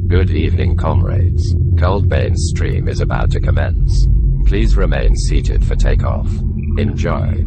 Good evening, comrades. Coldbane's stream is about to commence. Please remain seated for takeoff. Enjoy.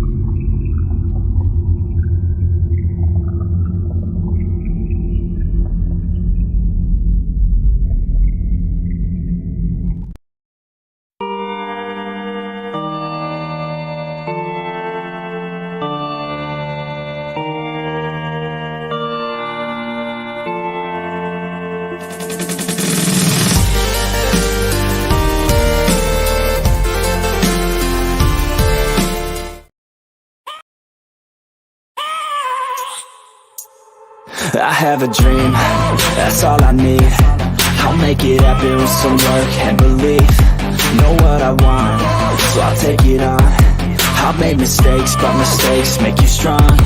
I have a dream, that's all I need. I'll make it happen with some work and belief. Know what I want, so I'll take it on. I've made mistakes, but mistakes make you strong.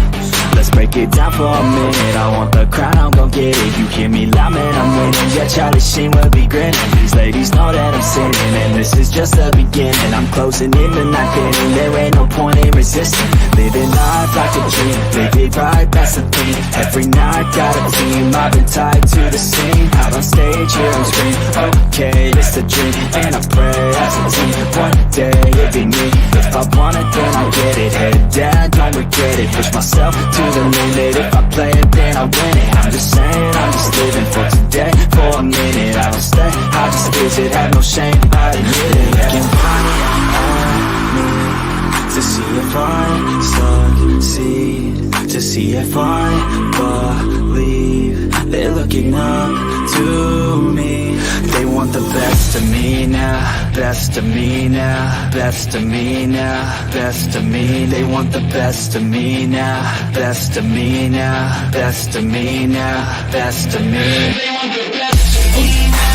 Let's break it down for a minute. I want the crown, I'm gon' get it. You hear me loud, man, I'm winning. Yeah, Charlie Sheen will be grinning. These ladies know that I'm sinning, and this is just the beginning. I'm closing in the night inning. There ain't no point in resisting. Living life like a dream, live it right, that's the theme. Every night got a team, I've been tied to the scene. Out on stage, here I'm scream. Okay, it's a dream, and I pray as a team. One day it'll be me. If I want it, then I'll get it. Head down, don't regret it. Push myself to the limit. If I play it, then I win it. I'm just saying, I'm just living for today. For a minute, I don't stay, I just visit. Have no shame, I admit it. Looking back at me to see if I succeed, to see if I believe. They're looking up to me. They want the best of me now, best of me now, best of me now, best of me. They want the best of me now, best of me now, best of me now, best of me. They want the best of me now.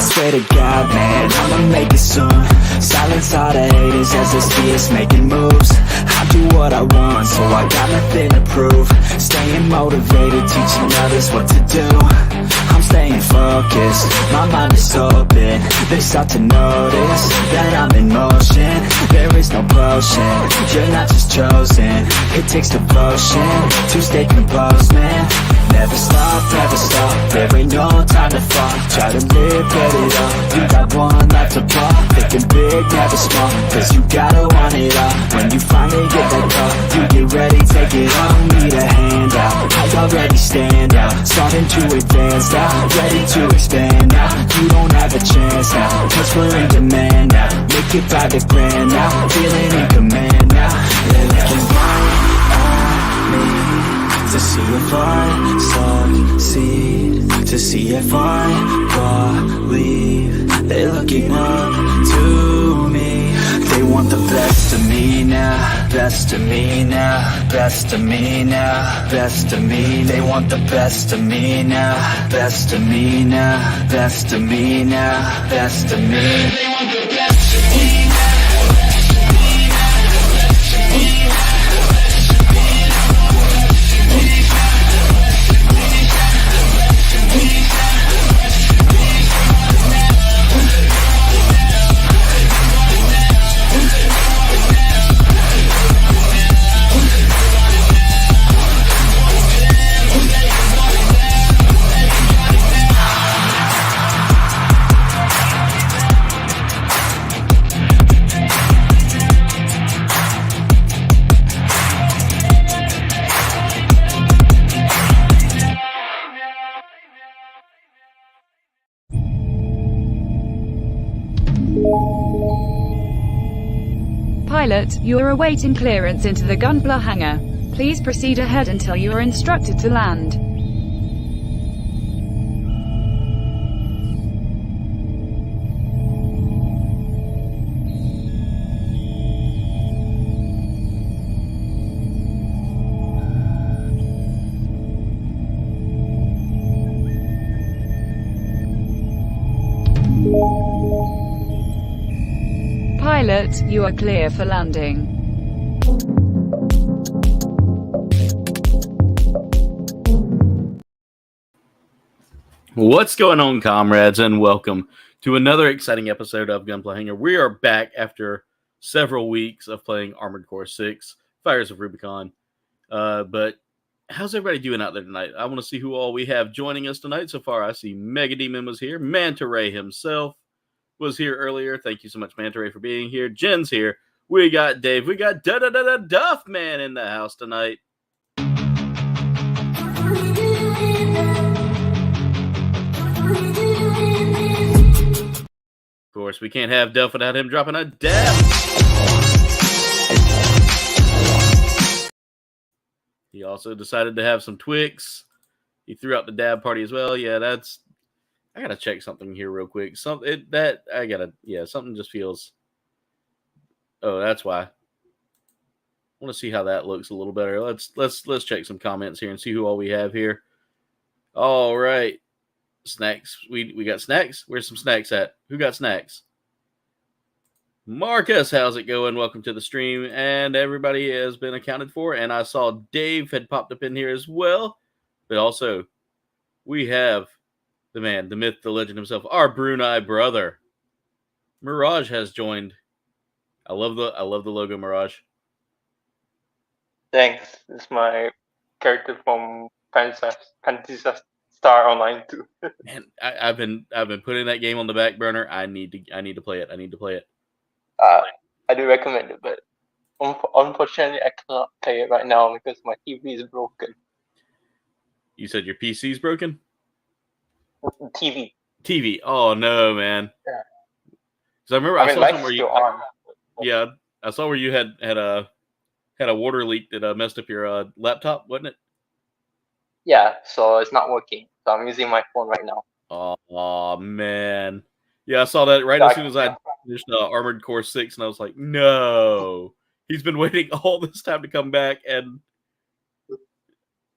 Swear to God, man, I'ma make it soon. Silence all the haters as they see us making moves. I do what I want, so I got nothing to prove. Staying motivated, teaching others what to do. I'm staying focused, my mind is open. They start to notice that I'm in motion. There is no potion, you're not just chosen. It takes devotion to stay composed, man. Never stop, there ain't no time to fall. Try to live, get it up, you got one life to block. Thinking big, never small, cause you gotta want it all. When you finally get that call, you get ready, take it on. Need a hand out, I already stand out. Starting to advance now, ready to expand now. You don't have a chance now, cause we're in demand now. Make it by the grand now, feeling in command now. They're looking right at me to see if I succeed, to see if I believe. They're looking up to me. They want the best of me now, best of me now, best of me now, best of me. They want the best of me now, best of me now, best of me now, best of me. They want the best of me now. Pilot, you are awaiting clearance into the Gunpla Hangar. Please proceed ahead until you are instructed to land. Pilot, you are clear for landing. What's going on, comrades, and welcome to another exciting episode of Gunpla Hangar. We are back after several weeks of playing Armored Core 6, Fires of Rubicon. But how's everybody doing out there tonight? I want to see who all we have joining us tonight. So far, I see Mega Demon was here. Manta Ray himself was here earlier. Thank you so much, Manta Ray, for being here. Jen's here. We got Dave. We got Duff Man in the house tonight. Of course, we can't have Duff without him dropping a dab. He also decided to have some Twix. He threw out the dab party as well. Yeah, that's. I gotta check something here real quick. Something just feels. Oh, that's why. I want to see how that looks a little better. Let's check some comments here and see who all we have here. All right. Snacks. We got snacks. Where's some snacks at? Who got snacks? Marcus, how's it going? Welcome to the stream. And everybody has been accounted for. And I saw Dave had popped up in here as well. But also, we have the man, the myth, the legend himself, our Brunei brother. Mirage has joined. I love the logo, Mirage. Thanks. It's my character from Fantasy Star Online 2. Man, I've been putting that game on the back burner. I need to play it. I do recommend it, but unfortunately I cannot play it right now because my TV is broken. You said your PC's broken? TV. Oh no, man. Yeah. Because I remember I saw somewhere you. On. Yeah, I saw where you had a water leak that messed up your laptop, wasn't it? Yeah, so it's not working. So I'm using my phone right now. Oh man. Yeah, I saw that right as soon as I finished Armored Core 6, and I was like, no. He's been waiting all this time to come back, and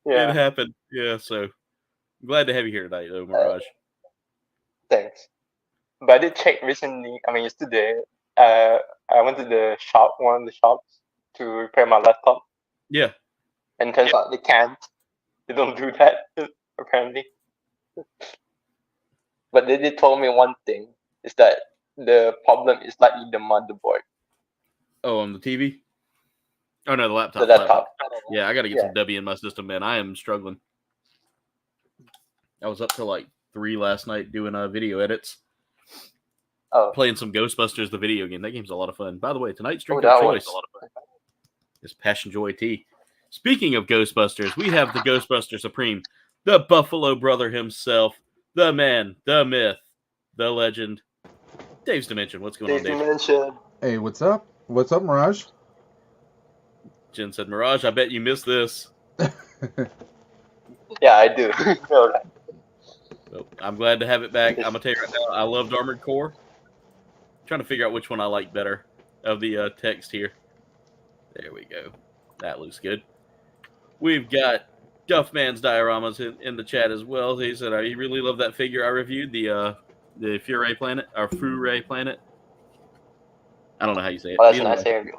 it happened. Yeah, so I'm glad to have you here tonight, though, Mirage. Thanks. But I did check recently, yesterday, I went to one of the shops to repair my laptop. Yeah. And it turns out they can't. They don't do that, apparently. But they did told me one thing, is that the problem is likely the motherboard. Oh, on the TV? Oh, no, the laptop. The laptop. Yeah, I got to get some W in my system, man. I am struggling. I was up till like 3 last night doing video edits. Oh. Playing some Ghostbusters, the video game. That game's a lot of fun. By the way, tonight's drink of choice is Passion Joy Tea. Speaking of Ghostbusters, we have the Ghostbuster Supreme, the Buffalo Brother himself, the man, the myth, the legend, Dave's Dimension. What's going on, Dave? Dimension. Hey, what's up? What's up, Mirage? Jen said, Mirage, I bet you missed this. Yeah, I do. Well, I'm glad to have it back. I'm going to tell you right now, I loved Armored Core. I'm trying to figure out which one I like better of the text here. There we go. That looks good. We've got Duffman's dioramas in the chat as well. He said he really loved that figure I reviewed, the Furay planet, or Furay planet. I don't know how you say it. Oh, that's a nice area.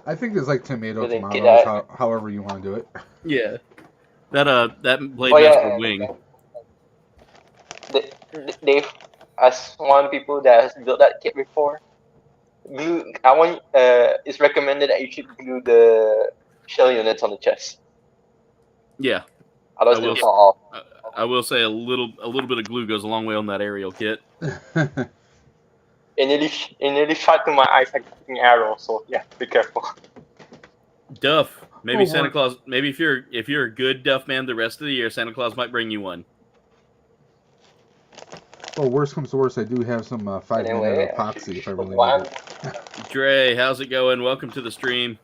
I think it's like tomato, however you want to do it. Yeah. That blade master wing. Dave, as one of the people that has built that kit before, it's recommended that you should glue the shell units on the chest. Yeah. Otherwise they'll fall off. I will say a little bit of glue goes a long way on that aerial kit. It nearly shot through my eyes like a fucking arrow, so yeah, be careful. Duff. Maybe Santa Claus, maybe if you're a good Duff man the rest of the year, Santa Claus might bring you one. Well, worst comes to worst, I do have some 5-minute epoxy if I really need it. Dre, how's it going? Welcome to the stream.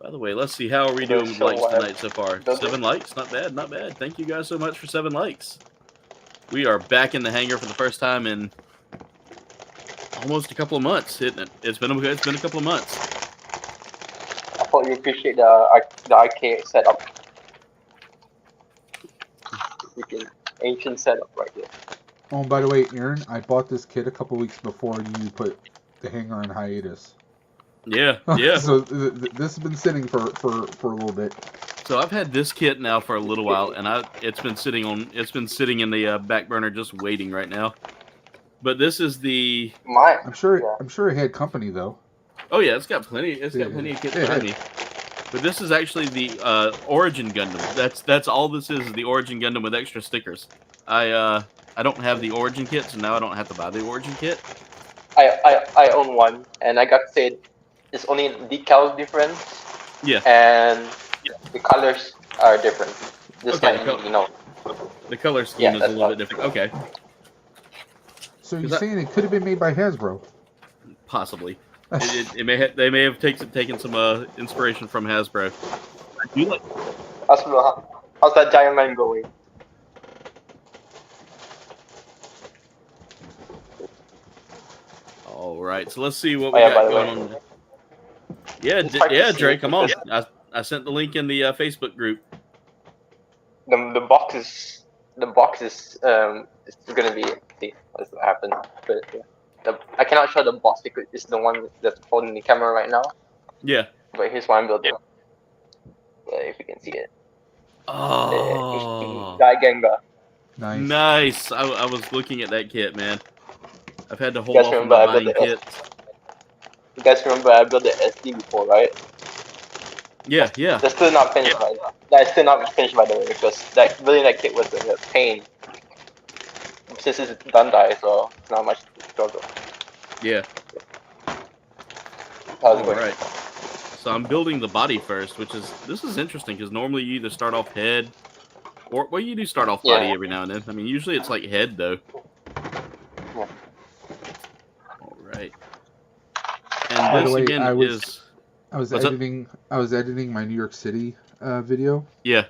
By the way, let's see, how are we doing with likes tonight so far? 7 likes? Not bad, not bad. Thank you guys so much for 7 likes. We are back in the hangar for the first time in almost a couple of months, isn't it? It's been a couple of months. I thought you appreciate the arcade setup. Ancient setup right there. Oh, and by the way, Aaron, I bought this kit a couple weeks before you put the hangar on hiatus. Yeah, yeah. So this has been sitting for a little bit. So I've had this kit now for a little while, and it's been sitting in the back burner just waiting right now. But this is the. I'm sure it had company though. Oh yeah, it's got plenty of kits behind me. But this is actually the Origin Gundam. That's all this is the Origin Gundam with extra stickers. I don't have the Origin kit, so now I don't have to buy the Origin kit. I own one, and I got said it's only decals difference. Yeah. And the colors are different. This okay, time, the color scheme is a little bit different. Okay. So you're saying it could have been made by Hasbro? Possibly. They may have taken some inspiration from Hasbro. I do like. How's that giant man going? All right, so let's see what we got going on. Yeah, Drake, come on. I sent the link in the Facebook group. The box is gonna be see what's gonna happen. But I cannot show the box because it's the one that's holding the camera right now. Yeah. But here's what I'm building. If you can see it. Oh. Gaigenga. Nice. I was looking at that kit, man. I've had to hold off on buying kits. You guys remember I built the SD before, right? Yeah. That's still not finished by the way, because building that kit was a pain. Since it's Bandai, so it's not much struggle. Yeah. How's it going? Alright. So I'm building the body first, this is interesting, because normally you either start off head, or you do start off body every now and then. I mean, usually it's like head, though. Yeah. Alright. And this, again, I was editing my New York City video. Yeah.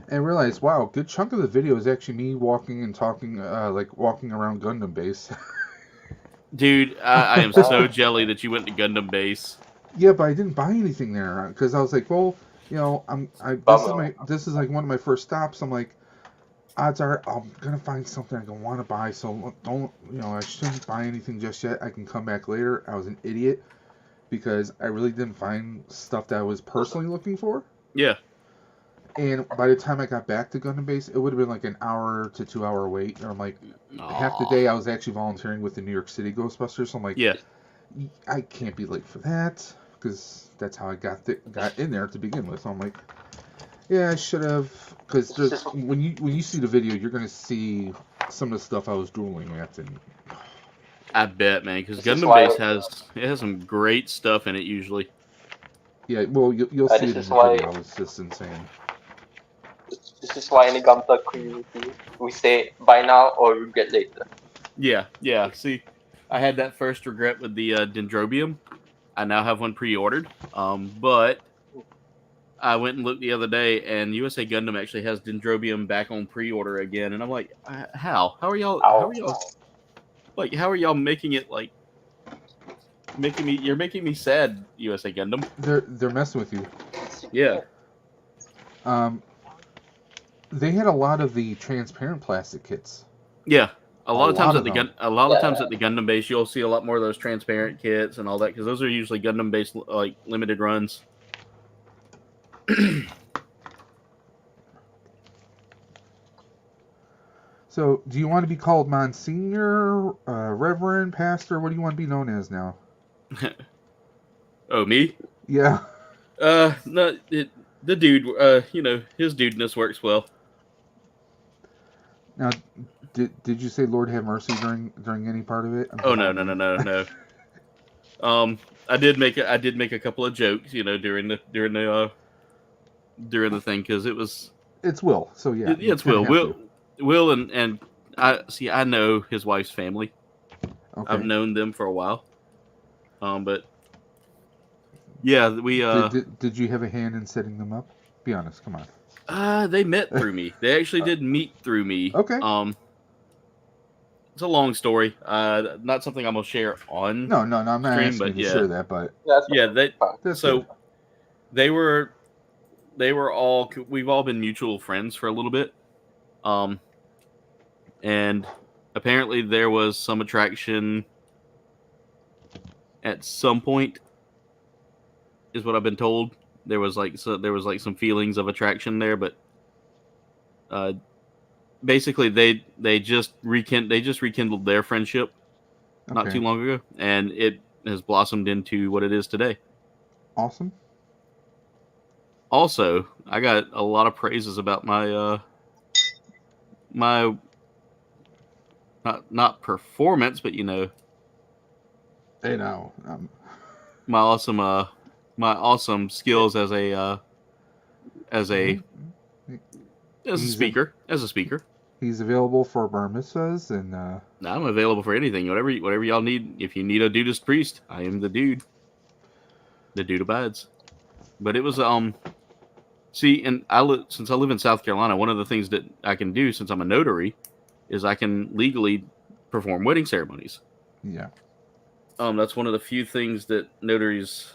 And realized, wow, a good chunk of the video is actually me walking and talking, walking around Gundam Base. Dude, I am so jelly that you went to Gundam Base. Yeah, but I didn't buy anything there because I was like, well, this is like one of my first stops. I'm like, odds are I'm gonna find something I want to buy, so don't, I shouldn't buy anything just yet. I can come back later. I was an idiot because I really didn't find stuff that I was personally looking for. Yeah. And by the time I got back to Gundam Base, it would have been like an hour to 2 hour wait. And I'm like, half the day I was actually volunteering with the New York City Ghostbusters. So I'm like, yeah, I can't be late for that because that's how I got in there to begin with. So I'm like, yeah, I should have. Because when you see the video, you're gonna see some of the stuff I was drooling at. And I bet, man, because Gundam Base has some great stuff in it usually. Yeah, well, you'll see it in the video. It's just insane. This is why in the Gunpla community we say buy now or regret later. Yeah. See, I had that first regret with the Dendrobium. I now have one pre-ordered. But I went and looked the other day, and USA Gundam actually has Dendrobium back on pre-order again. And I'm like, how? How are y'all? Like, how are y'all making it like? You're making me sad, USA Gundam. They're messing with you. Yeah. They had a lot of the transparent plastic kits. Yeah, a lot of times at the Gundam Base, you'll see a lot more of those transparent kits and all that because those are usually Gundam Base like limited runs. So, do you want to be called Monsignor, Reverend, Pastor? What do you want to be known as now? Oh, me? Yeah. No, the dude. His dudeness works well. Now, did you say Lord have mercy during any part of it? Oh no. I did make a couple of jokes, during the thing because it was. It's Will, so yeah. It's Will. Will and I know his wife's family. Okay. I've known them for a while. But yeah, we Did you have a hand in setting them up? Be honest, come on. They met through me. They actually did meet through me. Okay. It's a long story. Not something I'm gonna share on. No, I'm not asking you to share that, but they were all. We've all been mutual friends for a little bit. And apparently there was some attraction. at some point, is what I've been told. There was like some feelings of attraction there, but basically they just rekindled their friendship not too long ago, and it has blossomed into what it is today. Awesome. Also, I got a lot of praises about my my not performance, but Hey now, my awesome skills as a speaker. He's available for bar mitzvahs, and I'm available for anything. Whatever y'all need. If you need a dudist priest, I am the dude. The dude abides. But it was see, and since I live in South Carolina, one of the things that I can do since I'm a notary is I can legally perform wedding ceremonies. Yeah. That's one of the few things that notaries,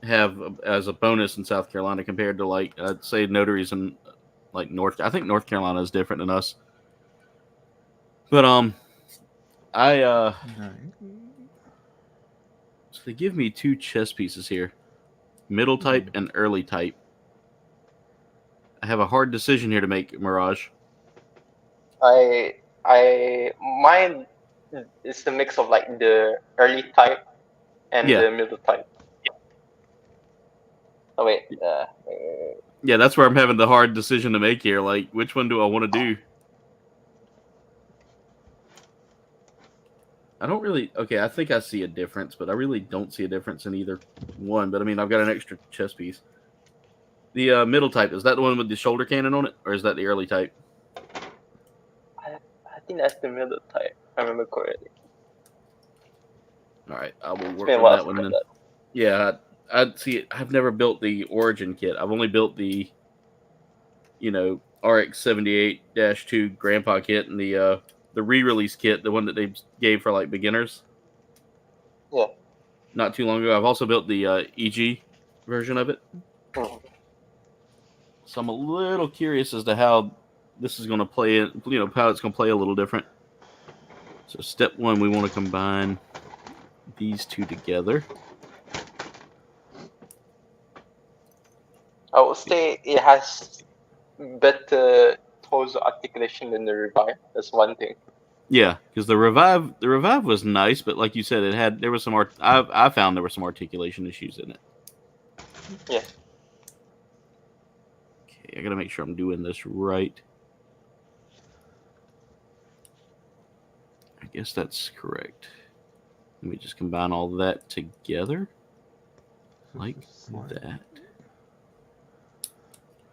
have as a bonus in South Carolina compared to like I'd say notaries in like I think North Carolina is different than us. But so they give me 2 chess pieces here. Middle type and early type. I have a hard decision here to make, Mirage. Mine is a mix of like the early type and the middle type. Oh wait. Yeah, that's where I'm having the hard decision to make here. Like, which one do I want to do? I don't really... Okay, I think I see a difference, but I really don't see a difference in either one. But, I mean, I've got an extra chess piece. The middle type, is that the one with the shoulder cannon on it? Or is that the early type? I think that's the middle type. I remember correctly. All right, I will work on that one then. Yeah, I'd see it. I've never built the Origin kit. I've only built the, RX-78-2 Grandpa kit and the re-release kit, the one that they gave for like beginners. Yeah. Not too long ago. I've also built the EG version of it. Mm-hmm. So I'm a little curious as to how this is going to play. How it's going to play a little different. So step 1, we want to combine these 2 together. I would say it has better torso articulation than the Revive. That's one thing. Yeah, because the Revive was nice, but like you said, there was some I found there were some articulation issues in it. Yeah. Okay, I gotta make sure I'm doing this right. I guess that's correct. Let me just combine all that together. Like that.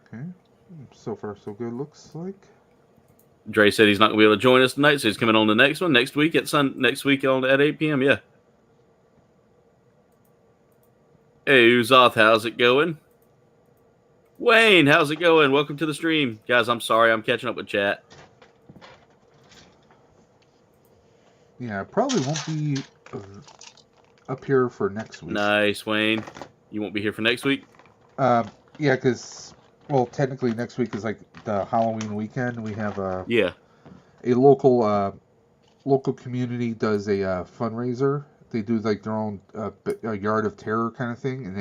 Okay. So far, so good, looks like. Dre said he's not going to be able to join us tonight, so he's coming on the next one. Next week at 8 p.m., yeah. Hey, Uzoth, how's it going? Wayne, how's it going? Welcome to the stream. Guys, I'm sorry, I'm catching up with chat. Yeah, I probably won't be up here for next week. Nice, Wayne. You won't be here for next week? Yeah, because, well, technically next week is like the Halloween weekend. We have a local community does a fundraiser. They do like their own a yard of terror kind of thing, and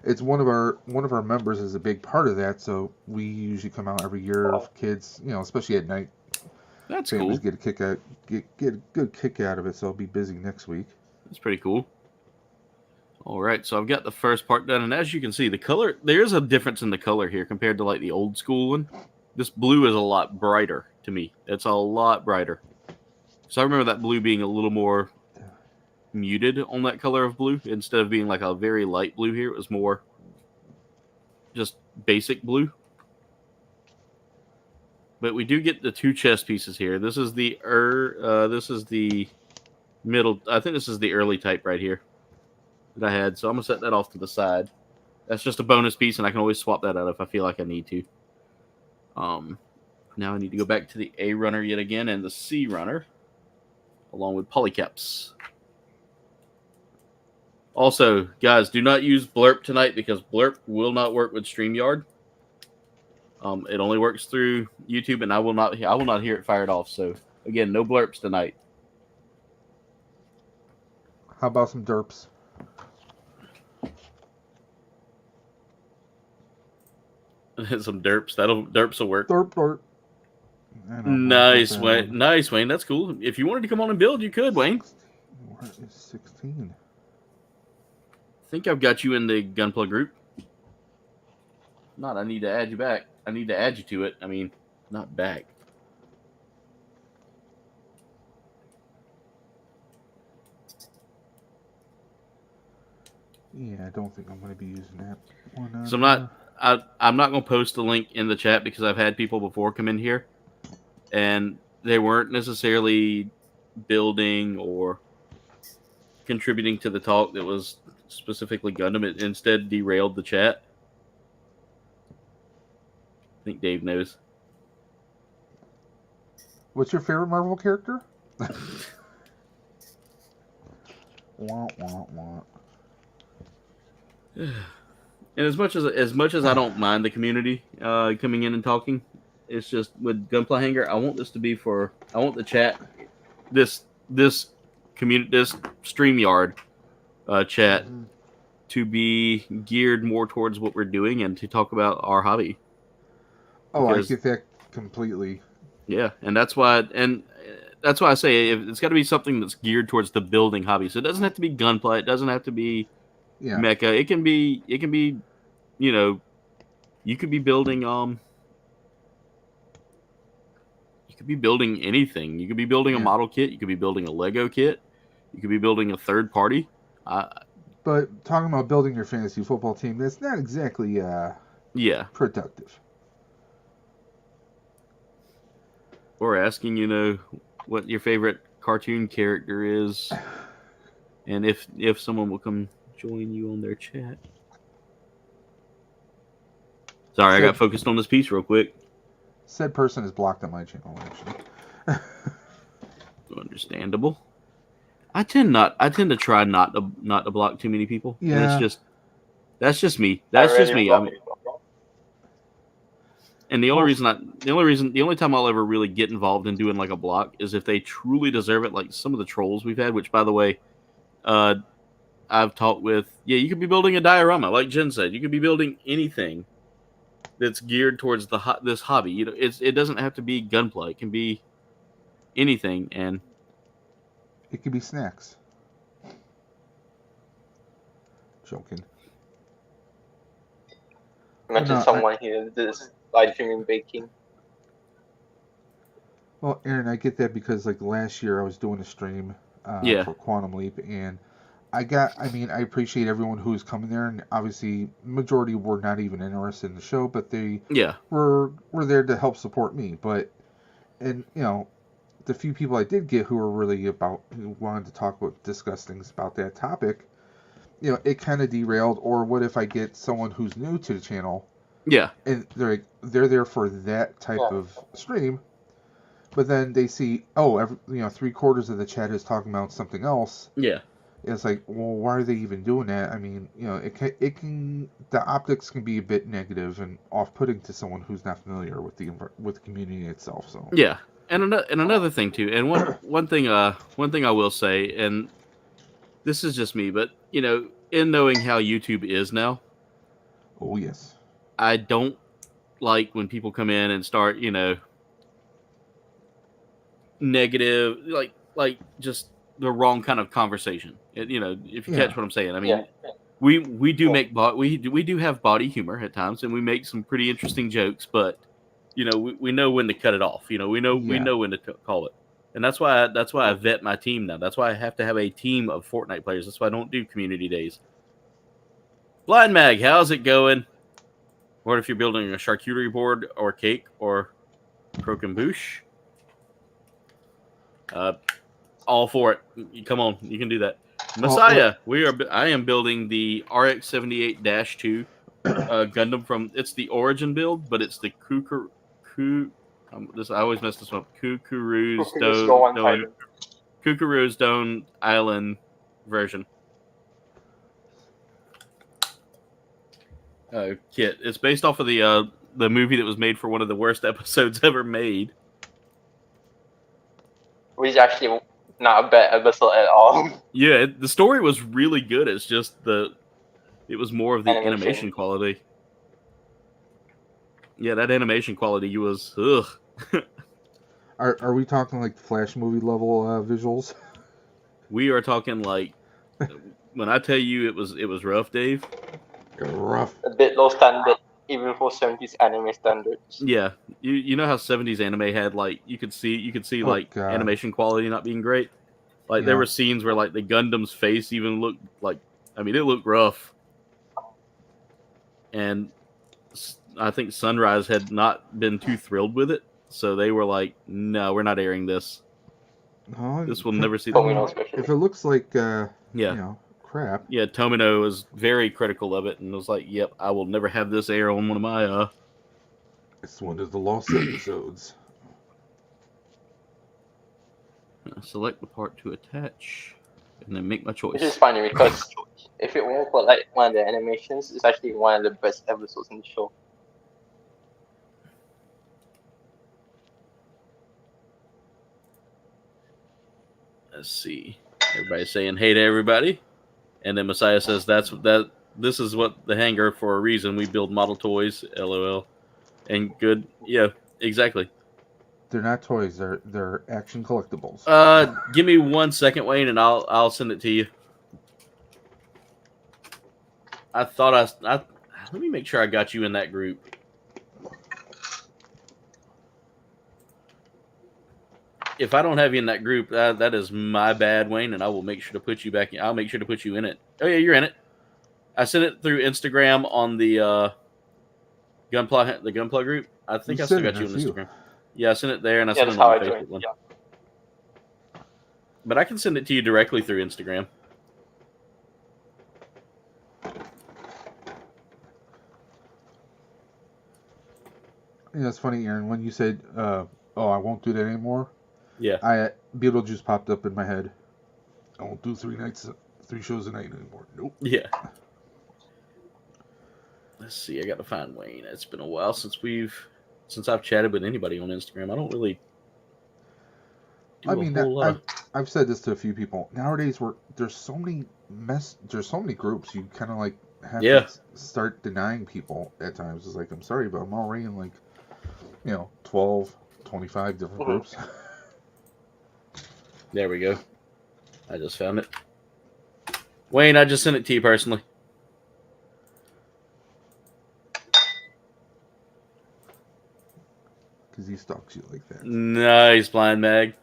it's one of our members is a big part of that. So we usually come out every year. Kids, especially at night. That's families cool. Get a good kick out of it. So I'll be busy next week. That's pretty cool. All right, so I've got the first part done, and as you can see, the color, there's a difference in the color here compared to like the old school one. This blue is a lot brighter to me. It's a lot brighter. So I remember that blue being a little more muted on that color of blue. Instead of being like a very light blue here, it was more just basic blue. But we do get the 2 chess pieces here. This is the middle. I think this is the early type right here that I had. So I'm gonna set that off to the side. That's just a bonus piece, and I can always swap that out if I feel like I need to. Now I need to go back to the A runner yet again and the C runner, along with polycaps. Also, guys, do not use Blurp tonight because Blurp will not work with StreamYard. It only works through YouTube, and I will not hear it fired off. So again, no blurps tonight. How about some derps? Some derps. Derps will work. Derp. Nice, Wayne. Nice, Wayne. That's cool. If you wanted to come on and build, you could, Wayne. What is 16? I think I've got you in the Gunpla group. Not, I need to add you back. I need to add you to it. I mean, not back. Yeah, I don't think I'm going to be using that one. So I'm not going to post the link in the chat because I've had people before come in here and they weren't necessarily building or contributing to the talk that was specifically Gundam. It instead derailed the chat. I think Dave knows. What's your favorite Marvel character? Wah, wah, wah. And as much as I don't mind the community coming in and talking, it's just with Gunpla Hangar, I want the chat, this community, this StreamYard chat to be geared more towards what we're doing and to talk about our hobby. Oh, because, I get that completely. Yeah, and that's why I say it's got to be something that's geared towards the building hobby. So it doesn't have to be Gunpla. It doesn't have to be mecha. It can be, you know, you could be building anything. You could be building a model kit. You could be building a Lego kit. You could be building a third party. But talking about building your fantasy football team, that's not exactly productive. Or asking, you know, what your favorite cartoon character is, and if someone will come join you on their chat. Sorry, I got focused on this piece real quick. Said person is blocked on my channel, actually. Understandable. I tend to try not to block too many people. Yeah, and that's just me. That's just me. I mean, and the only time I'll ever really get involved in doing like a block is if they truly deserve it. Like some of the trolls we've had, which by the way, I've talked with. Yeah, you could be building a diorama, like Jen said. You could be building anything that's geared towards this hobby. You know, it doesn't have to be Gunpla. It can be anything, and it could be snacks. Joking. Imagine someone here this live streaming baking. Well, Aaron, I get that because like last year I was doing a stream for Quantum Leap, and I appreciate everyone who was coming there, and obviously majority were not even interested in the show, but they were there to help support me. But you know, the few people I did get who wanted to discuss things about that topic, you know, it kind of derailed. Or what if I get someone who's new to the channel? Yeah, and they're there for that type of stream, but then they see 3/4 of the chat is talking about something else. Yeah, it's like, well, why are they even doing that? I mean, you know, the optics can be a bit negative and off-putting to someone who's not familiar with the community itself. So yeah, and another thing too, and one thing I will say, and this is just me, but you know, in knowing how YouTube is now, oh yes. I don't like when people come in and start, you know, negative, like just the wrong kind of conversation. You know, if you catch what I'm saying. I mean, we do have body humor at times, and we make some pretty interesting jokes, but you know, we know when to cut it off. You know, we know when to call it, and that's why I vet my team now. That's why I have to have a team of Fortnite players. That's why I don't do community days. Blind Mag, how's it going? What if you're building a charcuterie board or cake or croquembouche? All for it. Come on, you can do that. Messiah, I am building the RX-78-2 Gundam from. It's the Origin build, but it's the I always mess this up. Cucuruz Doan Island version. Kit. It's based off of the movie that was made for one of the worst episodes ever made. Which is actually not a bad episode at all. Yeah, the story was really good. It's just it was more of the Animation. animation quality. Yeah, that animation quality was ugh. Are we talking like Flash movie level visuals? We are talking like when I tell you it was rough, Dave. Rough. A bit low standard, even for 70s anime standards. Yeah, you know how 70s anime had like you could see Oh, like God. animation quality not being great. Like there Yeah. were scenes where like the Gundam's face even looked like, I mean, it looked rough. And I think Sunrise had not been too thrilled with it, so they were like, "No, we're not airing this. No, This will never see the Tomino light." especially. If it looks like Yeah. you know, crap. Yeah, Tomino was very critical of it and was like, "Yep, I will never have this air on one of my It's one of the lost episodes. select the part to attach and then make my choice." Which is funny because if it weren't for like one of the animations, it's actually one of the best episodes in the show. Let's see. Everybody's saying hey to everybody, and then Messiah says this is what the hangar for a reason. We build model toys, LOL. And good, yeah, exactly. They're not toys. They're action collectibles. Give me 1 second, Wayne, and I'll send it to you. I thought I let me make sure I got you in that group. If I don't have you in that group, that is my bad, Wayne, and I will make sure to put you back in. I'll make sure to put you in it. Oh yeah, you're in it. I sent it through Instagram on the Gunpla group. I think I still got you on Instagram. Yeah, I sent it there, and I sent that's it on how the I Facebook joined. one. Yeah. But I can send it to you directly through Instagram. Yeah, it's funny, Aaron. When you said, "Oh, I won't do that anymore," Yeah. Beetlejuice popped up in my head. I won't do 3 shows a night anymore. Nope. Yeah. Let's see. I got to find Wayne. It's been a while since I've chatted with anybody on Instagram. I don't really. I've said this to a few people. Nowadays, there's so many groups. You kind of like have to start denying people at times. It's like, I'm sorry, but I'm already in like, 12, 25 different groups. There we go. I just found it. Wayne, I just sent it to you personally. Because he stalks you like that. Nice, Blind Mag.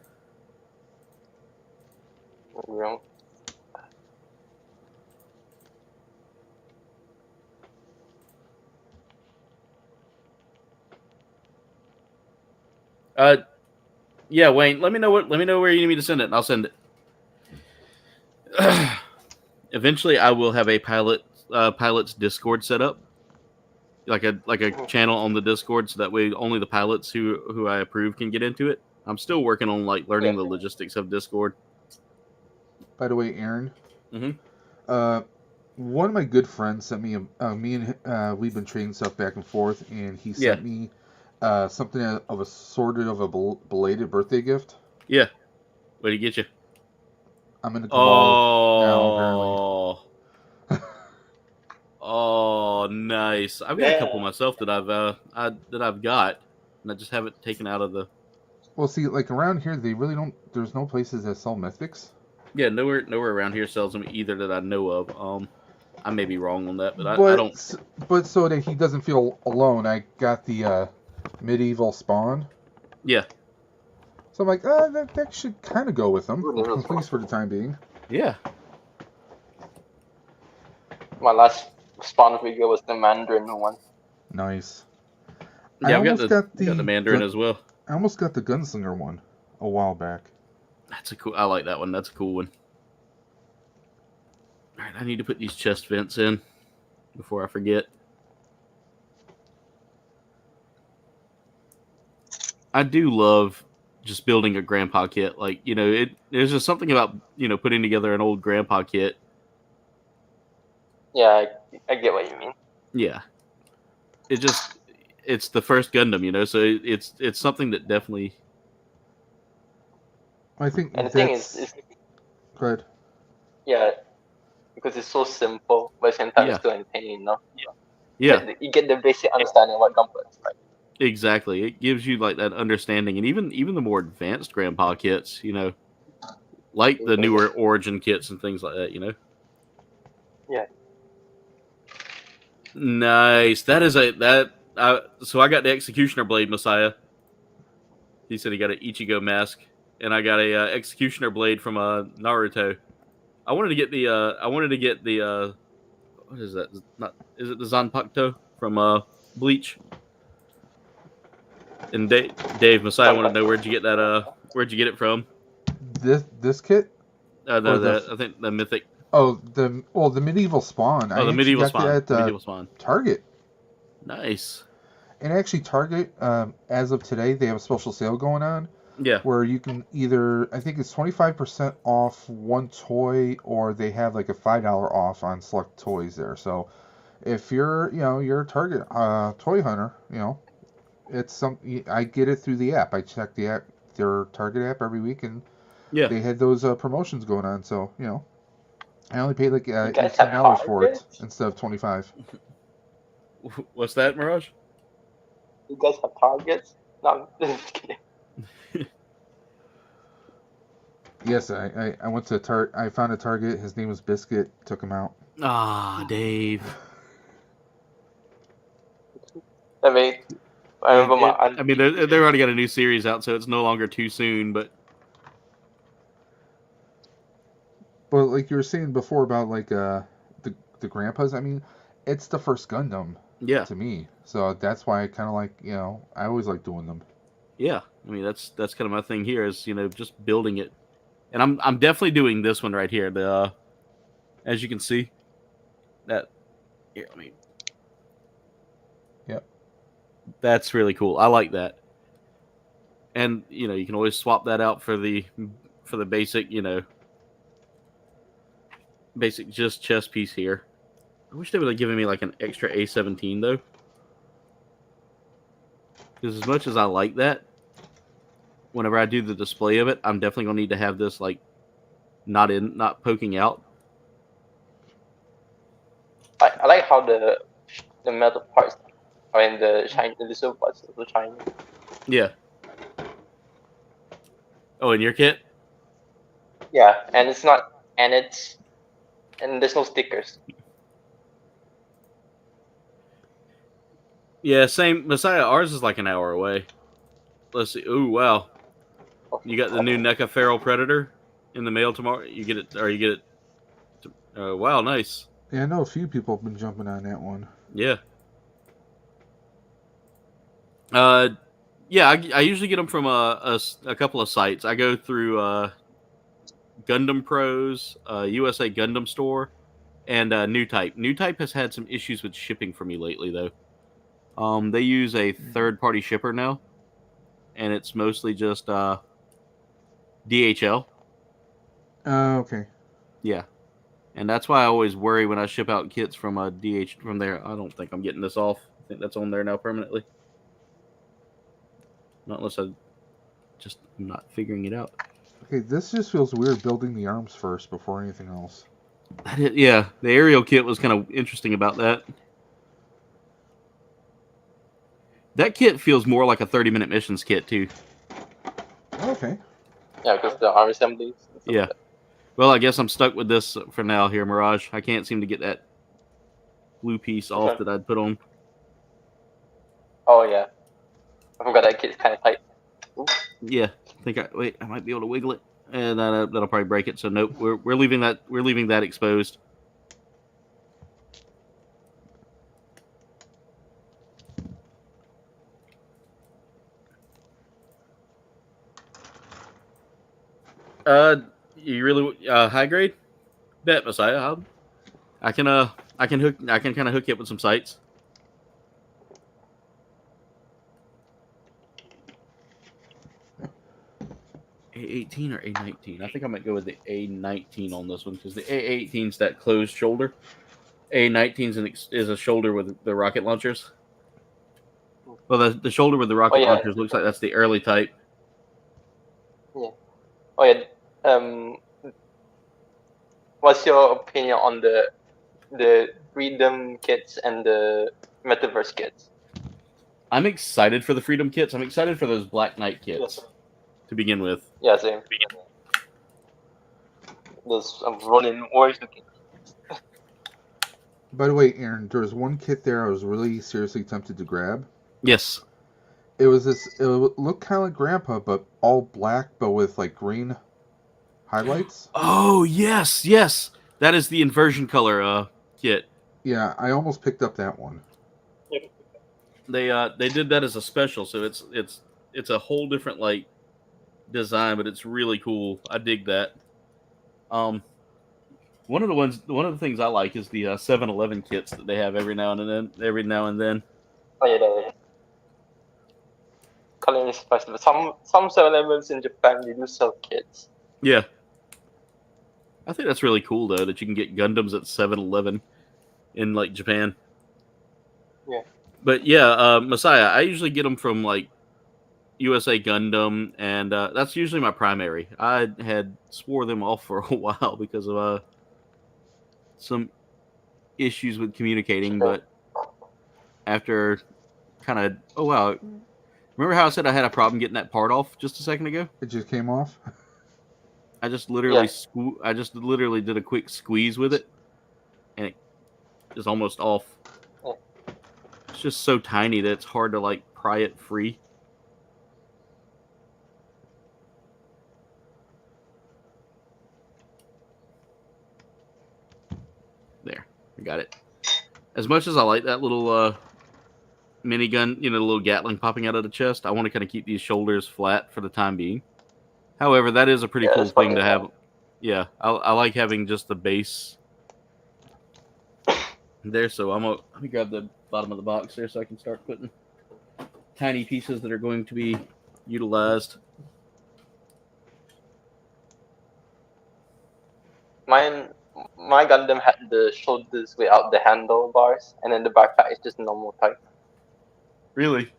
Yeah, Wayne. Let me know where you need me to send it, and I'll send it. Eventually, I will have a pilot's Discord set up, like a channel on the Discord, so that way only the pilots who I approve can get into it. I'm still working on like learning the logistics of Discord. By the way, Aaron. Mm-hmm. One of my good friends sent me we've been trading stuff back and forth, and he sent me something of a sort of a belated birthday gift. Yeah. What did he get you? I'm in the cabal now, apparently. Oh, nice! I've got a couple myself that I've got, and I just haven't taken out of the. Well, see, like around here, they really don't. There's no places that sell mythics. Yeah, nowhere around here sells them either that I know of. I may be wrong on that, but I don't. But so that he doesn't feel alone, I got the medieval spawn. Yeah. So I'm like, that should kind of go with them, at least for the time being. Yeah. My last spawn figure was the Mandarin one. Nice. Yeah, I've got the Mandarin as well. I almost got the Gunslinger one a while back. I like that one. That's a cool one. All right, I need to put these chest vents in before I forget. I do love just building a grandpa kit. Like, there's just something about, putting together an old grandpa kit. Yeah, I get what you mean. Yeah. It's the first Gundam, so it's something that definitely. I think And the thing is, go ahead. yeah, because it's so simple, but at the same time Yeah. it's still entertaining enough. Yeah, You get the basic understanding of what Gunpla is like. exactly. It gives you like that understanding, and even the more advanced Grandpa kits, like the newer Origin kits and things like that. Yeah. Nice. So I got the Executioner Blade Messiah. He said he got an Ichigo mask, and I got a Executioner Blade from Naruto. I wanted to get the what is that? Is it the Zanpakuto from Bleach? And Dave Messiah wanted to know where'd you get that? Where'd you get it from? This kit? No, I think the Mythic. Oh, the medieval spawn. Oh, the medieval spawn. That at medieval spawn. Target. Nice. And actually, Target, as of today, they have a special sale going on. Yeah. Where you can either, I think it's 25% off one toy, or they have like a $5 off on select toys there. So, if you're a Target toy hunter, it's something. I get it through the app. I check the app, their Target app every week, and they had those promotions going on. So I only paid like $18 for it instead of $25. What's that, Mirage? You guys have Targets? No, I'm just kidding. Yes, I went to I found a Target. His name was Biscuit. Took him out. Ah, Dave. I mean, I remember they already got a new series out, so it's no longer too soon. But like you were saying before about like the grandpas, I mean, it's the first Gundam. Yeah. To me, so that's why I kind of like I always like doing them. Yeah, I mean that's kind of my thing here is just building it, and I'm definitely doing this one right here. The as you can see, that here, I mean, yep, that's really cool. I like that, and you can always swap that out for the basic basic just chest piece here. I wish they would have given me like an extra A17 though. Because as much as I like that, whenever I do the display of it, I'm definitely gonna need to have this like not poking out. I like how the metal parts are in the silver parts are so shiny. Yeah. Oh, in your kit? Yeah, and there's no stickers. Yeah, same. Messiah, ours is like an hour away. Let's see. Ooh, wow. You got the new NECA Feral Predator in the mail tomorrow. You get it. Wow, nice. Yeah, I know a few people have been jumping on that one. Yeah. Yeah, I usually get them from a couple of sites. I go through Gundam Pros, USA Gundam Store, and New Type. New Type has had some issues with shipping for me lately, though. They use a third-party shipper now, and it's mostly just DHL. Okay. Yeah, and that's why I always worry when I ship out kits from from there. I don't think I'm getting this off. I think that's on there now permanently. Not unless I'm not figuring it out. Okay, this just feels weird building the arms first before anything else. Yeah, the aerial kit was kind of interesting about that. That kit feels more like a 30-minute missions kit, too. Okay. Yeah, because the arm assemblies. Yeah. Well, I guess I'm stuck with this for now here, Mirage. I can't seem to get that blue piece off that I'd put on. Oh, yeah. I forgot that kit's kind of tight. Ooh. Yeah. I might be able to wiggle it. And that'll probably break it. So, nope. We're leaving that exposed. You really high grade? Bet, Messiah. I can kind of hook you up with some sites. A18 or A19? I think I might go with the A19 on this one because the A18 is that closed shoulder. A19 is a shoulder with the rocket launchers. Well, the shoulder with the rocket launchers looks like that's the early type. Yeah. Oh yeah. What's your opinion on the Freedom kits and the Metaverse kits? I'm excited for the Freedom kits. I'm excited for those Black Knight kits to begin with. Yeah, same. Those Ronin Warriors looking. By the way, Aaron, there was one kit there I was really seriously tempted to grab. Yes. It was this. It looked kind of like Grandpa, but all black, but with like green highlights. Oh yes, yes. That is the inversion color kit. Yeah, I almost picked up that one. They did that as a special, so it's a whole different like design, but it's really cool. I dig that. One of the things I like is the 7-Eleven kits that they have every now and then. Oh yeah. Culinary festival. Some 7-Elevens in Japan they do sell kits. Yeah. I think that's really cool though that you can get Gundams at 7-Eleven in like Japan. Yeah. But yeah, Messiah, I usually get them from like USA Gundam, and that's usually my primary. I had swore them off for a while because of some issues with communicating, but after kind of remember how I said I had a problem getting that part off just a second ago? It just came off. I just literally did a quick squeeze with it, and it is almost off. It's just so tiny that it's hard to like pry it free. There, I got it. As much as I like that little minigun, the little Gatling popping out of the chest, I want to kind of keep these shoulders flat for the time being. However, that is a pretty cool thing to have. Yeah, I like having just the base there. So let me grab the bottom of the box there so I can start putting tiny pieces that are going to be utilized. My Gundam had the shoulders without the handlebars, and then the backpack is just normal type. Really?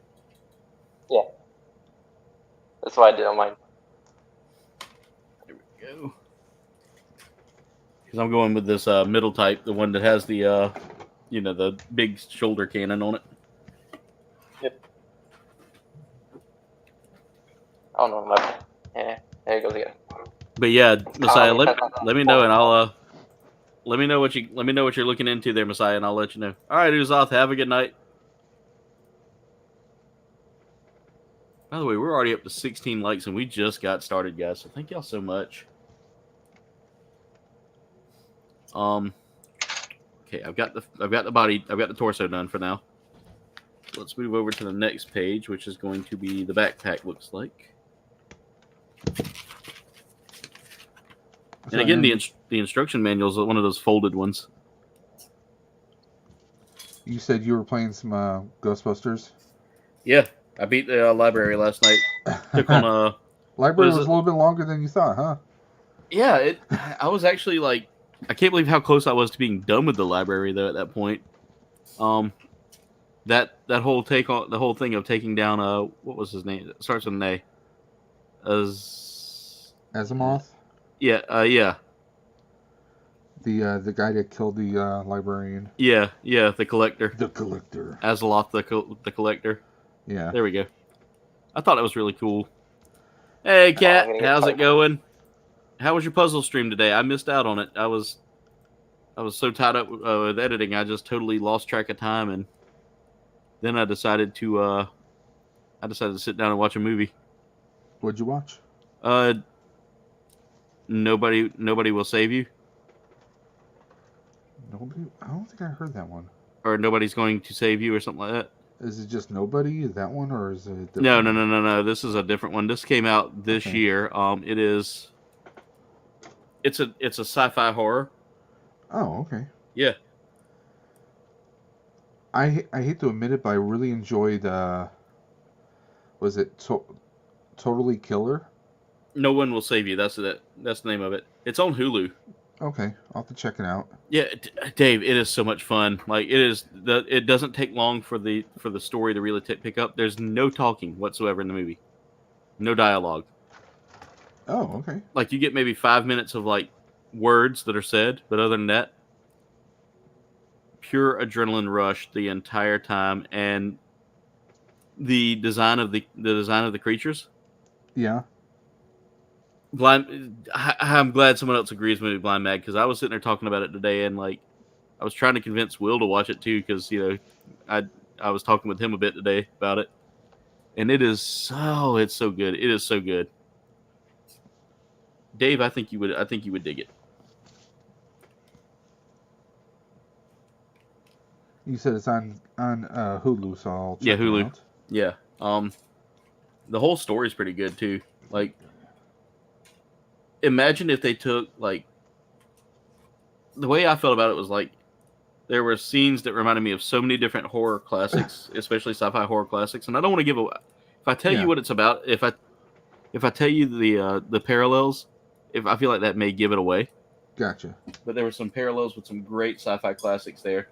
Yeah. That's why I did on mine. There we go. Because I'm going with this middle type, the one that has the the big shoulder cannon on it. Yep. Oh no, my yeah, there it goes again. But yeah, Messiah, let me know, and I'll let me know what you're looking into there, Messiah, and I'll let you know. All right, Uzoth, have a good night. By the way, we're already up to 16 likes, and we just got started, guys. So thank y'all so much. Okay, I've got the body, I've got the torso done for now. Let's move over to the next page, which is going to be the backpack. Looks like. And again, the instruction manual is one of those folded ones. You said you were playing some Ghostbusters? Yeah, I beat the library last night. Took on a... Library was a little bit longer than you thought, huh? Yeah, I was actually like... I can't believe how close I was to being done with the library, though, at that point. That whole the whole thing of taking down, what was his name? It starts with an A. Asimov? Yeah, yeah. The guy that killed the librarian. Yeah, the collector. The collector. Asimov, the collector. Yeah. There we go. I thought it was really cool. Hey, Kat, how's it going? How was your puzzle stream today? I missed out on it. I was so tied up with editing, I just totally lost track of time, and then I decided to sit down and watch a movie. What'd you watch? Nobody Will Save You. Nobody? I don't think I heard that one. Or Nobody's Going to Save You, or something like that. Is it just Nobody? Is that one, or is it? No. This is a different one. This came out this year. It's a sci-fi horror. Oh, okay. Yeah. I hate to admit it, but I really enjoyed. Was it Totally Killer? No One Will Save You. That's it. That's the name of it. It's on Hulu. Okay, I'll have to check it out. Yeah, Dave, it is so much fun. Like it doesn't take long for the story to really pick up. There's no talking whatsoever in the movie. No dialogue. Oh, okay. Like you get maybe 5 minutes of like words that are said, but other than that, pure adrenaline rush the entire time, and the design of the creatures. Yeah. I'm glad someone else agrees with me, Blind Mag, because I was sitting there talking about it today, and like I was trying to convince Will to watch it too, because I was talking with him a bit today about it, and it's so good. It is so good. Dave, I think you would dig it. You said it's on Hulu, so I'll check Hulu. it out. Yeah. The whole story's pretty good too. Like, imagine if they took like the way I felt about it was like there were scenes that reminded me of so many different horror classics, especially sci-fi horror classics. And I don't want to give away. If I tell you what it's about, if I tell you the parallels, if I feel like that may give it away. Gotcha. But there were some parallels with some great sci-fi classics there.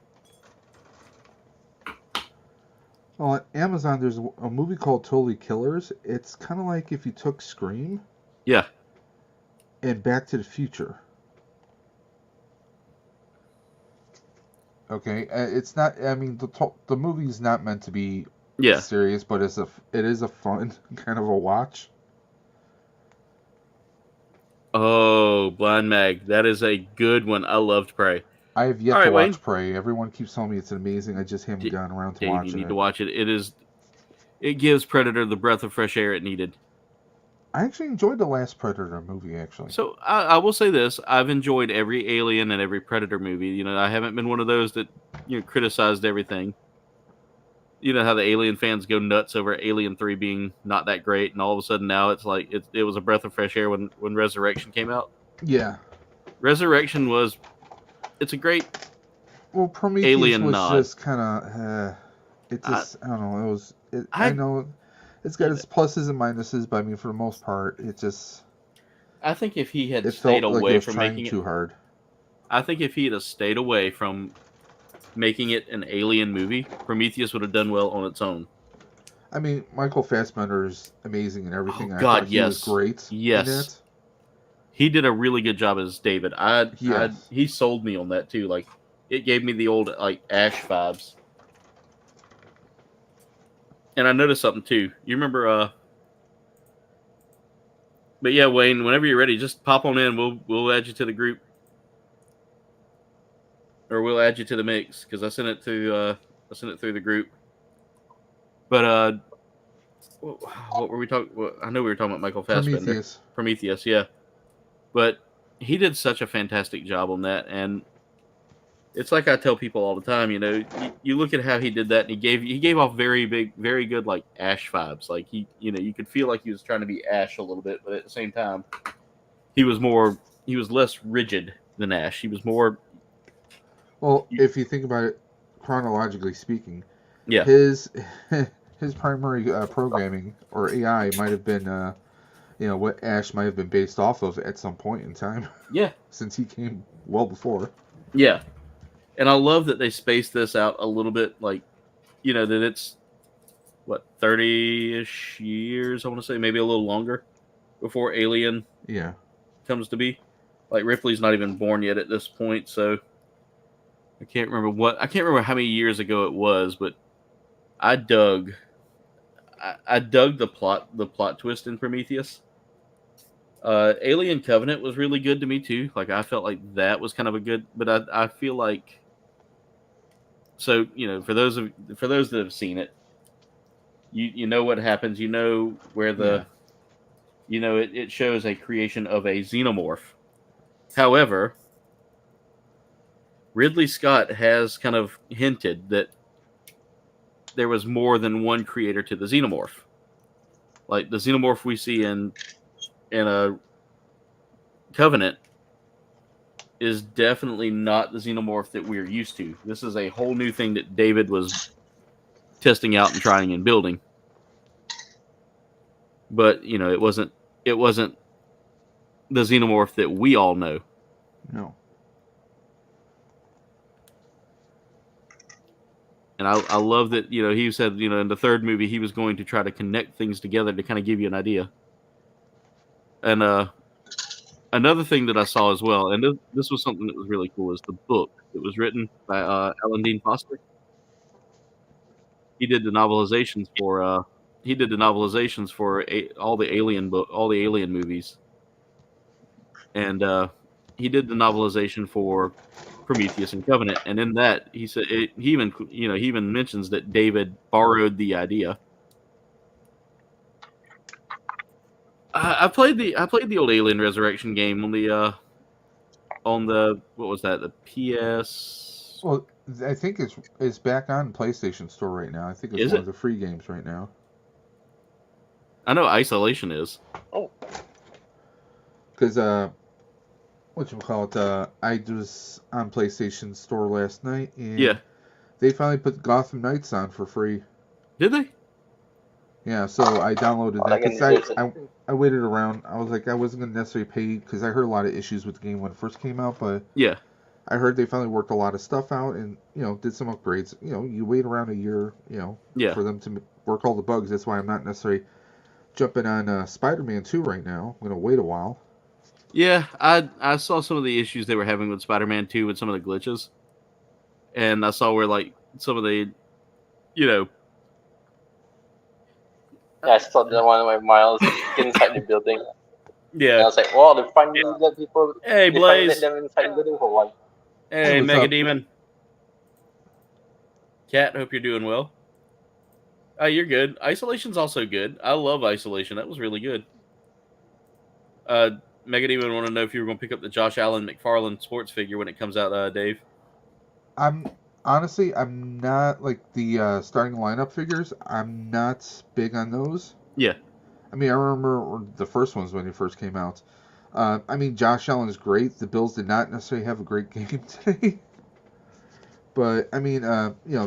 Well, on Amazon, there's a movie called Totally Killers. It's kind of like if you took Scream. Yeah. And Back to the Future. Okay, it's not. I mean, the movie's not meant to be serious, but it is a fun kind of a watch. Oh, Blind Mag, that is a good one. I loved Prey. I have yet to watch Prey. Everyone keeps telling me it's amazing. I just haven't gotten around to watching it. You need to watch it. It gives Predator the breath of fresh air it needed. I actually enjoyed the last Predator movie, actually. So I will say this: I've enjoyed every Alien and every Predator movie. I haven't been one of those that criticized everything. You know how the Alien fans go nuts over Alien 3 being not that great, and all of a sudden now it's like it was a breath of fresh air when Resurrection came out. Yeah, Resurrection was. It's a great. Well, Prometheus Alien was nod. just kind of. It just I don't know. It was. I know. It's got its pluses and minuses, but I mean, for the most part, it just. I think if he had it stayed felt like away it was from trying making it too hard. I think if he had stayed away from making it an Alien movie, Prometheus would have done well on its own. I mean, Michael Fassbender's amazing and everything. Oh, I God, thought he was great. Yes. In it. He did a really good job as David. He sold me on that too. Like, it gave me the old like Ash vibes. And I noticed something too. You remember? But yeah, Wayne. Whenever you're ready, just pop on in. We'll add you to the group, or we'll add you to the mix because I sent it through the group. But what were we talking? Well, I know we were talking about Michael Fassbender. Prometheus, yeah. But he did such a fantastic job on that, and it's like I tell people all the time. You look at how he did that, and he gave off very good like Ash vibes. Like you could feel like he was trying to be Ash a little bit, but at the same time, he was less rigid than Ash. He was more. Well, if you think about it, chronologically speaking, yeah, his primary programming or AI might have been. What Ash might have been based off of at some point in time. Yeah. Since he came well before. Yeah. And I love that they spaced this out a little bit, like, that it's, 30-ish years, I want to say, maybe a little longer, before Alien comes to be. Like, Ripley's not even born yet at this point, so I can't remember how many years ago it was, but I dug the plot twist in Prometheus. Alien Covenant was really good to me too. Like, I felt like that was kind of a good, but I feel like, so for those that have seen it, you know what happens. You know where it shows a creation of a xenomorph. However, Ridley Scott has kind of hinted that there was more than one creator to the xenomorph. Like the xenomorph we see in a Covenant is definitely not the xenomorph that we're used to. This is a whole new thing that David was testing out and trying and building. But, it wasn't the xenomorph that we all know. No. And I love that, he said, in the third movie, he was going to try to connect things together to kind of give you an idea. And another thing that I saw as well, and this was something that was really cool, is the book. It was written by Alan Dean Foster. He did the novelizations for all the Alien movies, and he did the novelization for Prometheus and Covenant. And in that, he said he even mentions that David borrowed the idea. I played the old Alien Resurrection game on the what was that, the PS? Well, I think it's back on PlayStation Store right now. I think it's one of the free games right now. I know Isolation is. Oh. Because whatchamacallit, I was on PlayStation Store last night, and they finally put Gotham Knights on for free. Did they? Yeah, so I downloaded that because I waited around. I was like, I wasn't going to necessarily pay because I heard a lot of issues with the game when it first came out, but yeah, I heard they finally worked a lot of stuff out and, did some upgrades. You wait around a year, for them to work all the bugs. That's why I'm not necessarily jumping on Spider-Man 2 right now. I'm going to wait a while. Yeah, I saw some of the issues they were having with Spider-Man 2 with some of the glitches. And I saw where, like, some of the, I saw the one where Miles get inside the building. Yeah. And I was like, wow, they finally let people. Hey, they Blaze. let them inside the building for one. Hey, what's Mega up? Demon. Cat, hope you're doing well. Oh, you're good. Isolation's also good. I love Isolation. That was really good. Mega Demon want to know if you were going to pick up the Josh Allen McFarlane sports figure when it comes out, Dave. I'm not like the starting lineup figures. I'm not big on those. Yeah. I mean, I remember the first ones when they first came out. I mean, Josh Allen is great. The Bills did not necessarily have a great game today. But, I mean,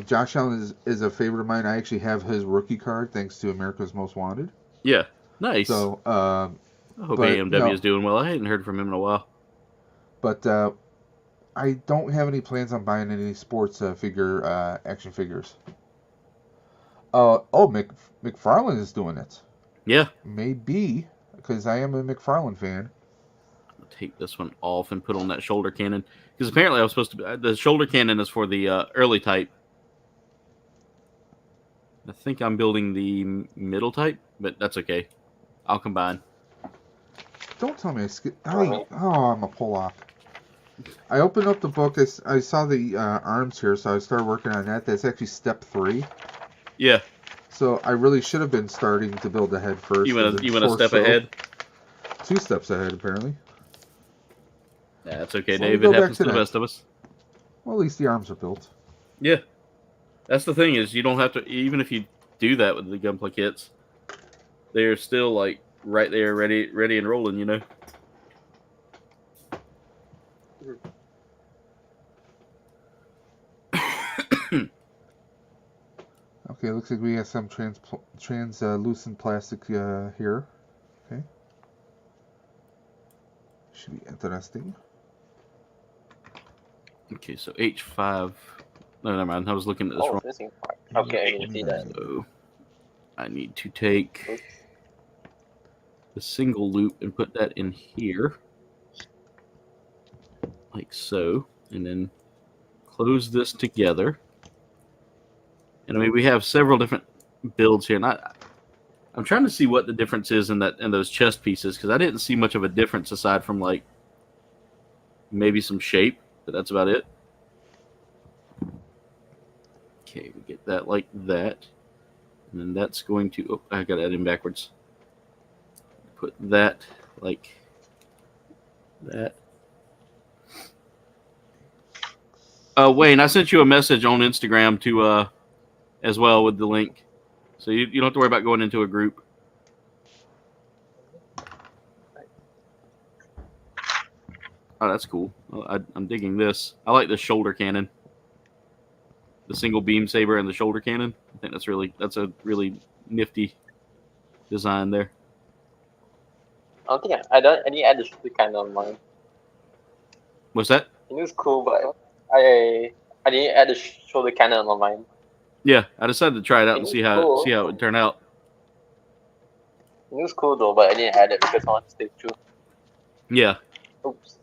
Josh Allen is a favorite of mine. I actually have his rookie card thanks to America's Most Wanted. Yeah. Nice. So, I hope AMW is doing well. I hadn't heard from him in a while. But I don't have any plans on buying any sports figure action figures. McFarlane is doing it. Yeah. Maybe, because I am a McFarlane fan. I'll take this one off and put on that shoulder cannon. Because apparently I was supposed to... the shoulder cannon is for the early type. I think I'm building the middle type, but that's okay. I'll combine. Don't tell me I skipped... I'm a pull-off. I opened up the book. I saw the arms here, so I started working on that. That's actually step 3. Yeah. So I really should have been starting to build the head first. You want a step ahead? 2 steps ahead, apparently. Yeah, that's okay, So Dave. It happens to the best of us. Well, at least the arms are built. Yeah. That's the thing is you don't have to... Even if you do that with the Gunpla kits, they're still, like, right there, ready and rolling, Okay, looks like we have some translucent plastic here. Okay. Should be interesting. Okay, so H5... No, never mind. I was looking at this wrong. Missing part. Okay, I can see that. So I need to take the single loop and put that in here. Like so. And then close this together. And I mean, we have several different builds here. And I'm trying to see what the difference is in those chest pieces, because I didn't see much of a difference aside from, like, maybe some shape, but that's about it. Okay, we get that like that. And then that's going to... Oh, I got that in backwards. Put that like that. Wayne, I sent you a message on Instagram to as well with the link. So you don't have to worry about going into a group. Oh, that's cool. I'm digging this. I like the shoulder cannon. The single beam saber and the shoulder cannon. I think that's a really nifty design there. I don't think I didn't add the shoulder cannon on mine. What's that? It was cool, but I didn't add the shoulder cannon on mine. Yeah, I decided to try it out and see how it would turn out. It was cool though, but I didn't add it because I want to stay true. Yeah, Oops.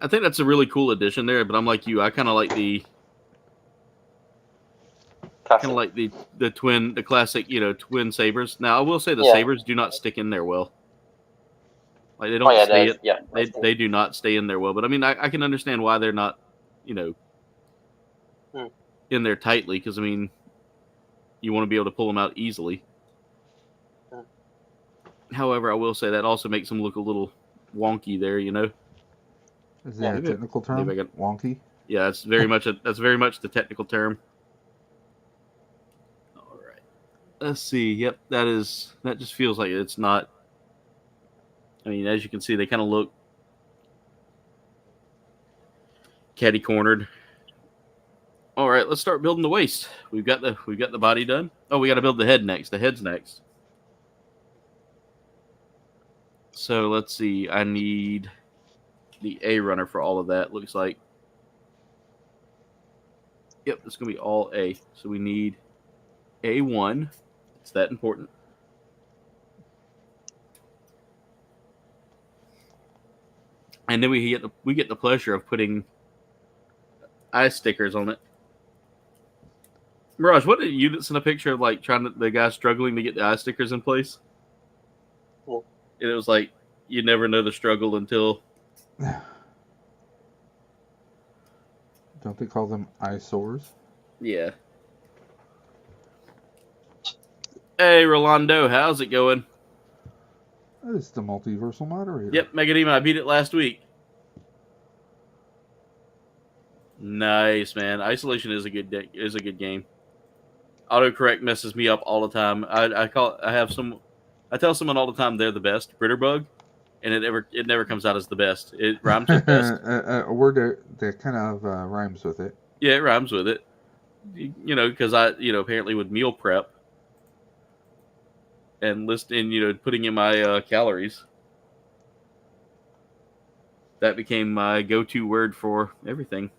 I think that's a really cool addition there. But I'm like you, I kind of like the Classic. the classic, twin sabers. Now I will say the Yeah. sabers do not stick in there well. Like they don't yeah, stay. that's- yeah, They that's- they do not stay in there well. But I mean, I can understand why they're not, Hmm. in there tightly, because I mean, you want to be able to pull them out easily. Hmm. However, I will say that also makes them look a little wonky there. Is that a technical term? maybe I got- Wonky? Yeah, that's very much the technical term. All right, let's see. Yep, that just feels like it's not. I mean, as you can see, they kind of look catty cornered. All right, let's start building the waist. We've got the body done. Oh, we got to build the head next. The head's next. So let's see. I need the A runner for all of that. Looks like. Yep, it's gonna be all A. So we need A1. It's that important. And then we get the pleasure of putting eye stickers on it. Mirage, what did you send a picture of the guy struggling to get the eye stickers in place? Cool. And it was like you never know the struggle until. Don't they call them eyesores? Yeah. Hey, Rolando, how's it going? It's the multiversal moderator. Yep, Megadema, I beat it last week. Nice, man. Isolation is a good game. Autocorrect messes me up all the time. I tell someone all the time they're the best, Britterbug, and it never comes out as the best. It rhymes with best. A word that kind of rhymes with it. Yeah, it rhymes with it. Because apparently with meal prep and putting in my calories, that became my go-to word for everything.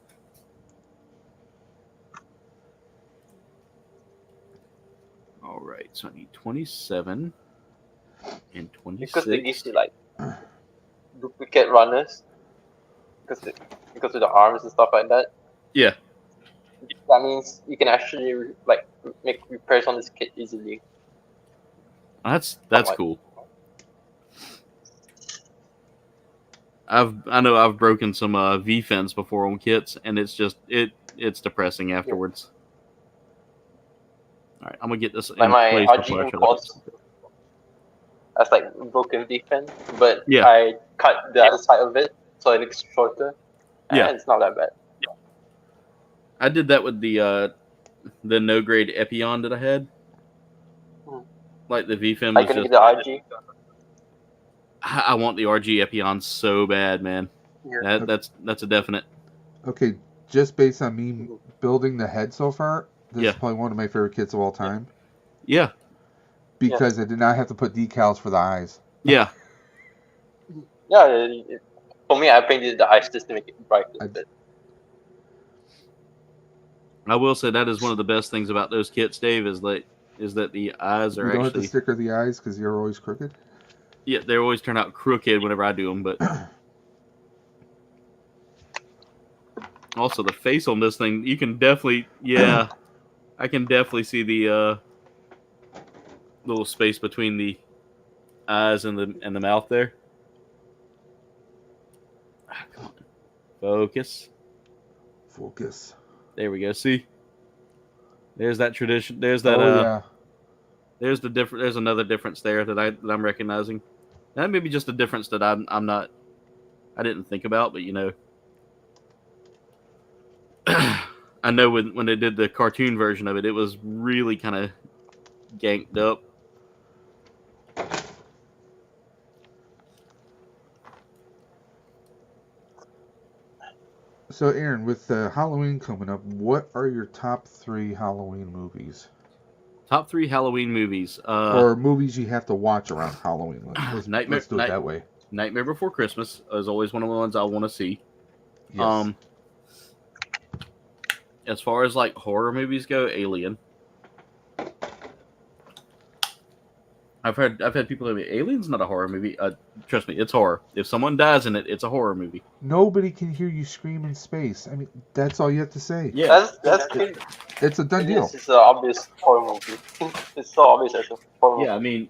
All right, so I need 27 and 26. Because they give you like duplicate runners. Because of the arms and stuff like that. Yeah. That means you can actually make repairs on this kit easily. That's cool. I know I've broken some V-fins before on kits, and it's just it's depressing afterwards. All right, I'm gonna get this in My place RG before I shut calls that's like broken defense, but Yeah. I cut the other side of it so it looks shorter. Yeah. And it's not that bad. I did that with the no grade Epion that I had. Like the V-fin I was can just. get the RG. I want the RG Epion so bad, man. Yeah. That's a definite. Okay, just based on me building the head so far, this Yeah. is probably one of my favorite kits of all time. Yeah, Because I did not have to put decals for the eyes. yeah. Yeah, for me, I painted the eyes just to make it bright a bit. I will say that is one of the best things about those kits, Dave, is that the eyes You are don't have to actually. sticker the eyes because you're always crooked. Yeah, they always turn out crooked whenever I do them, but. Also, the face on this thing, you can definitely, I can definitely see the little space between the eyes and the mouth there. Come on. Focus. Focus. There we go. See? There's that tradition. There's that. Yeah. There's the different. There's another difference there that I'm recognizing. That may be just a difference that I'm not. I didn't think about, but I know when they did the cartoon version of it, it was really kind of ganked up. So, Aaron, with Halloween coming up, what are your top 3 Halloween movies? Top 3 Halloween movies. Or movies you have to watch around Halloween. Let's do it that way. Nightmare Before Christmas is always one of the ones I want to see. Yes. As far as like horror movies go, Alien. I've had people tell me Alien's not a horror movie. Trust me, it's horror. If someone dies in it, it's a horror movie. Nobody can hear you scream in space. I mean, that's all you have to say. Yeah, That's good. It's a done deal. It's an obvious horror movie. It's so obvious as a horror yeah. I movie.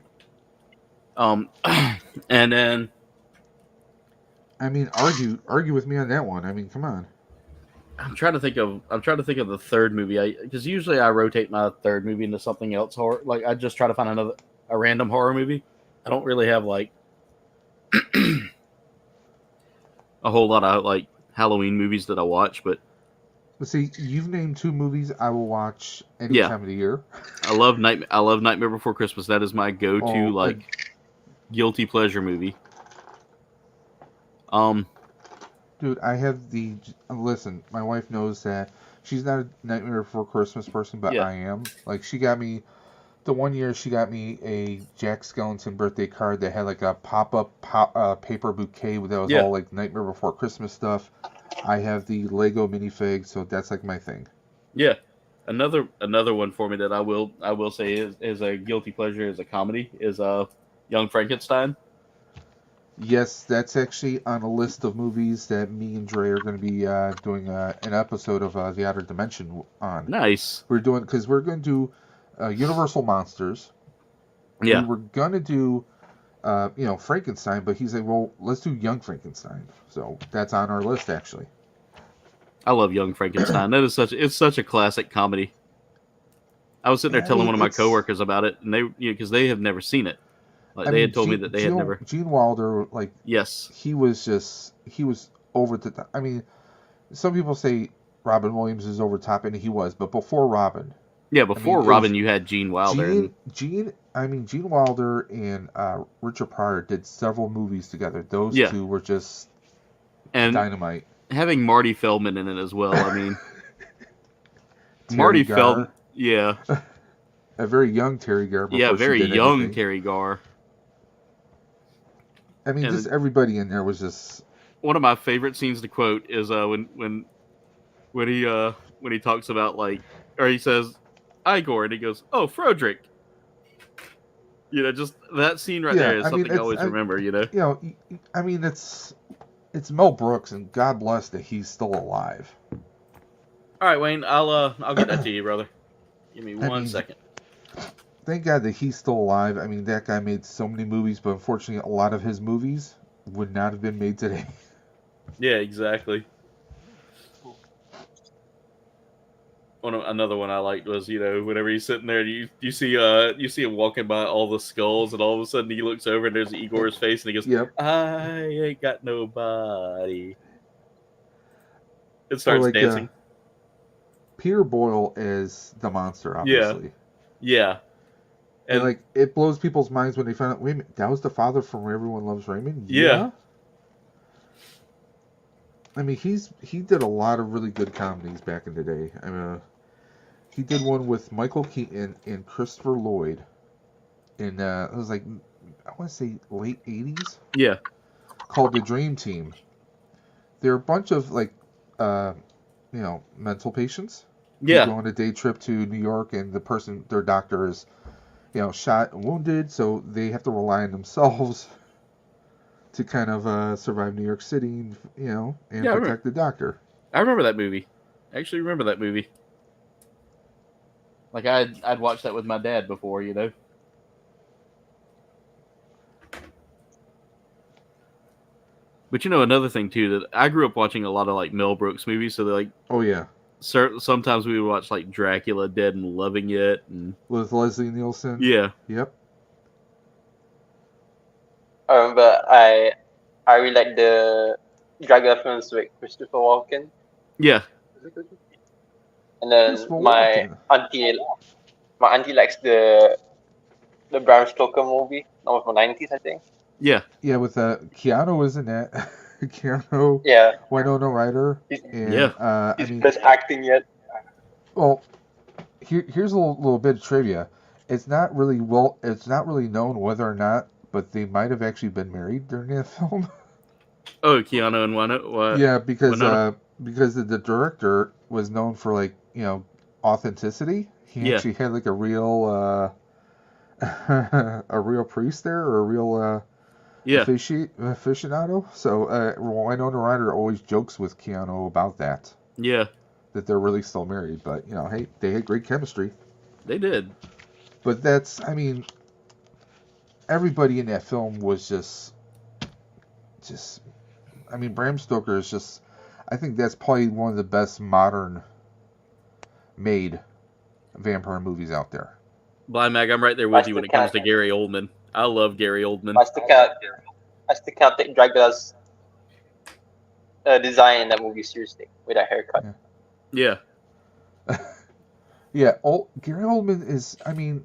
mean, and then I mean, argue with me on that one. I mean, come on. I'm trying to think of the third movie. Because usually I rotate my third movie into something else horror. Like I just try to find a random horror movie. I don't really have like a whole lot of like Halloween movies that I watch, but See, you've named 2 movies I will watch any time of the year. I love Nightmare Before Christmas. That is my go-to guilty pleasure movie. Dude, I have the... Listen, my wife knows that she's not a Nightmare Before Christmas person, but I am. Like, she got me... The one year, she got me a Jack Skellington birthday card that had, like, a pop-up paper bouquet that was all, like, Nightmare Before Christmas stuff. I have the Lego minifig, so that's, like, my thing. Yeah. Another one for me that I will say is a guilty pleasure, is a comedy, is Young Frankenstein. Yes, that's actually on a list of movies that me and Dre are going to be doing an episode of The Outer Dimension on. Nice. We're going to do Universal Monsters. Yeah. We were going to do, Frankenstein, but he's like, well, let's do Young Frankenstein. So that's on our list, actually. I love Young Frankenstein. That is such a classic comedy. I was sitting there telling one of my coworkers about it, and they, because they have never seen it. Like they had told me that they had never. Gene Wilder, like, yes, he was over the top. I mean, some people say Robin Williams is over top, and he was, but before Robin. Yeah, before Robin, you had Gene Wilder. Gene Wilder and Richard Pryor did several movies together. Those two were just dynamite. Having Marty Feldman in it as well. I mean, Marty Feldman. Yeah. A very young Terry Garr. Yeah, very young Terry Garr. I mean, just everybody in there was just... One of my favorite scenes to quote is when he talks about, like, or he says Igor, and he goes, "Oh, Frodrick." You know, just that scene right there is something I always remember. You know. You know, I mean, it's Mel Brooks, and God bless that he's still alive. All right, Wayne, I'll get that to you, brother. Give me one second. Thank God that he's still alive. I mean, that guy made so many movies, but unfortunately, a lot of his movies would not have been made today. Yeah, exactly. Another one I liked was, you know, whenever he's sitting there, you see him walking by all the skulls, and all of a sudden he looks over and there's Igor's face, and he goes, "Yep, I ain't got nobody." It starts dancing. Peter Boyle is the monster, obviously. Yeah. And like, it blows people's minds when they find out, wait a minute, that was the father from Everyone Loves Raymond? Yeah. I mean, he did a lot of really good comedies back in the day. I mean, he did one with Michael Keaton and Christopher Lloyd. And it was like, I want to say late 80s? Yeah. Called The Dream Team. They're a bunch of, like, mental patients. Yeah. Who go on a day trip to New York, and their doctor is, shot and wounded, so they have to rely on themselves to kind of survive New York City, and protect the doctor. I remember that movie. I actually remember that movie. Like, I'd watched that with my dad before, you know. But another thing too, that I grew up watching a lot of like Mel Brooks movies, so they're like, oh yeah. Sometimes we would watch like Dracula, Dead and Loving It, and with Leslie Nielsen. Yeah. Yep. But I really like the Dracula films with Christopher Walken. Yeah. And then my auntie likes the Bram Stoker movie. That was from the 90s, I think. Yeah. Yeah, with Keanu, isn't that? Keanu. Yeah. Winona Ryder. He's best acting yet. Well, here's a little bit of trivia. It's not really known whether or not, but they might have actually been married during that film. Oh, Keanu and Winona. Yeah, because the director was known for, like, authenticity. He actually had like a real a real priest there, or a real Yeah. aficionado. So Winona Ryder always jokes with Keanu about that they're really still married. But hey, they had great chemistry. They did. But I mean, everybody in that film was just. I mean, Bram Stoker is just. I think that's probably one of the best modern made vampire movies out there. Blind Mag, I'm right there with you when it comes to Gary Oldman. I love Gary Oldman. I still can't take Dracula's design in that movie seriously with that haircut. Yeah. Yeah. Gary Oldman is. I mean,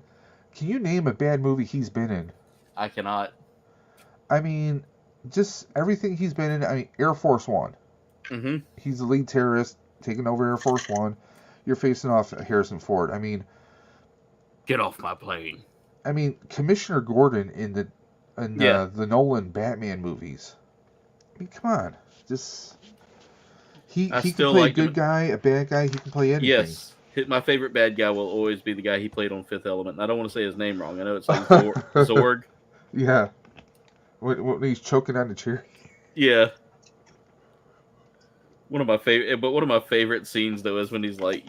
can you name a bad movie he's been in? I cannot. I mean, just everything he's been in. I mean, Air Force One. Mm-hmm. He's the lead terrorist taking over Air Force One. You're facing off Harrison Ford. I mean, get off my plane. I mean, Commissioner Gordon in the Nolan Batman movies. I mean, come on, just he can play a good guy, a bad guy. He can play anything. Yes, my favorite bad guy will always be the guy he played on Fifth Element. And I don't want to say his name wrong. I know it's like Zorg. Yeah, when he's choking on the chair. Yeah. One of my favorite scenes though is when he's like,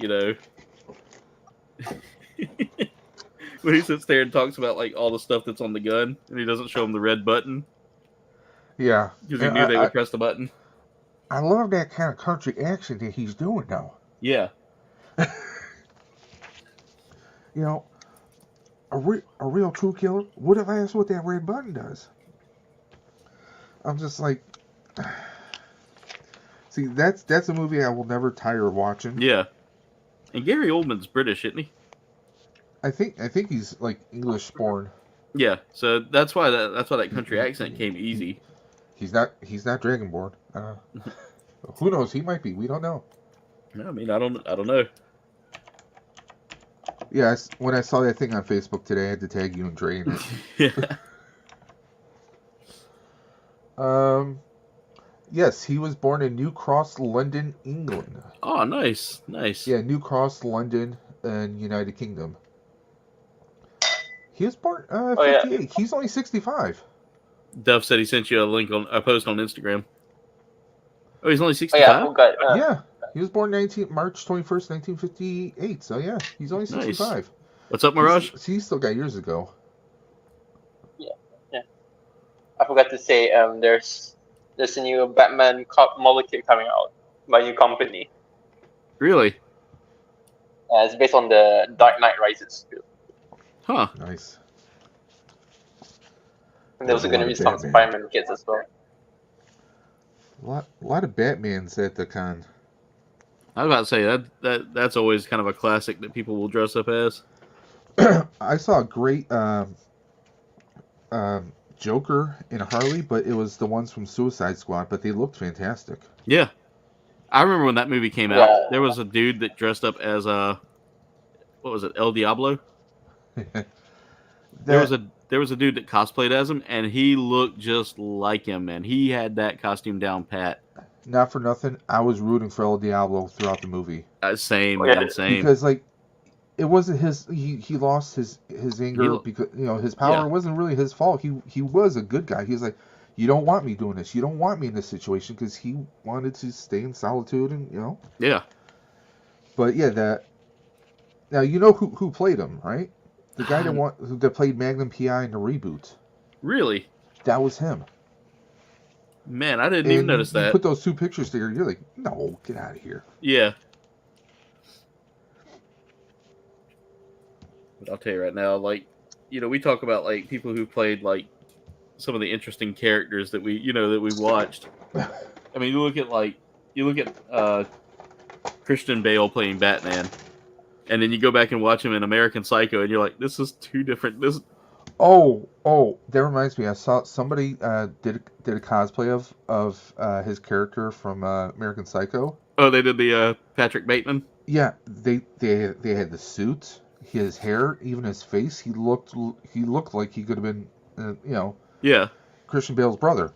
when he sits there and talks about like all the stuff that's on the gun, and he doesn't show him the red button. Yeah, because he knew they would press the button. I love that kind of country accent that he's doing now. Yeah. A real true killer would have asked what that red button does. I'm just like. See, that's a movie I will never tire of watching. Yeah, and Gary Oldman's British, isn't he? I think he's like English born. Yeah, so that's why that country accent came easy. He's not Dragonborn. Who knows? He might be. We don't know. No, I mean I don't know. Yeah, when I saw that thing on Facebook today, I had to tag you and Dre in it. Yeah. Yes, he was born in New Cross, London, England. Oh, nice. Yeah, New Cross, London, and United Kingdom. He was born 58. Yeah. He's only 65. Duff said he sent you a post on Instagram. Oh, he's only 65? Yeah, he was born March 21st, 1958. So yeah, he's only 65. Nice. What's up, Mirage? He's still got years to go. Yeah. I forgot to say, there's a new Batman model kit coming out by a new company. Really? It's based on the Dark Knight Rises. Huh. Nice. And there's also going to be some Spider-Man kits as well. A lot of Batmans at the con. I was about to say that's always kind of a classic that people will dress up as. I saw a great Joker and Harley, but it was the ones from Suicide Squad, but they looked fantastic. Yeah. I remember when that movie came out, there was a dude that dressed up as what was it, El Diablo? There was a dude that cosplayed as him, and he looked just like him, man. He had that costume down pat. Not for nothing, I was rooting for El Diablo throughout the movie. Same, man, same. Because it wasn't his. He lost his anger because his power wasn't really his fault. He was a good guy. He was like, you don't want me doing this. You don't want me in this situation, because he wanted to stay in solitude and Yeah. But yeah, now you know who played him, right? The guy that played Magnum PI in the reboot. Really? That was him. Man, I didn't even notice that. You put those two pictures together, you're like, no, get out of here. Yeah. But I'll tell you right now, we talk about people who played some of the interesting characters that we watched. I mean, you look at Christian Bale playing Batman, and then you go back and watch him in American Psycho, and you're like, this is two different. Oh, that reminds me. I saw somebody did a cosplay of his character from American Psycho. Oh, they did the Patrick Bateman. Yeah, they had the suit, his hair, even his face. He looked like he could have been, Yeah. Christian Bale's brother.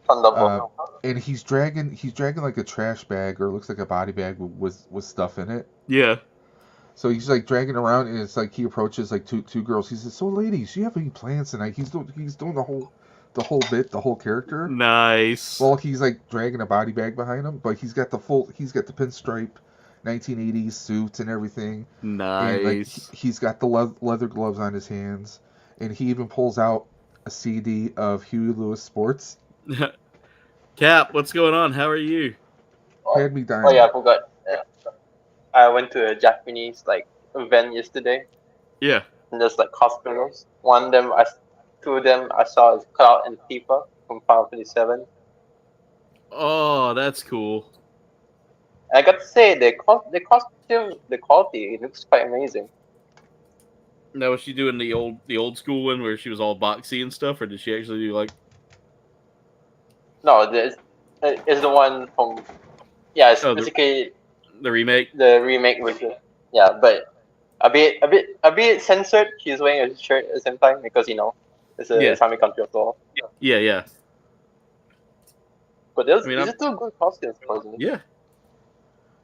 And he's dragging like a trash bag, or looks like a body bag with stuff in it. Yeah. So he's like dragging around, and it's like he approaches like two girls. He says, "So, ladies, do you have any plans tonight?" He's doing the whole bit, the whole character. Nice. Well, he's like dragging a body bag behind him, but he's got the pinstripe 1980s suit and everything. Nice. And like he's got the leather gloves on his hands, and he even pulls out a CD of Huey Lewis Sports. Cap, what's going on? How are you? Had me dying. Oh yeah, I forgot. Yeah. I went to a Japanese event yesterday. Yeah. And there's cosplayers. Two of them I saw is Cloud and Tifa from Final Fantasy 7. Oh, that's cool. I got to say, the costume, the quality, it looks quite amazing. Now, was she doing the old school one where she was all boxy and stuff, or did she actually do No, it's the one from. Yeah, it's basically the remake. The remake version. Yeah, but a bit censored. She's wearing a shirt at the same time because it's a Islamic country as well. Yeah. But these are still good costumes, personally. Yeah.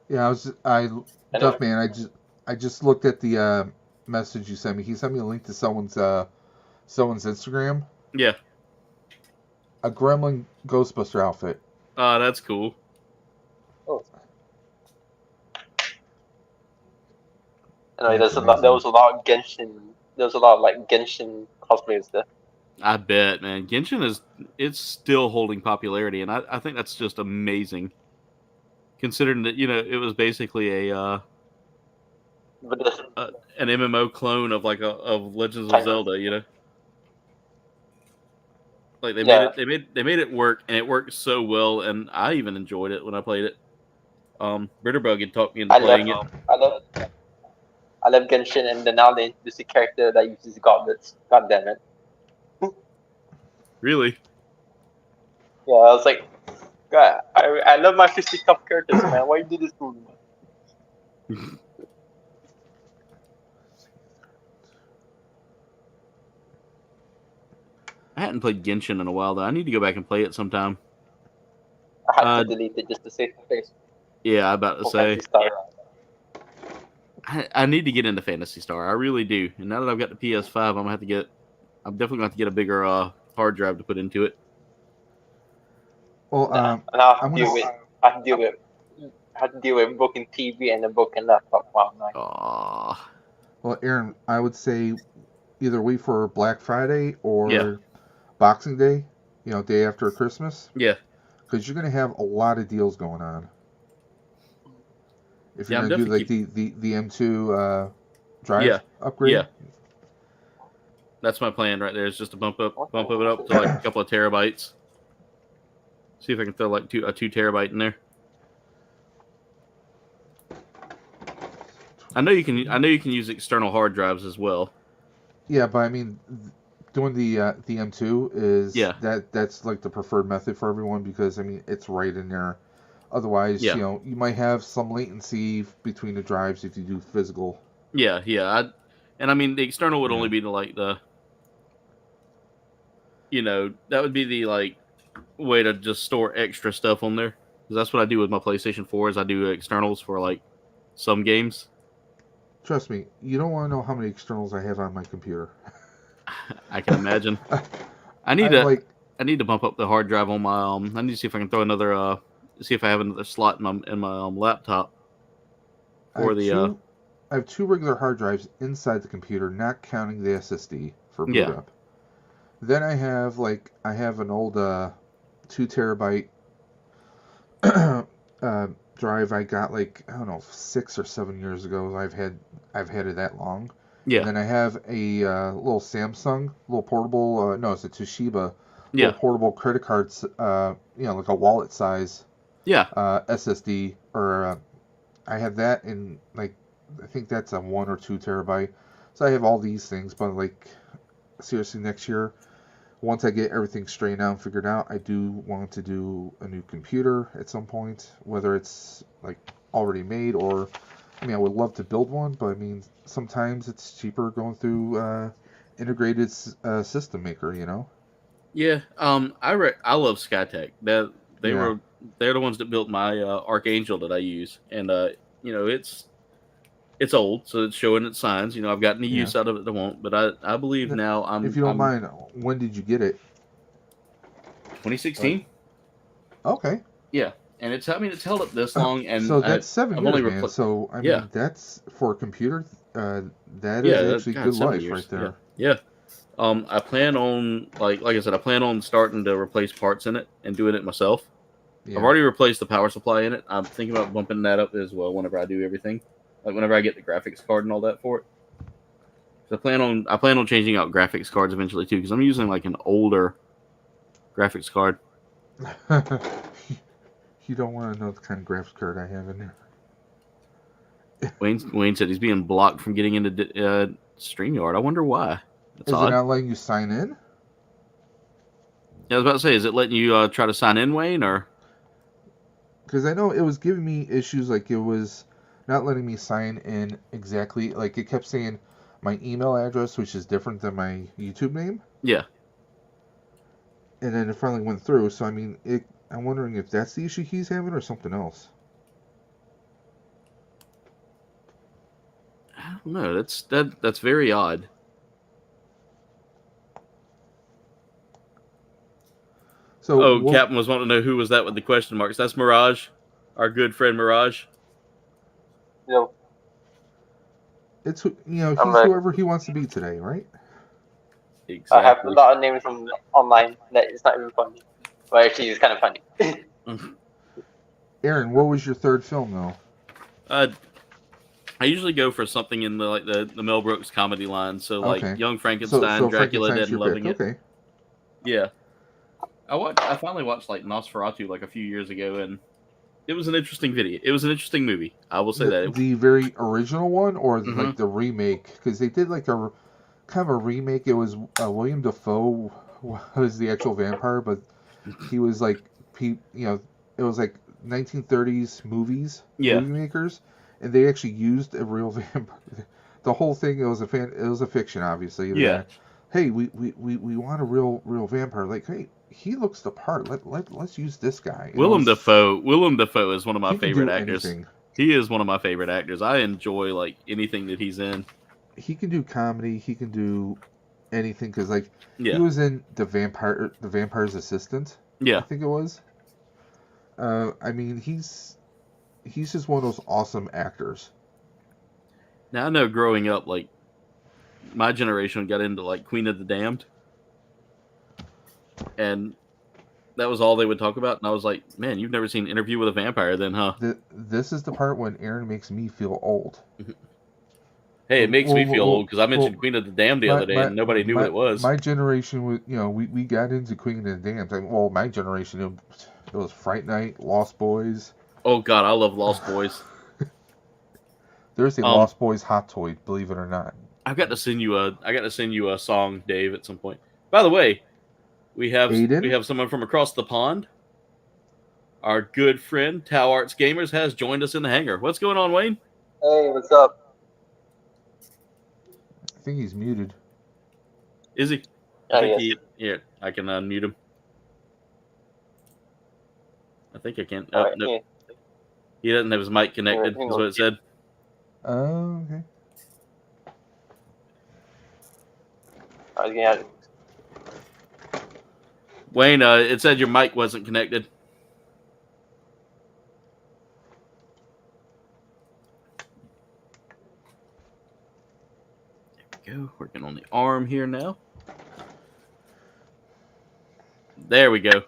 Yeah, I just looked at the message you sent me. He sent me a link to someone's Instagram. Yeah. A Gremlin Ghostbuster outfit. Oh, that's cool. Oh. Anyway, there was a lot of Genshin. There was a lot of Genshin cosplayers there. I bet, man. Genshin it's still holding popularity, and I think that's just amazing. Considering that it was basically an MMO clone of of Legends of Zelda, Like they made it work, and it worked so well, and I even enjoyed it when I played it. Bitterbug had talked me into playing it. I love Genshin, and then now they introduced a character that uses goblets. God damn it! Really? Yeah, I was like, God, I love my 50 cup characters, man. Why you do this to me? I hadn't played Genshin in a while, though. I need to go back and play it sometime. I had to delete it just to save my face. Yeah, I'm about to say. I need to get into Phantasy Star. I really do. And now that I've got the PS5, I'm definitely going to have to get a bigger hard drive to put into it. Well, I have to deal with broken TV and a broken laptop. Wow, nice. Aww. Well, Aaron, I would say either wait for Black Friday or Boxing Day, day after Christmas. Yeah. Because you're going to have a lot of deals going on. If you're going to do the M2 drive upgrade. Yeah. That's my plan right there. Is just to bump it up to a couple of terabytes. See if I can throw a 2 terabyte in there. I know you can use external hard drives as well. Yeah, but I mean, doing the M2 is that's the preferred method for everyone because I mean it's right in there. Otherwise, you might have some latency between the drives if you do physical. Yeah. And I mean the external would only be that would be the way to just store extra stuff on there. Because that's what I do with my PlayStation 4 is I do externals for some games. Trust me, you don't want to know how many externals I have on my computer. I can imagine. I need to bump up the hard drive on my I need to see if I can throw another see if I have another slot in my laptop for I have 2 regular hard drives inside the computer, not counting the SSD for boot up. Then I have an old 2 terabyte drive I got I don't know 6 or 7 years ago. I've had it that long. Yeah. And then I have a little Samsung, little portable. No, it's a Toshiba. Little portable credit cards. Like a wallet size. Yeah. SSD or I have that in I think that's a 1 or 2 terabyte. So I have all these things, but seriously, next year, once I get everything straightened out and figured out, I do want to do a new computer at some point, whether it's already made or, I mean, I would love to build one, but I mean, sometimes it's cheaper going through integrated system maker, Yeah, I love Skytech. They're the ones that built my Archangel that I use, and It's old, so it's showing its signs. You know, I've gotten the Yeah. use out of it. I won't, but I believe now I'm. If you don't I'm mind, when did you get it? 2016. Okay. Yeah, and it's held up this long, and So that's 7 I've years, only man. So I Yeah. mean, that's for a computer. That Yeah, is that's actually God, good 7 life years. right there. Yeah. I plan on like I said, I plan on starting to replace parts in it and doing it myself. Yeah. I've already replaced the power supply in it. I'm thinking about bumping that up as well whenever I do everything, like whenever I get the graphics card and all that for it. So I plan on changing out graphics cards eventually too, because I'm using like an older graphics card. You don't want to know the kind of graphics card I have in there. Wayne said he's being blocked from getting into StreamYard. I wonder why. That's Is odd. it not letting you sign in? Yeah, I was about to say, is it letting you try to sign in, Wayne, or? Because I know it was giving me issues, like it was not letting me sign in exactly. Like it kept saying my email address, which is different than my YouTube name. Yeah. And then it finally went through. So I mean, I'm wondering if that's the issue he's having or something else. I don't know. That's very odd. So Captain was wanting to know who was that with the question marks. That's Mirage, our good friend Mirage. No. It's he's whoever he wants to be today, right? Exactly. I have a lot of names from online that it's not even funny. Well, actually, it's kind of funny. Aaron, what was your third film though? I usually go for something in the Mel Brooks comedy line. So like Okay. Young Frankenstein, So Dracula Frankenstein's Dead and your Loving pick. It. Okay. Yeah. I finally watched like Nosferatu like a few years ago, and it was an interesting video. It was an interesting movie. I will say that. The very original one, or Mhm. like the remake, because they did like a kind of a remake. It was William Dafoe was the actual vampire, but he was like it was like 1930s movie makers, and they actually used a real vampire. The whole thing, it was a fiction, obviously. Yeah. Hey, we want a real vampire. Like, hey, he looks the part. Let's use this guy. Willem Dafoe is one of my favorite actors. Anything. He is one of my favorite actors. I enjoy like anything that he's in. He can do comedy. He can do anything because like Yeah. he was in the Vampire's Assistant. Yeah. I think it was. I mean, he's just one of those awesome actors. Now I know growing up, like my generation got into like Queen of the Damned, and that was all they would talk about. And I was like, man, you've never seen Interview with a Vampire, then, huh? This is the part when Aaron makes me feel old. Hey, it makes me feel old because I mentioned Queen of the Damned the other day, and nobody knew what it was. My generation was, we got into Queen of the Damned. Well, my generation, it was Fright Night, Lost Boys. Oh God, I love Lost Boys. There's a Lost Boys hot toy, believe it or not. I got to send you a song, Dave, at some point. By the way, we have someone from across the pond. Our good friend Tau Arts Gamers has joined us in the hangar. What's going on, Wayne? Hey, what's up? I think he's muted. Is he? Here, I can unmute him. I think I can. Right, no. yeah. He doesn't have his mic connected, is what it said. Oh, okay. Wayne, it said your mic wasn't connected. There we go. Working on the arm here now. There we go.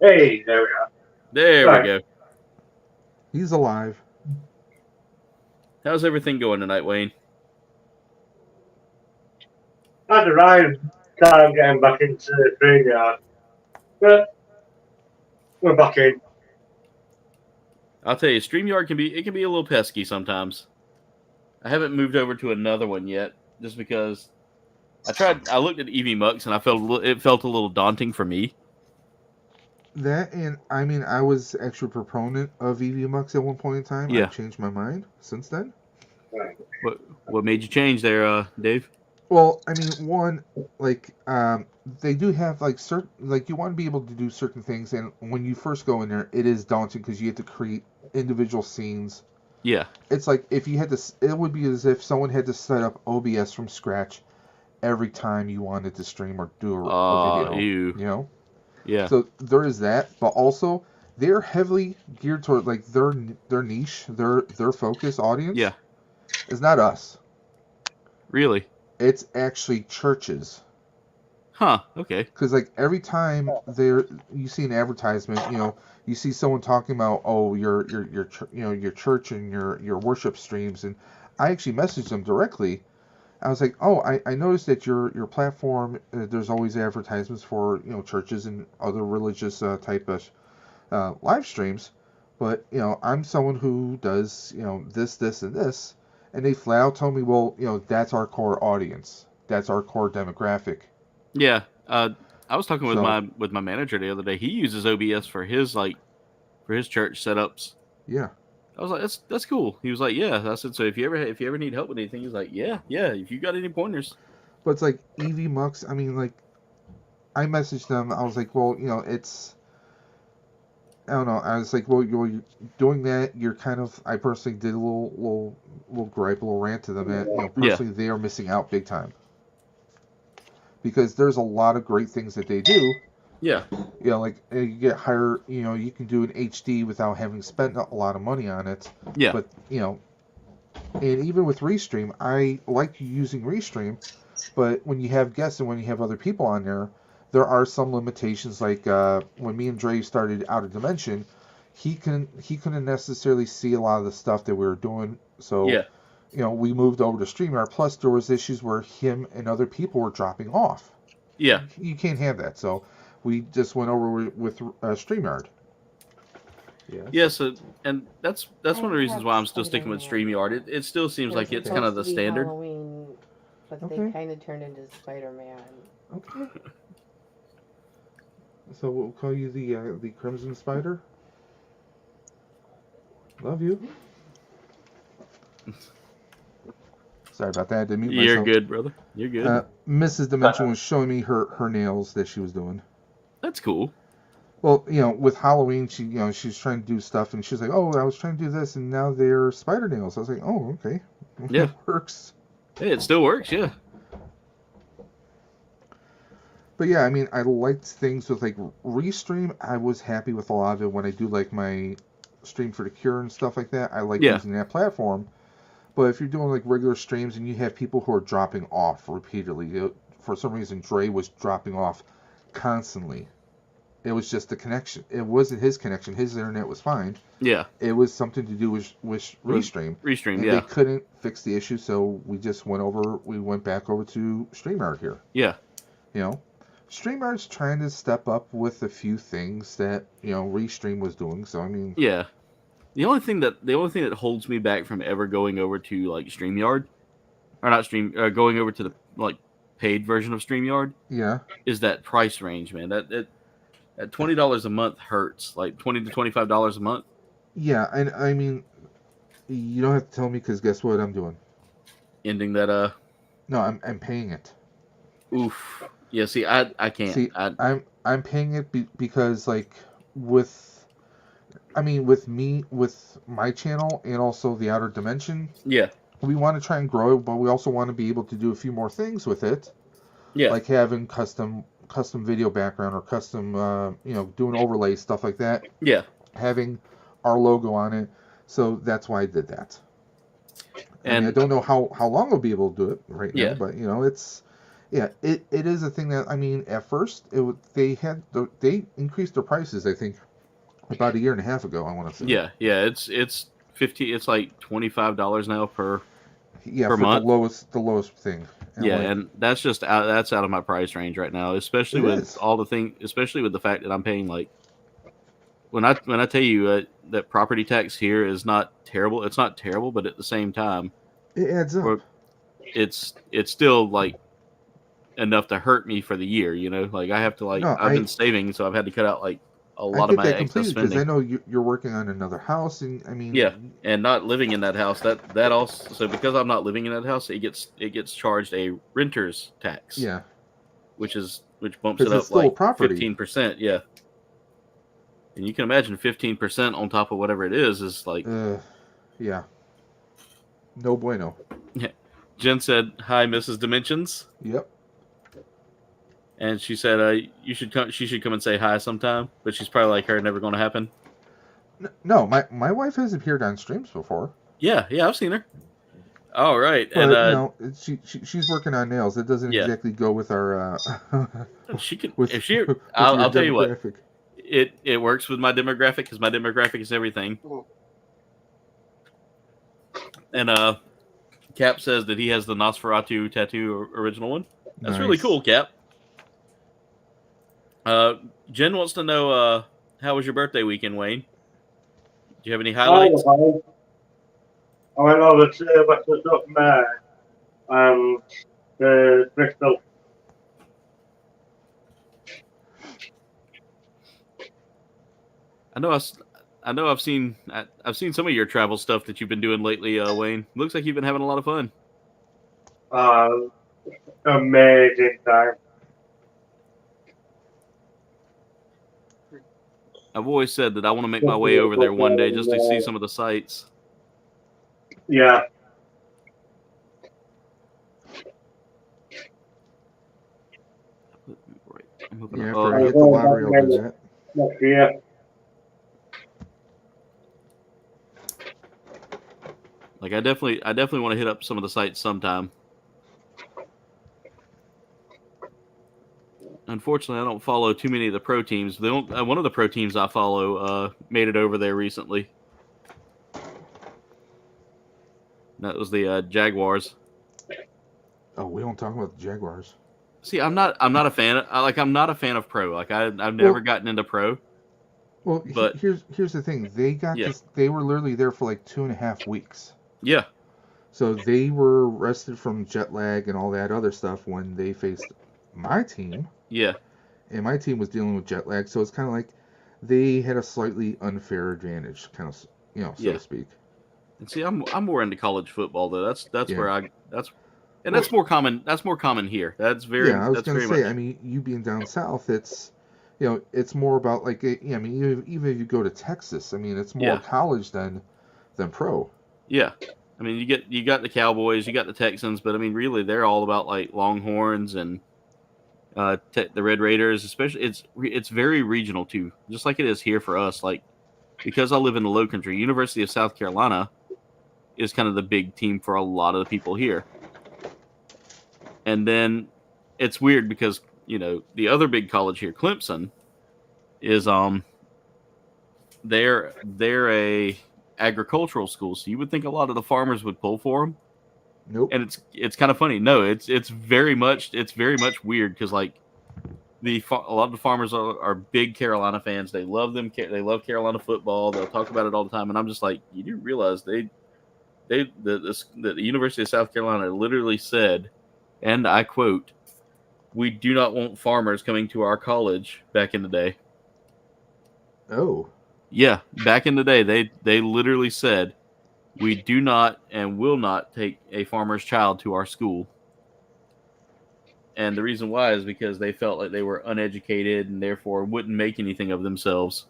Hey, there we are. There we go. He's alive. How's everything going tonight, Wayne? I'd arrived time getting back into the graveyard, but we're back in. I'll tell you, StreamYard can be a little pesky sometimes. I haven't moved over to another one yet, just because I looked at EV Mux and it felt a little daunting for me. That, and I mean, I was actually a proponent of EV Mux at one point in time. Yeah. I've changed my mind since then. What made you change there, Dave? Well, I mean, one, like, they do have, like, certain, like, you want to be able to do certain things, and when you first go in there, it is daunting because you have to create individual scenes Yeah. It's like if you had to, it would be as if someone had to set up OBS from scratch every time you wanted to stream or do a video. Ew. You know? Yeah. So there is that, but also they're heavily geared toward like their niche, their focus audience. Yeah. Is not us. Really? It's actually churches. Huh. Okay. Because like every time you see an advertisement, you know, you see someone talking about your church and your worship streams, and I actually messaged them directly. I was like, I noticed that your platform, there's always advertisements for, you know, churches and other religious type of live streams, but, you know, I'm someone who does, you know, this, and this, and they flat out told me, well, you know, that's our core audience, that's our core demographic. Yeah. I was talking with my manager the other day. He uses OBS for his church setups. Yeah. I was like, that's cool. He was like, yeah. I said, so if you ever need help with anything, he's like, yeah. If you got any pointers. But it's like EV Mux. I mean, like, I messaged them. I was like, well, you know, it's, I don't know. I was like, well, you're doing that. You're kind of. I personally did a little gripe, a little rant to them that, you know, personally they are missing out big time. Because there's a lot of great things that they do. Yeah. You know, like you get higher, you know, you can do an HD without having spent a lot of money on it. Yeah. But, you know, and even with Restream, I like using Restream, but when you have guests and when you have other people on there are some limitations. Like when me and Dre started Out of Dimension, he couldn't necessarily see a lot of the stuff that we were doing. So, yeah. You know, we moved over to StreamYard. Plus, there was issues where him and other people were dropping off. Yeah. You can't have that. So we just went over with StreamYard. Yeah. Yeah. So, and that's one of the reasons why I'm still sticking with StreamYard. It still seems like it's kind of the standard. Halloween, but they kind of turned into Spider-Man. Okay. So we'll call you the Crimson Spider. Love you. Sorry about that. I didn't mute myself. You're good, brother. You're good. Mrs. Dimension was showing me her nails that she was doing. That's cool. Well, you know, with Halloween, she's trying to do stuff, and she's like, "Oh, I was trying to do this, and now they're spider nails." I was like, "Oh, okay, Yeah, it works." Hey, it still works, yeah. But yeah, I mean, I liked things with like Restream. I was happy with a lot of it when I do like my stream for the Cure and stuff like that. I like using that platform. But if you're doing like regular streams and you have people who are dropping off repeatedly, for some reason Dre was dropping off constantly. It was just the connection. It wasn't his connection. His internet was fine. Yeah. It was something to do with Restream. Restream, and they couldn't fix the issue, so we just went back over to StreamYard here. Yeah. You know, StreamYard's trying to step up with a few things that, you know, Restream was doing. So I mean, yeah. The only thing that holds me back from ever going over to like StreamYard, or not going over to the like paid version of StreamYard, is that price range, man. That $20 a month hurts, like $20 to $25 a month. Yeah, and I mean, you don't have to tell me because guess what I'm doing? Ending that. No, I'm paying it. Oof. Yeah. See, I can't. See, I'm paying it because like with my channel and also the Outer Dimension. Yeah. We want to try and grow it, but we also want to be able to do a few more things with it. Yeah. Like having custom video background or custom, doing overlays, stuff like that. Yeah. Having our logo on it. So that's why I did that. And I don't know how long I'll be able to do it right now, but you know, it is a thing that, I mean, at first they increased their prices, I think, about a year and a half ago, I want to say. Yeah, it's it's like $25 now per for month. The lowest thing. And and that's just that's out of my price range right now, especially with all the thing, especially with the fact that I'm paying like when I tell you that property tax here is not terrible. It's not terrible, but at the same time, it adds up. It's still like enough to hurt me for the year, you know. Like I have to I've been saving, so I've had to cut out like a lot of my excess spending. Because I know you're working on another house, and I mean, and not living in that house. That also, so because I'm not living in that house, it gets charged a renter's tax. Yeah, which bumps it up like 15%. Yeah, and you can imagine 15% on top of whatever it is like Yeah. No bueno. Yeah. Jen said, "Hi, Mrs. Dimensions." Yep. And she said, "You should come. She should come and say hi sometime." But she's probably like her, never going to happen. No, my wife has appeared on streams before. Yeah, I've seen her. All right, But and she's working on nails. It doesn't exactly go with our. She can. With, if she, with I'll tell you what. It works with my demographic because my demographic is everything. And Cap says that he has the Nosferatu tattoo original one. That's really cool, Cap. Jen wants to know how was your birthday weekend, Wayne? Do you have any highlights? I went over to Western Mare and Bristol. I know. I've seen some of your travel stuff that you've been doing lately, Wayne. Looks like you've been having a lot of fun. Amazing time. I've always said that I want to make my way over there one day just to see some of the sights. Yeah. Yeah, after I hit the lottery, I'll do that. Next year. Like I definitely want to hit up some of the sites sometime. Unfortunately, I don't follow too many of the pro teams. One of the pro teams I follow made it over there recently. That was the Jaguars. Oh, we don't talk about the Jaguars. See, I'm not a fan. I'm not a fan of pro. Like I've never gotten into pro. Well, but here's the thing. They got this. They were literally there for like 2.5 weeks. Yeah. So they were rested from jet lag and all that other stuff when they faced my team. Yeah. And my team was dealing with jet lag, so it's kind of like they had a slightly unfair advantage, kind of, so to speak. And see, I'm more into college football though. That's where that's more common. That's more common here. That's very. Yeah, I was going to say. I mean, you being down south, it's it's more about like I mean, even if you go to Texas, I mean, it's more college than pro. Yeah. I mean, you got the Cowboys, you got the Texans, but I mean, really, they're all about like Longhorns and the Red Raiders. Especially, it's very regional too, just like it is here for us. Like, because I live in the Low Country, University of South Carolina is kind of the big team for a lot of the people here. And then it's weird because the other big college here, Clemson, is they're a agricultural school, so you would think a lot of the farmers would pull for them. Nope. And it's kind of funny. No, it's very much weird because like a lot of the farmers are big Carolina fans. They love them. They love Carolina football. They'll talk about it all the time. And I'm just like, you do realize the University of South Carolina literally said, and I quote, "We do not want farmers coming to our college." Back in the day. Oh. Yeah, back in the day, they literally said, "We do not and will not take a farmer's child to our school." And the reason why is because they felt like they were uneducated and therefore wouldn't make anything of themselves.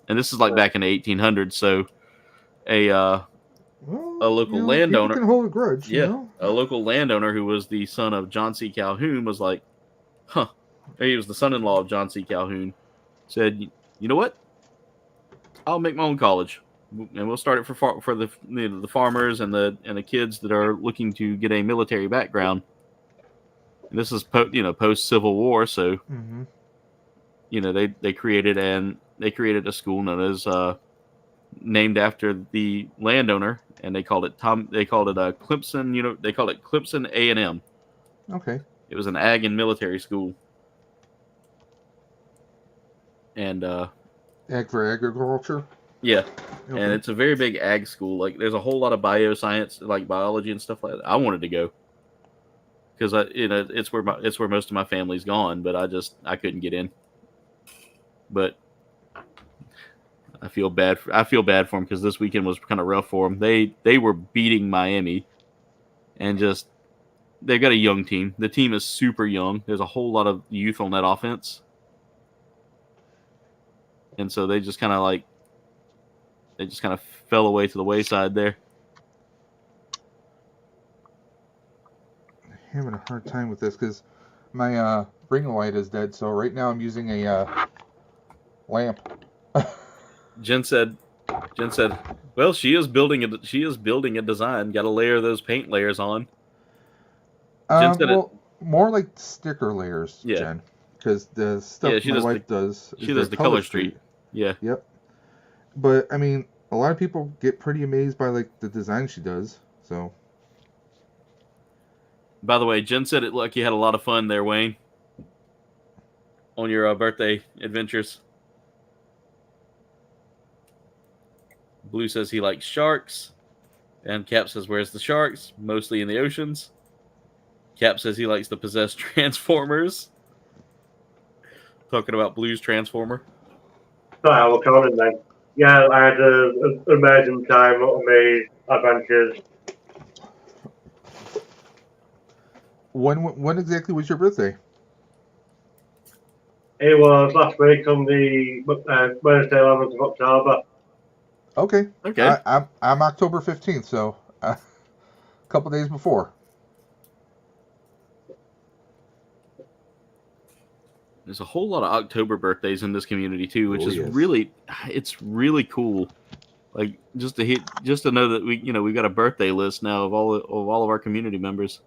And this is like back in the 1800s, so a local landowner can hold a grudge. A local landowner who was the son of John C. Calhoun was like, he was the son-in-law of John C. Calhoun, said, "You know what? I'll make my own college, and we'll start it for the farmers and the kids that are looking to get a military background." And this is post Civil War, so they created a school known as named after the landowner, and they called it Clemson. They called it Clemson A&M. Okay. It was an ag and military school, and ag for agriculture. Yeah, okay. And it's a very big ag school. Like, there's a whole lot of bioscience, like biology and stuff like that. I wanted to go because it's where most of my family's gone, but I couldn't get in. But I feel bad for them because this weekend was kind of rough for them. They were beating Miami, and they've got a young team. The team is super young. There's a whole lot of youth on that offense. And so they just kind of fell away to the wayside there. Having a hard time with this because my ring light is dead. So right now I'm using a lamp. Jen said, "Well, she is building a design. Got to layer those paint layers on." Jen said more like sticker layers, Yeah. Jen, because the stuff my wife does. She does the color street. Yeah. Yep. But I mean, a lot of people get pretty amazed by like the design she does. So. By the way, Jen said it looked like you had a lot of fun there, Wayne, on your birthday adventures. Blue says he likes sharks. And Cap says, where's the sharks? Mostly in the oceans. Cap says he likes the possessed Transformers. Talking about Blue's Transformer. Sorry, I will comment then. Yeah, I had an amazing time on my adventures. When exactly was your birthday? It was last week on the Wednesday, 11th of October. Okay. Okay. I'm October 15th, so a couple days before. There's a whole lot of October birthdays in this community too, which is yes. really cool. Like just to know that we've got a birthday list now of all of our community members.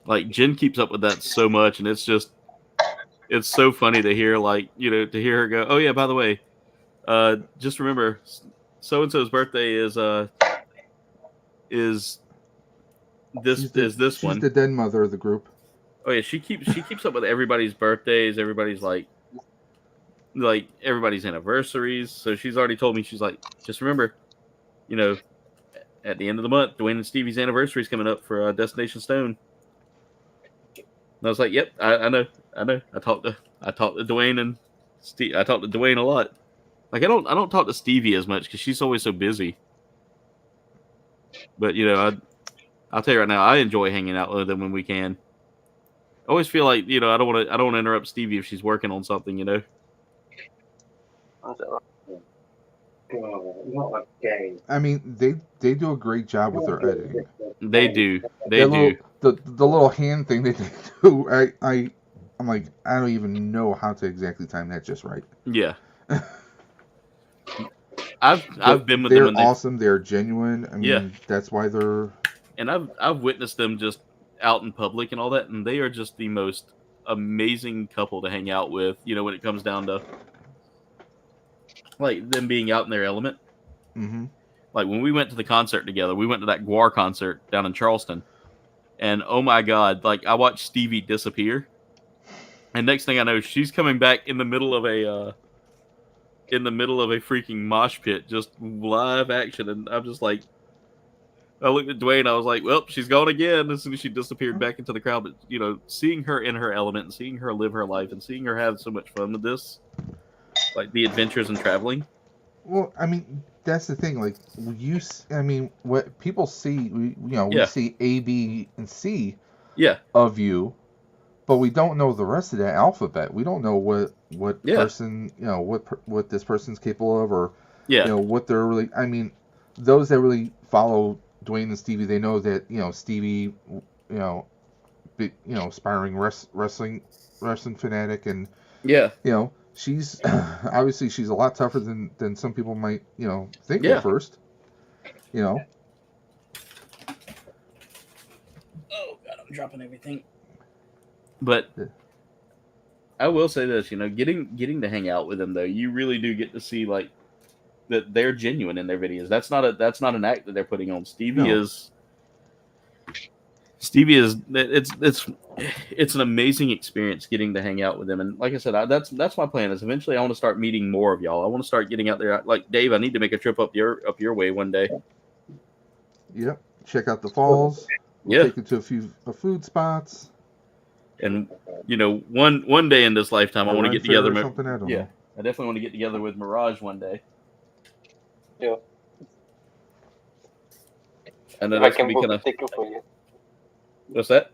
Like Jen keeps up with that so much, and it's so funny to hear to hear her go, oh yeah, by the way, just remember so and so's birthday is this one. She's the den mother of the group. Oh yeah, she keeps up with everybody's birthdays, everybody's like everybody's anniversaries. So she's already told me, she's like, just remember, at the end of the month, Dwayne and Stevie's anniversary is coming up for Destination Stone. And I was like, yep, I know. I talked to Dwayne and Steve. I talked to Dwayne a lot. Like I don't talk to Stevie as much because she's always so busy. But I'll tell you right now, I enjoy hanging out with them when we can. I always feel like I don't want to interrupt Stevie if she's working on something. Oh, not a game. I mean, they do a great job with their editing. They do. They do. The little hand thing they do. I'm like, I don't even know how to exactly time that just right. Yeah. I've been with them. They're awesome. They're genuine. I mean, that's why they're. And I've witnessed them just out in public and all that, and they are just the most amazing couple to hang out with. When it comes down to like them being out in their element. Mm-hmm. Like when we went to the concert together, we went to that Guar concert down in Charleston, and oh my God, like I watched Stevie disappear, and next thing I know, she's coming back in the middle of a freaking mosh pit, just live action, and I'm just like, I looked at Dwayne, I was like, well, she's gone again as soon as she disappeared back into the crowd. But seeing her in her element, and seeing her live her life, and seeing her have so much fun with this, like the adventures and traveling. Well, I mean, that's the thing. Like what people see, we see A, B, and C of you, but we don't know the rest of that alphabet. We don't know what person, what this person's capable of, or what they're really. I mean, those that really follow Dwayne and Stevie, they know that Stevie, aspiring wrestling fanatic, and she's obviously she's a lot tougher than some people might think at first. Oh God, I'm dropping everything. But I will say this, getting to hang out with them though, you really do get to see like that they're genuine in their videos. That's not an act that they're putting on. Stevie is it's an amazing experience getting to hang out with them. And like I said, that's my plan is eventually I want to start meeting more of y'all. I want to start getting out there. Like Dave, I need to make a trip up your way one day. Yep. Check out the falls. We'll take you to a few food spots. And one day in this lifetime, I want to get together. I definitely want to get together with Mirage one day. Yeah. And then I can book a ticket for you. What's that?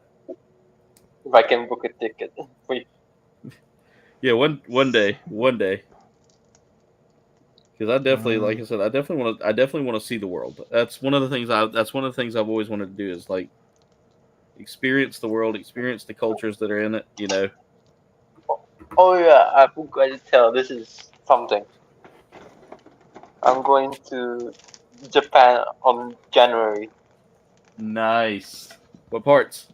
If I can book a ticket for you. Yeah, one day. Because I definitely, like I said, I definitely want to see the world. That's one of the things I've always wanted to do is like experience the world, experience the cultures that are in it. You know. Oh yeah, I forgot to tell. This is something. I'm going to Japan on January, Nice. What parts?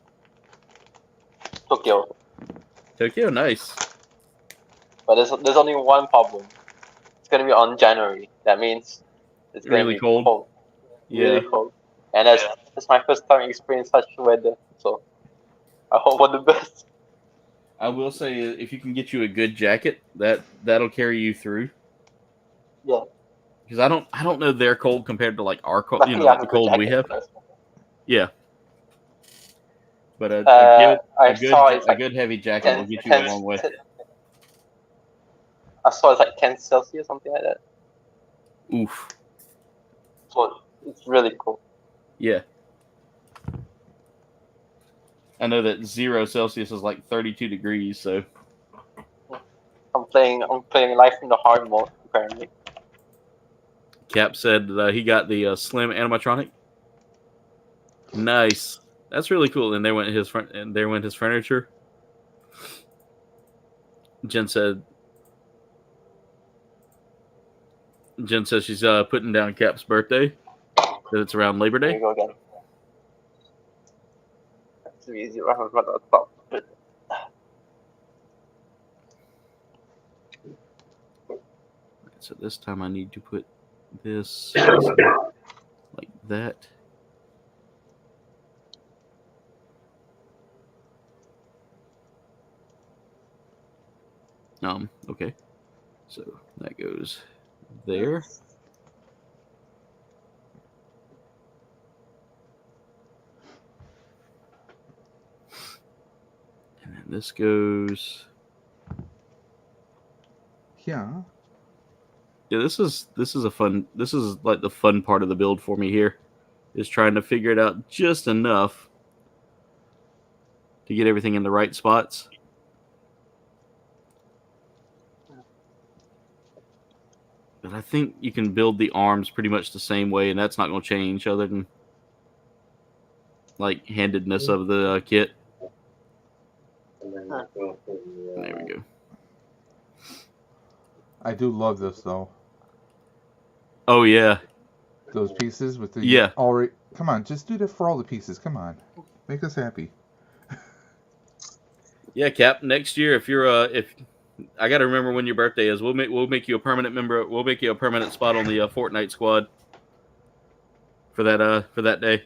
Tokyo. Tokyo. Nice. But there's only one problem. It's gonna be on January. That means it's gonna Really be cold. Yeah. Really cold. And that's my first time experiencing such weather. So I hope for the best. I will say, if you can get you a good jacket, that'll carry you through. Yeah. Because I don't know their cold compared to like our cold, Luckily, I like have the a cold we jacket have. for this. Yeah. But I saw it's a like good heavy jacket will get you a long way. I saw it's like 10 Celsius, something like that. Oof. So it's really cool. Yeah. I know that 0 Celsius is like 32 degrees, so I'm playing life in the hard mode apparently. Cap said that he got the slim animatronic. Nice. That's really cool. And there went his furniture. Jen says she's putting down Cap's birthday. That it's around Labor There Day. you go again. That's too easy. Right on the top. So this time I need to put this like that. Okay. So that goes there. And then this goes. Yeah. Yeah, this is like the fun part of the build for me here. Is trying to figure it out just enough to get everything in the right spots. But I think you can build the arms pretty much the same way, and that's not going to change other than like handedness of the kit. There we go. I do love this though. Oh yeah. Those pieces with the already. Come on, just do that for all the pieces. Come on, make us happy. Yeah, Cap. Next year, if you're if I got to remember when your birthday is, we'll make you a permanent member. We'll make you a permanent spot on the Fortnite squad for that day.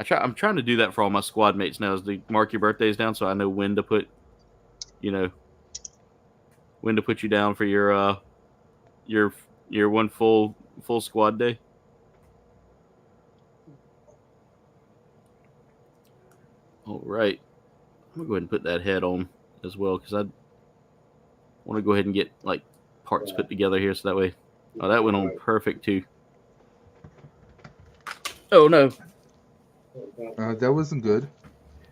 I'm trying to do that for all my squad mates now. Is to mark your birthdays down so I know when to put, when to put you down for your one full squad day. All right, I'm gonna go ahead and put that head on as well because I want to go ahead and get like parts put together here so that way. Oh, that went on perfect too. Oh no. That wasn't good.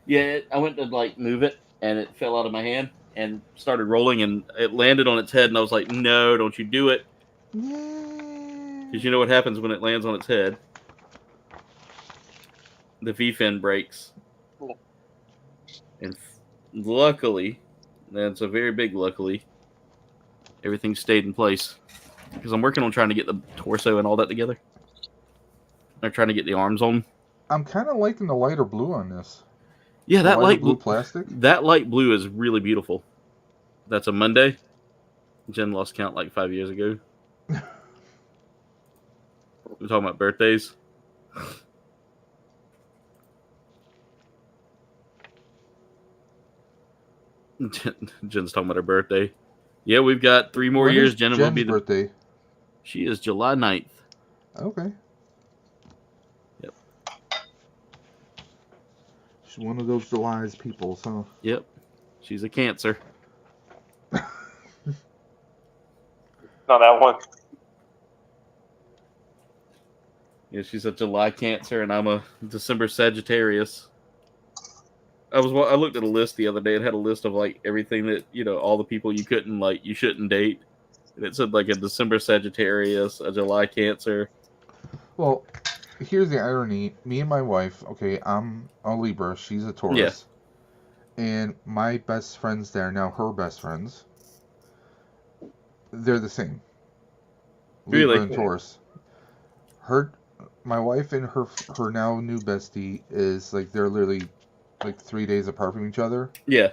Yeah, I went to like move it and it fell out of my hand and started rolling and it landed on its head and I was like, no, don't you do it. Because you know what happens when it lands on its head? The V-fin breaks. And luckily, that's a very big luckily, everything stayed in place. Because I'm working on trying to get the torso and all that together. I'm trying to get the arms on. I'm kind of liking the lighter blue on this. Yeah, that light blue plastic. That light blue is really beautiful. That's a Monday. Jen lost count like 5 years ago. We're talking about birthdays. Jen's talking about her birthday. Yeah, we've got 3 more years. Jen will be the birthday. She is July 9th. Okay. Yep. She's one of those July's people, so. Yep. She's a Cancer. Not that one. Yeah, she's a July Cancer, and I'm a December Sagittarius. I looked at a list the other day. It had a list of like everything that all the people you shouldn't date. And it said like a December Sagittarius, a July Cancer. Well, here's the irony. Me and my wife, okay, I'm a Libra, she's a Taurus. Yeah. And my best friends there, now her best friends, they're the same. Libra Really? and Taurus. My wife and her now new bestie is like, they're literally like 3 days apart from each other. Yeah.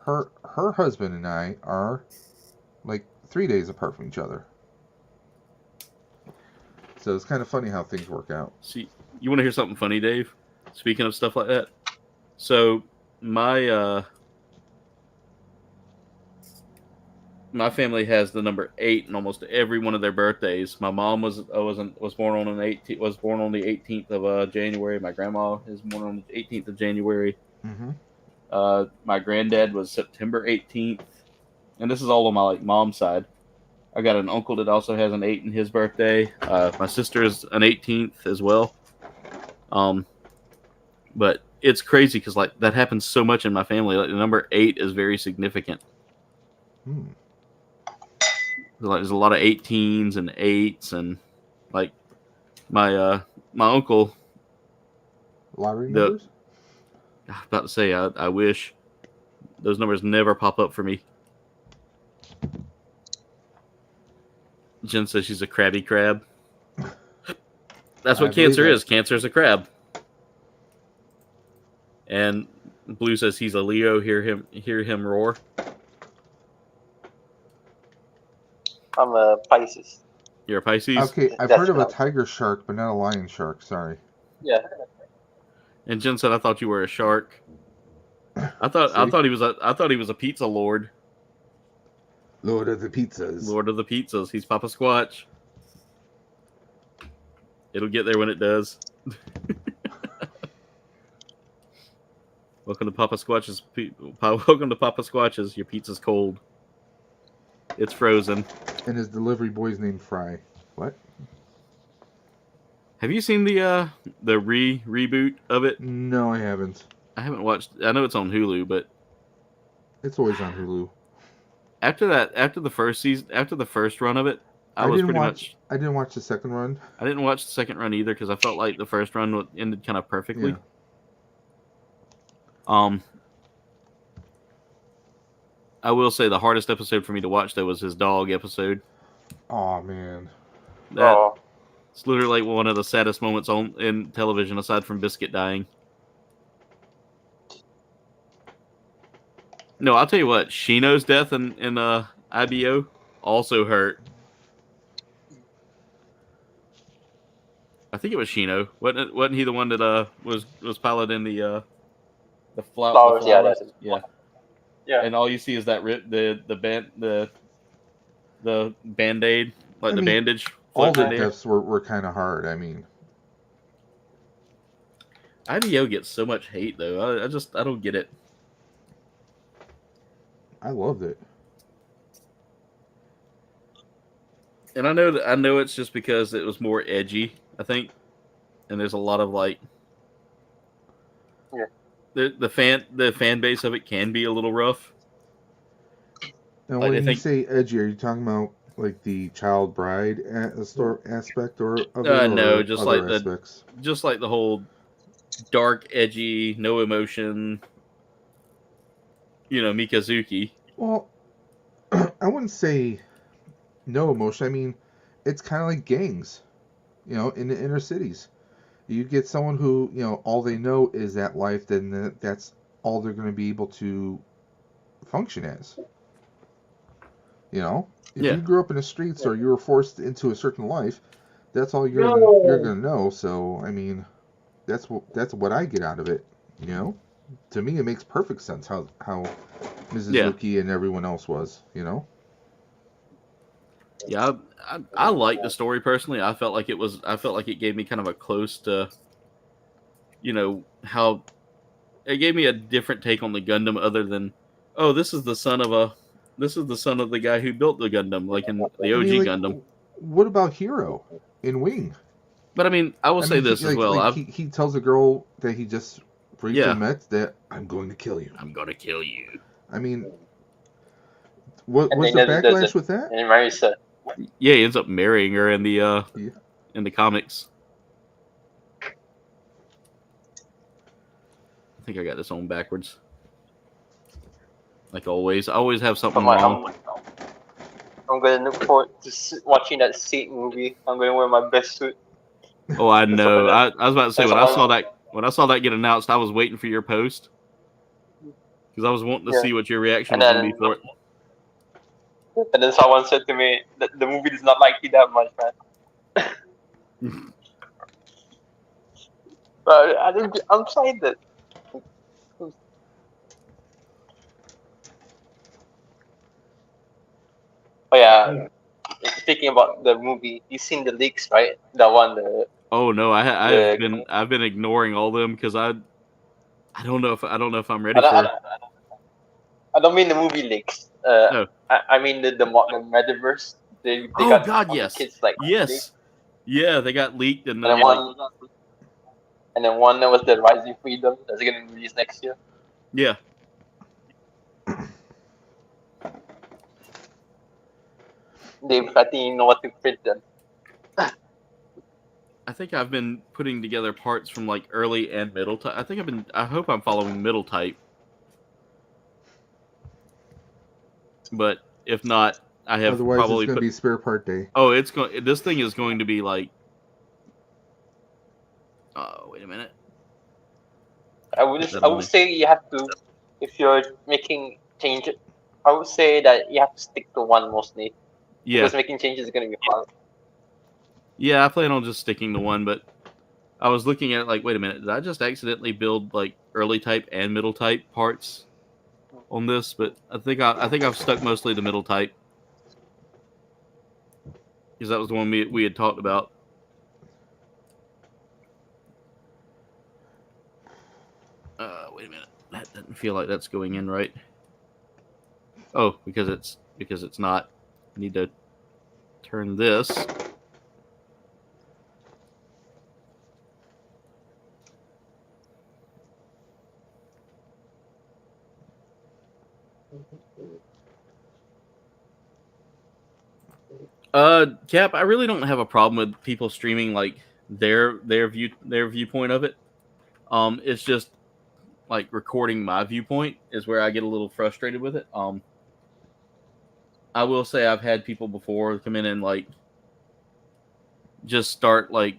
Her husband and I are like 3 days apart from each other. So it's kind of funny how things work out. See, you want to hear something funny, Dave? Speaking of stuff like that. So my family has the number 8 in almost every one of their birthdays. My mom was born on the 18th of January. My grandma is born on the 18th of January. Mm-hmm. My granddad was September 18th, and this is all on my mom's side. I got an uncle that also has an 8 in his birthday. My sister's an 18th as well. But it's crazy because like that happens so much in my family. Like the number 8 is very significant. There's a lot of 18s and 8s, and like my uncle. Lottery numbers? I was about to say, I wish those numbers never pop up for me. Jen says she's a crabby crab. That's what Cancer is. Cancer is a crab. And Blue says he's a Leo. Hear him roar. I'm a Pisces. You're a Pisces? Okay, I've heard of a tiger shark, but not a lion shark. Sorry. Yeah. And Jen said, "I thought you were a shark." I thought he was a pizza lord. Lord of the pizzas. Lord of the pizzas. He's Papa Squatch. It'll get there when it does. Welcome to Papa Squatch's. Welcome to Papa Squatch's. Your pizza's cold. It's frozen. And his delivery boy's named Fry. What? Have you seen the reboot of it? No, I haven't. I haven't watched. I know it's on Hulu, but it's always on Hulu. After the first season, after the first run of it, I didn't watch the second run. I didn't watch the second run either because I felt like the first run ended kind of perfectly. Yeah. I will say the hardest episode for me to watch though was his dog episode. Oh man. It's literally like one of the saddest moments in television aside from Biscuit dying. No, I'll tell you what, Shino's death in IBO also hurt. I think it was Shino. Wasn't he the one that was piloting the flowers? Yeah. Yeah. And all you see is that the Band-Aid, the bandage. All the deaths were kind of hard. I mean, IBO gets so much hate though. I don't get it. I loved it. And I know it's just because it was more edgy, I think. And there's a lot of like the fan base of it can be a little rough. Now, like, when you say edgy, are you talking about like the child bride aspect, or no, just like aspects? Just like the whole dark, edgy, no emotion. Mikazuki. Well, I wouldn't say no emotion. I mean, it's kind of like gangs, in the inner cities. You get someone who, all they know is that life, then that's all they're going to be able to function as. If you grew up in the streets or you were forced into a certain life, that's all you're going to know. So, I mean, that's what I get out of it, To me, it makes perfect sense how Mizuzuki and everyone else was, Yeah, I like the story personally. I felt like it gave me kind of a close to, how it gave me a different take on the Gundam other than, oh, this is the son of the guy who built the Gundam, like in the OG Gundam. What about Hero in Wing? But I mean, I will say this as well. He tells a girl that he just briefly met that I'm going to kill you. I'm going to kill you. I mean, What And was they the never does backlash it. with that? And Marisa. Yeah, he ends up marrying her in the Yeah. in the comics. I think I got this on backwards. Like always, I always have something wrong. I'm gonna look forward to watching that Seat movie. I'm gonna wear my best suit. Oh, I know. I was about to say That's when I saw that get announced, I was waiting for your post because I was wanting to see what your reaction And was going to be for it. And then someone said to me that the movie does not like you that much, man. But I'm excited. Oh yeah. Speaking about the movie, you seen the leaks, right? The one, Oh no, I've been ignoring all them because I don't know if I'm ready for. I don't mean the movie leaks. No. I mean the metaverse. They Oh got God, all yes, the kids like yes, yeah, they got leaked and and then then one that was the Rising Freedom that's gonna be released next year. Yeah. I think you know what to print them. I think I've been putting together parts from like early and middle type. I hope I'm following middle type. But if not, I have Otherwise, probably it's going to be spare part day. Oh, this thing is going to be like. Oh, wait a minute. I would say you have to, if you're making changes, I would say that you have to stick to one mostly. Yeah. Because making changes is going to be hard. Yeah, I plan on just sticking to one, but I was looking at it like, wait a minute, did I just accidentally build like early type and middle type parts on this? But I think I've stuck mostly to middle type because that was the one we had talked about. Wait a minute, that doesn't feel like that's going in right. Oh, because it's not. I need to turn this. Cap, I really don't have a problem with people streaming like their viewpoint of it. It's just like recording my viewpoint is where I get a little frustrated with it. I will say I've had people before come in and like just start like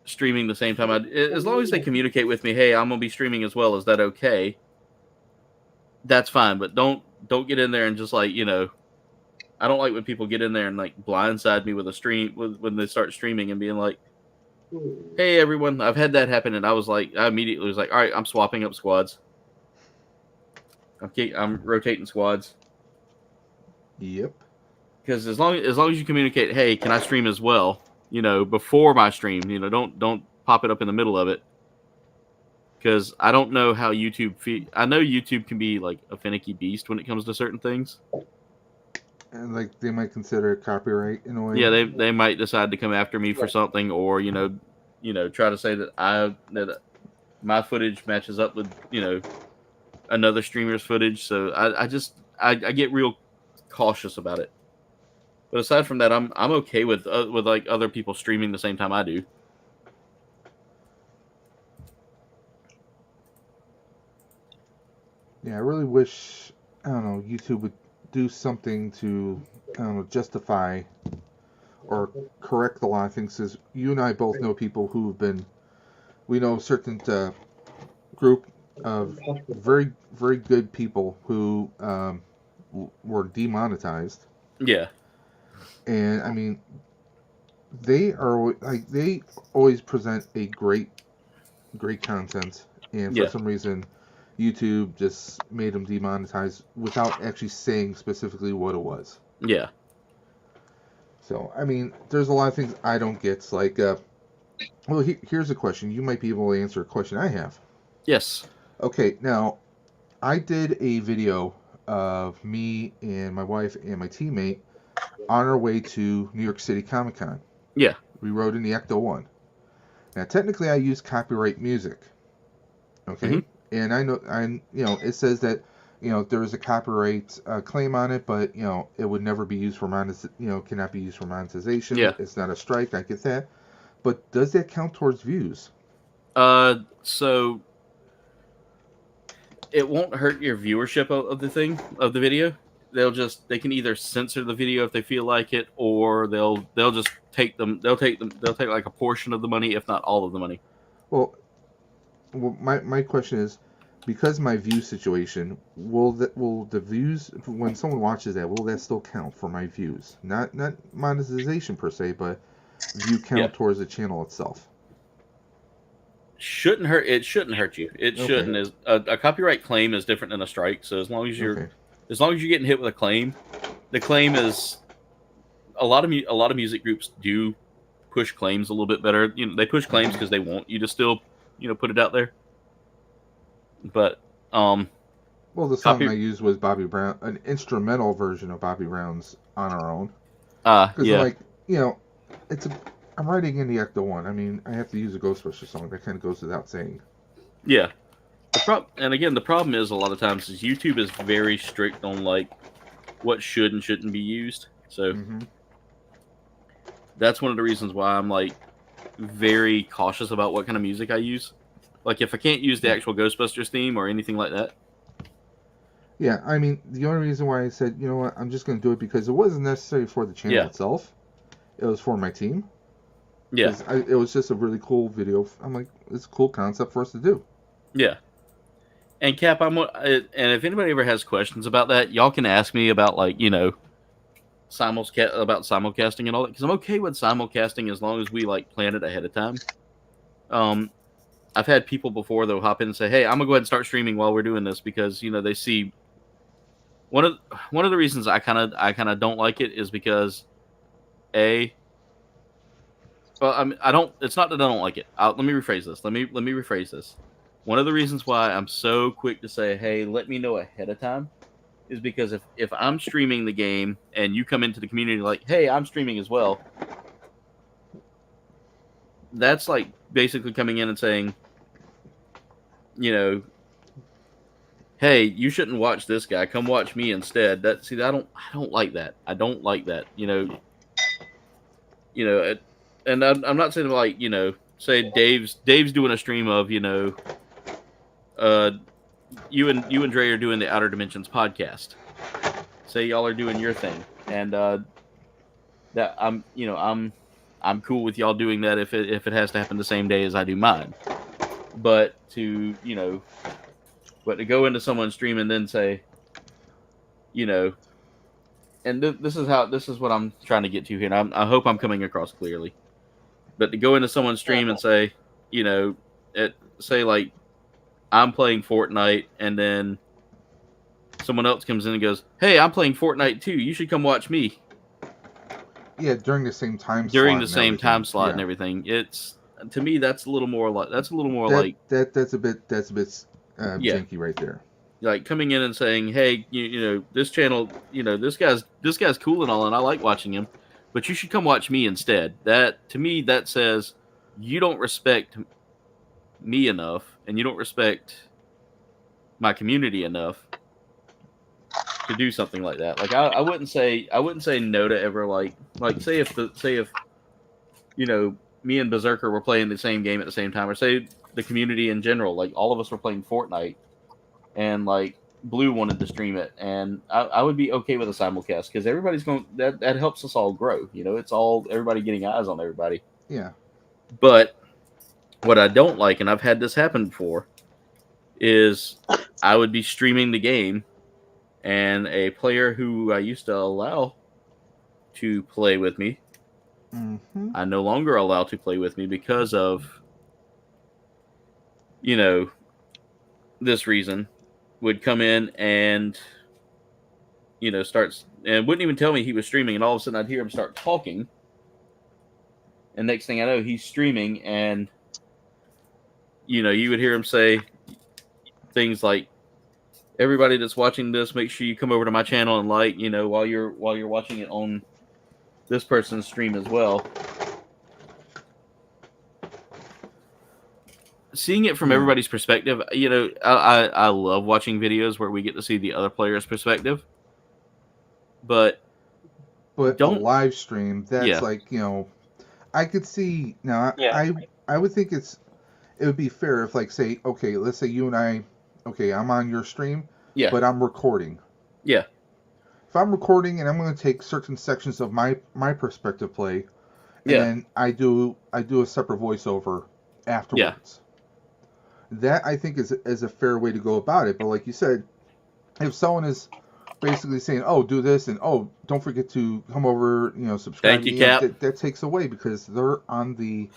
streaming the same time. As long as they communicate with me, hey, I'm gonna be streaming as well. Is that okay? That's fine, but don't get in there and just like, you know, I don't like when people get in there and like blindside me with a stream when they start streaming and being like, hey everyone, I've had that happen, and I immediately was like, all right, I'm swapping up squads. I'm rotating squads. Yep. Because as long as you communicate, hey, can I stream as well? You know, before my stream, you know, don't pop it up in the middle of it. Because I don't know how YouTube I know YouTube can be like a finicky beast when it comes to certain things. And like they might consider it copyright in a way. Yeah, they might decide to come after me for something, or you know, try to say that my footage matches up with, you know, another streamer's footage. So I get real cautious about it. But aside from that, I'm okay with like other people streaming the same time I do. Yeah, I really wish, I don't know, YouTube would do something to, I don't know, justify or correct a lot of things. Because you and I both know people who have been, we know a certain group of very, very good people who were demonetized. Yeah. And I mean, they always present a great content, and for some reason, YouTube just made them demonetized without actually saying specifically what it was. Yeah. So I mean, there's a lot of things I don't get. Like, well, here's a question. You might be able to answer a question I have. Yes. Okay, now I did a video of me and my wife and my teammate on our way to New York City Comic Con. Yeah. We rode in the Ecto 1. Now, technically, I use copyright music. Okay? Mm-hmm. And I know, it says that, there is a copyright claim on it, but it would never be used for cannot be used for monetization. Yeah. It's not a strike. I get that, but does that count towards views? So it won't hurt your viewership of the video. They can either censor the video if they feel like it, or they'll just take like a portion of the money, if not all of the money. Well, my question is, because my view situation, will the views, when someone watches that, will that still count for my views? Not monetization per se, but view count towards the channel itself. Shouldn't hurt. It shouldn't hurt you. It shouldn't. Is a copyright claim is different than a strike. So as long as you're getting hit with a claim, the claim is a lot of music groups do push claims a little bit better. They push claims because they want you to still put it out there. But well, the song I used was Bobby Brown, an instrumental version of Bobby Brown's "On Our Own." Because I'm writing in the Ecto-1. I mean, I have to use a Ghostbusters song. That kind of goes without saying. Yeah. And again, the problem is a lot of times is YouTube is very strict on like what should and shouldn't be used. So that's one of the reasons why I'm like very cautious about what kind of music I use. Like if I can't use the actual Ghostbusters theme or anything like that. Yeah, I mean, the only reason why I said, you know what, I'm just going to do it because it wasn't necessary for the channel itself. It was for my team. Yeah. It was just a really cool video. I'm like, it's a cool concept for us to do. Yeah. And Cap, and if anybody ever has questions about that, y'all can ask me about like, simulcasting and all that, because I'm okay with simulcasting as long as we like plan it ahead of time. I've had people before though hop in and say, "Hey, I'm gonna go ahead and start streaming while we're doing this," because they see one of the reasons I kind of don't like it is because I don't. It's not that I don't like it. Let me rephrase this. Let me rephrase this. One of the reasons why I'm so quick to say, "Hey, let me know ahead of time," is because if I'm streaming the game and you come into the community like, "Hey, I'm streaming as well," that's like basically coming in and saying, "Hey, you shouldn't watch this guy. Come watch me instead." I don't like that. I don't like that. And I'm not saying like, say Dave's doing a stream of, you and Dre are doing the Outer Dimensions podcast. Say y'all are doing your thing, and that I'm cool with y'all doing that if it has to happen the same day as I do mine. But to go into someone's stream and then say, and this is what I'm trying to get to here, and I hope I'm coming across clearly. But to go into someone's stream and say, say like I'm playing Fortnite, and then someone else comes in and goes, "Hey, I'm playing Fortnite too. You should come watch me." Yeah, during the same time. Slot and everything. It's, to me, that's a little more like that's a bit janky right there. Like coming in and saying, "Hey, this channel, this guy's cool and all, and I like watching him, but you should come watch me instead." That, to me, that says you don't respect me enough, and you don't respect my community enough to do something like that. Like I wouldn't say no to ever like say if me and Berserker were playing the same game at the same time, or say the community in general, like all of us were playing Fortnite, and like Blue wanted to stream it, and I would be okay with a simulcast because everybody's going. That helps us all grow. It's all everybody getting eyes on everybody. Yeah. But what I don't like, and I've had this happen before, is I would be streaming the game, and a player who I used to allow to play with me, I no longer allow to play with me because of, this reason, would come in and, starts, and wouldn't even tell me he was streaming, and all of a sudden I'd hear him start talking, and next thing I know, he's streaming, and, you would hear him say things like, "Everybody that's watching this, make sure you come over to my channel and like, while you're watching it on this person's stream as well." seeing it from everybody's perspective, you know, I love watching videos where we get to see the other player's perspective. But a live stream, that's like, you know, I could see now. I would think it would be fair if, like, say, okay, let's say you and I, okay, I'm on your stream, but I'm recording. Yeah. If I'm recording and I'm going to take certain sections of my perspective play, and then I do a separate voiceover afterwards. That, I think, is a fair way to go about it. But like you said, if someone is basically saying, "Oh, do this," and "Oh, don't forget to come over, you know, subscribe," thank you, Cap. That takes away, because they're on the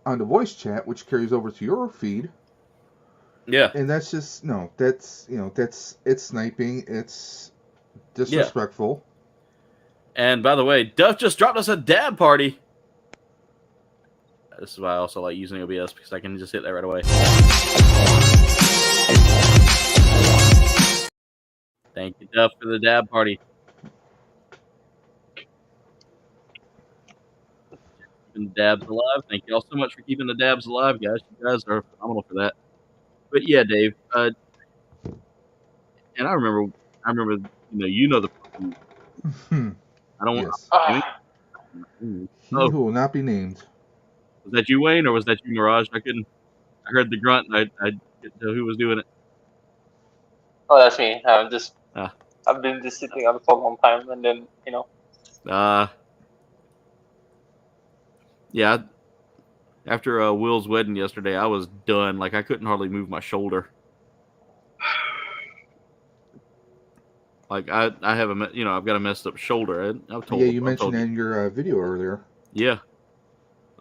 voice chat, which carries over to your feed. Yeah. And that's just it's sniping. It's disrespectful. And by the way, Duff just dropped us a dab party. This is why I also like using OBS, because I can just hit that right away. Thank you, Duff, for the dab party. Keeping the dabs alive. Thank you all so much for keeping the dabs alive, guys. You guys are phenomenal for that. But yeah, Dave. And I remember, you know the. I don't want. He who will not be named. Was that you, Wayne, or was that you, Mirage? I heard the grunt, and I didn't know who was doing it. Oh, that's me. I've been just sitting up for a long time, and then, you know. Yeah. After Will's wedding yesterday, I was done. Like, I couldn't hardly move my shoulder. Like, I have I've got a messed up shoulder. I've told. Yeah, you mentioned that in your video earlier. Yeah.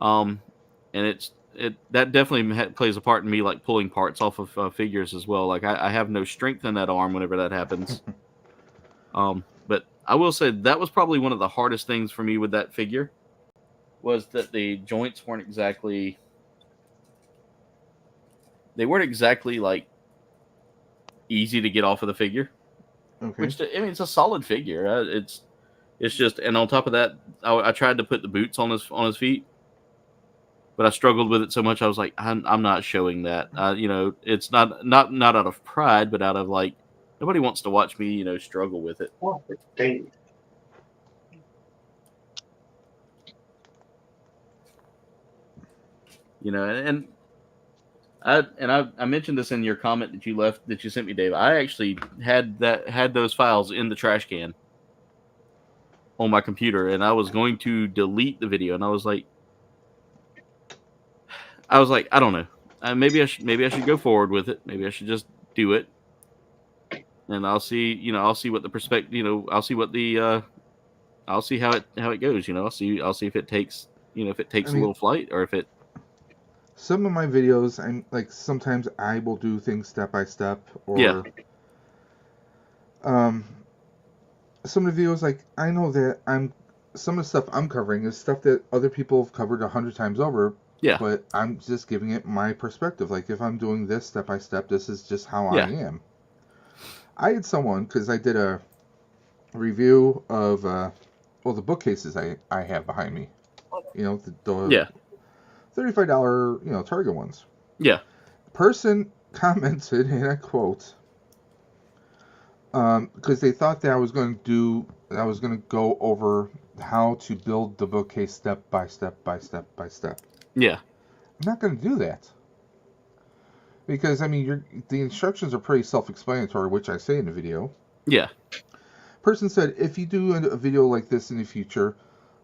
And that definitely plays a part in me, like, pulling parts off of figures as well. Like, I have no strength in that arm whenever that happens. But I will say that was probably one of the hardest things for me with that figure, was that the joints weren't exactly like easy to get off of the figure. Okay. Which, I mean, it's a solid figure. It's just, and on top of that, I tried to put the boots on his feet, but I struggled with it so much. I was like, I'm not showing that. You know, it's not out of pride, but out of, like, nobody wants to watch me, you know, struggle with it. You know, and I mentioned this in your comment that you sent me, Dave. I actually had those files in the trash can on my computer, and I was going to delete the video, and I was like, I don't know. Maybe I should go forward with it. Maybe I should just do it, and I'll see. You know, I'll see what the perspective. You know, I'll see what the. I'll see how it goes. You know, I'll see if it takes. You know, if it takes a little flight, or if it. Some of my videos, I'm like, sometimes I will do things step by step, or some of the videos, like, I know that some of the stuff I'm covering is stuff that other people have covered 100 times over. Yeah. But I'm just giving it my perspective. Like, if I'm doing this step by step, this is just how I am. I had someone, because I did a review of the bookcases I have behind me. You know, the $35, you know, Target ones. Yeah. Person commented, and I quote, because they thought that I was going to go over how to build the bookcase step by step by step by step. Yeah. I'm not going to do that. Because, I mean, the instructions are pretty self-explanatory, which I say in the video. Yeah. Person said, if you do a video like this in the future,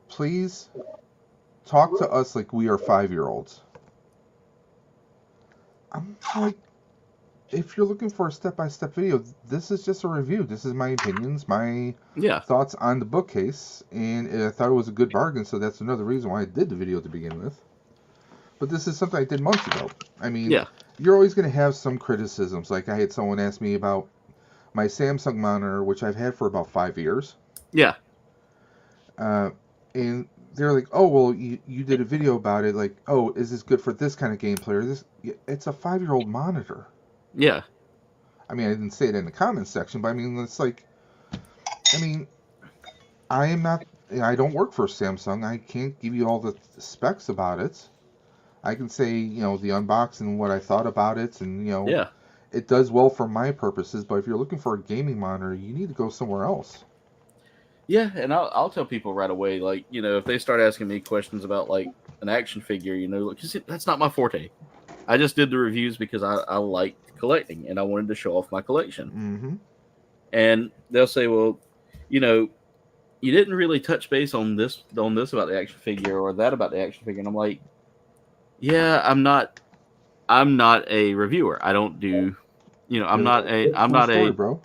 please talk to us like we are 5-year-olds. I'm like, if you're looking for a step-by-step video, this is just a review. This is my opinions, my thoughts on the bookcase, and I thought it was a good bargain, so that's another reason why I did the video to begin with. But this is something I did months ago. I mean, you're always going to have some criticisms. Like, I had someone ask me about my Samsung monitor, which I've had for about 5 years. Yeah. And they're like, oh, well, you did a video about it. Like, oh, is this good for this kind of gameplay? Or this? It's a 5-year-old monitor. Yeah. I mean, I didn't say it in the comments section, but I mean, it's like, I mean, I don't work for Samsung. I can't give you all the specs about it. I can say, the unboxing, what I thought about it, and, Yeah. it does well for my purposes, but if you're looking for a gaming monitor, you need to go somewhere else. Yeah, and I'll tell people right away, like, if they start asking me questions about, like, an action figure, because that's not my forte. I just did the reviews because I liked collecting, and I wanted to show off my collection. Mm-hmm. And they'll say, well, you didn't really touch base on this about the action figure or that about the action figure. And I'm like, yeah, I'm not a reviewer. I don't do, I'm not a bro.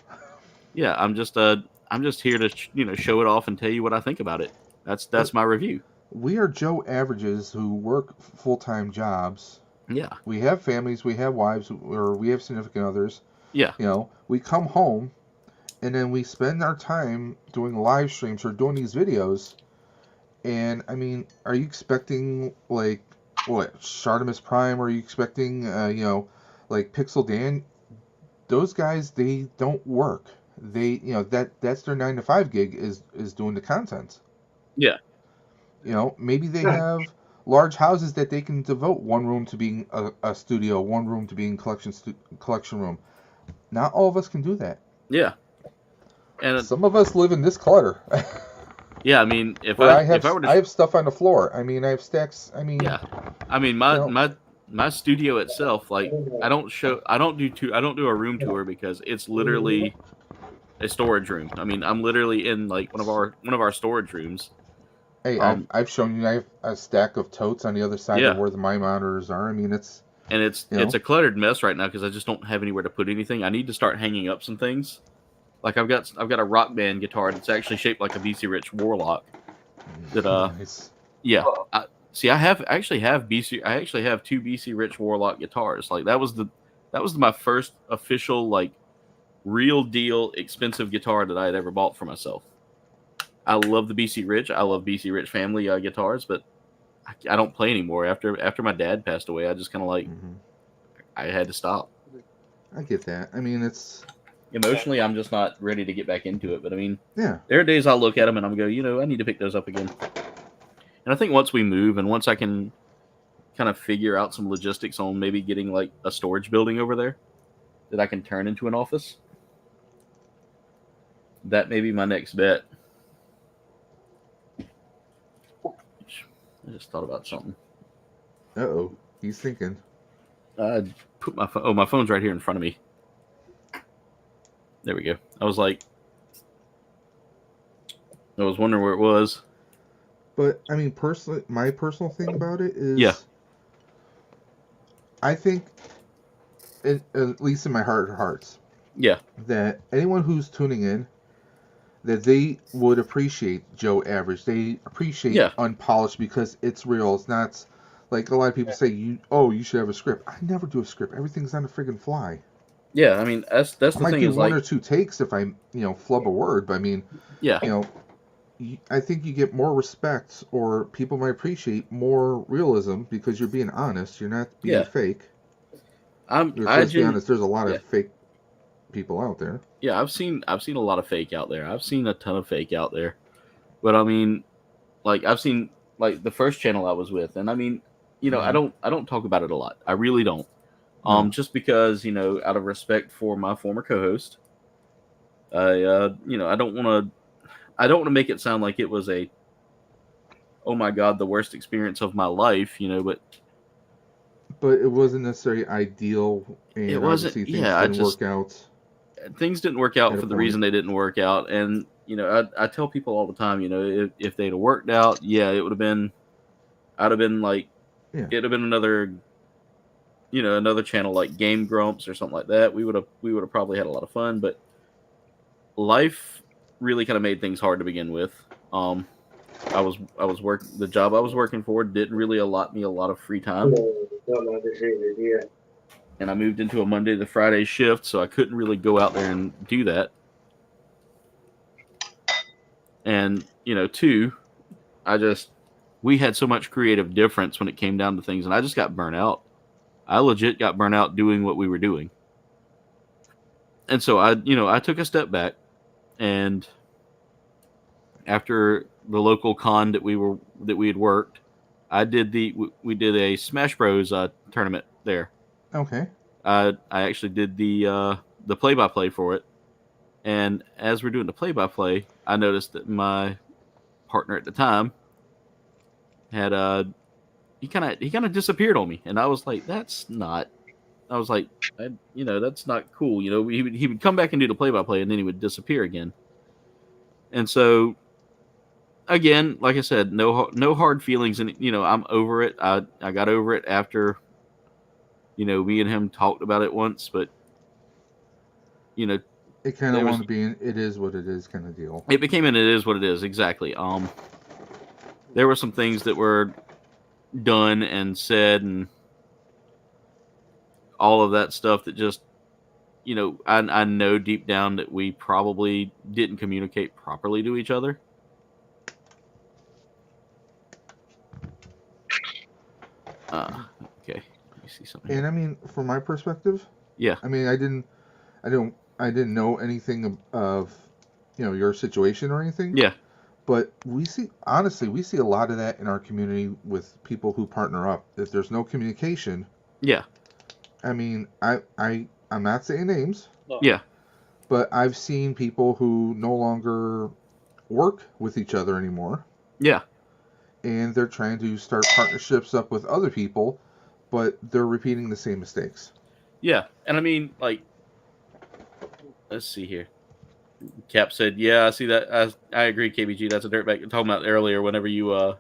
Yeah, I'm just here to show it off and tell you what I think about it. That's my review. We are Joe averages who work full-time jobs. Yeah. We have families, we have wives, or we have significant others. Yeah. We come home, and then we spend our time doing live streams or doing these videos. And, I mean, are you expecting, like, what, Shartimus Prime? Or are you expecting, like Pixel Dan? Those guys, they don't work. They, that's their 9-to-5 gig is doing the content. Yeah. Maybe they have large houses that they can devote one room to being a studio, one room to being collection room. Not all of us can do that. Yeah. And some of us live in this clutter. Yeah, I mean, I have stuff on the floor. I mean, I have stacks. I mean, yeah. I mean, my studio itself, like, I don't do a room tour because it's literally a storage room. I mean, I'm literally in, like, one of our storage rooms. Hey, I've shown you I have a stack of totes on the other side of where my monitors are. I mean, it's a cluttered mess right now because I just don't have anywhere to put anything. I need to start hanging up some things. Like I've got a Rock Band guitar that's actually shaped like a BC Rich Warlock. That nice. Yeah. I actually have two BC Rich Warlock guitars. Like that was my first official, like, real deal expensive guitar that I had ever bought for myself. I love the BC Rich. I love BC Rich family guitars, but I don't play anymore. After my dad passed away, I just kind of like I had to stop. I get that. I mean, it's emotionally, I'm just not ready to get back into it. But I mean, yeah, there are days I'll look at them and I'm go, I need to pick those up again. And I think once we move and once I can kind of figure out some logistics on maybe getting like a storage building over there that I can turn into an office, that may be my next bet. I just thought about something. Uh-oh. He's thinking. I put my phone... Oh, my phone's right here in front of me. There we go. I was like... I was wondering where it was. But, I mean, personally, my personal thing about it is... Yeah. I think, at least in my heart of hearts... Yeah. That anyone who's tuning in, that they would appreciate Joe Average. They appreciate Unpolished because it's real. It's not like a lot of people say, you should have a script. I never do a script. Everything's on the friggin' fly. Yeah, I mean, that's the thing. I might do one or two takes if I, flub a word, but I mean, I think you get more respect, or people might appreciate more realism because you're being honest. You're not being fake. Let's be honest, there's a lot of fake people out there. Yeah, I've seen a lot of fake out there. I've seen a ton of fake out there. But I mean, like, I've seen, like, the first channel I was with, and I mean, I don't talk about it a lot. I really don't. Just because, out of respect for my former co-host, I don't want to make it sound like it was a, oh my God, the worst experience of my life, but it wasn't necessarily ideal, and it wasn't. Things didn't work out. Things didn't work out for the reason they didn't work out, and I tell people all the time, if they'd have worked out, it would have been, I'd have been like, it'd have been another channel like Game Grumps or something like that. We would have probably had a lot of fun, but life really kind of made things hard to begin with. The job I was working for didn't really allot me a lot of free time. And I moved into a Monday to Friday shift, so I couldn't really go out there and do that. And, two, we had so much creative difference when it came down to things, and I just got burnt out. I legit got burnt out doing what we were doing. And so I took a step back, and after the local con that we had worked, we did a Smash Bros tournament there. Okay. I actually did the play-by-play for it, and as we're doing the play-by-play, I noticed that my partner at the time had he kind of disappeared on me, and I was like, that's not. I was like, that's not cool. He would come back and do the play-by-play, and then he would disappear again. And so, again, like I said, no hard feelings, and I'm over it. I got over it after, me and him talked about it once, but it kind of wanted to be an "it is what it is" kind of deal. It became an "it is what it is" exactly. There were some things that were done and said, and all of that stuff that just, I know deep down that we probably didn't communicate properly to each other. Okay, let me see something. And I mean, from my perspective, yeah. I mean, I didn't know anything of, your situation or anything. Yeah. But we see a lot of that in our community with people who partner up. If there's no communication. Yeah. I mean, I'm not saying names. No. Yeah. But I've seen people who no longer work with each other anymore. Yeah. And they're trying to start partnerships up with other people, but they're repeating the same mistakes. Yeah. And I mean, like, let's see here. Cap said, yeah, I see that. I agree, KBG. That's a dirtbag. Talking about earlier, whenever you,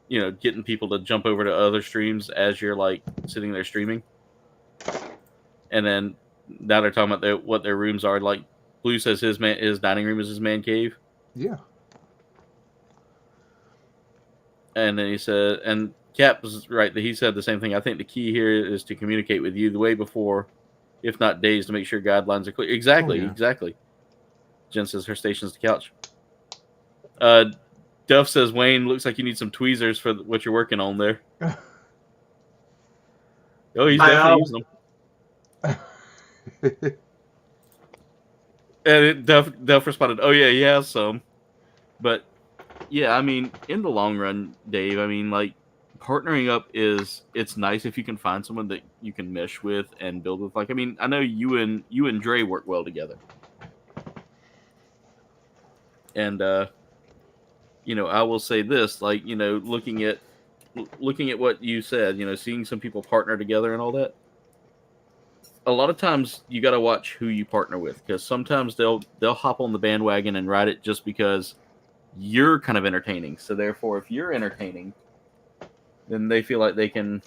getting people to jump over to other streams as you're, like, sitting there streaming. And then now they're talking about what their rooms are. Like, Blue says his dining room is his man cave. Yeah. And then he said, and Cap was right that he said the same thing. I think the key here is to communicate with you the way before, if not days, to make sure guidelines are clear. Exactly, exactly. Jen says her station's the couch. Duff says, Wayne, looks like you need some tweezers for what you're working on there. Oh, he's definitely using them. And Duff responded, oh, yeah, he has some. But, yeah, I mean, in the long run, Dave, I mean, like, partnering up it's nice if you can find someone that you can mesh with and build with. Like, I mean, I know you and Dre work well together. And, I will say this, like, looking at what you said, seeing some people partner together and all that. A lot of times you got to watch who you partner with, because sometimes they'll hop on the bandwagon and ride it just because you're kind of entertaining. So therefore, if you're entertaining, then they feel like they can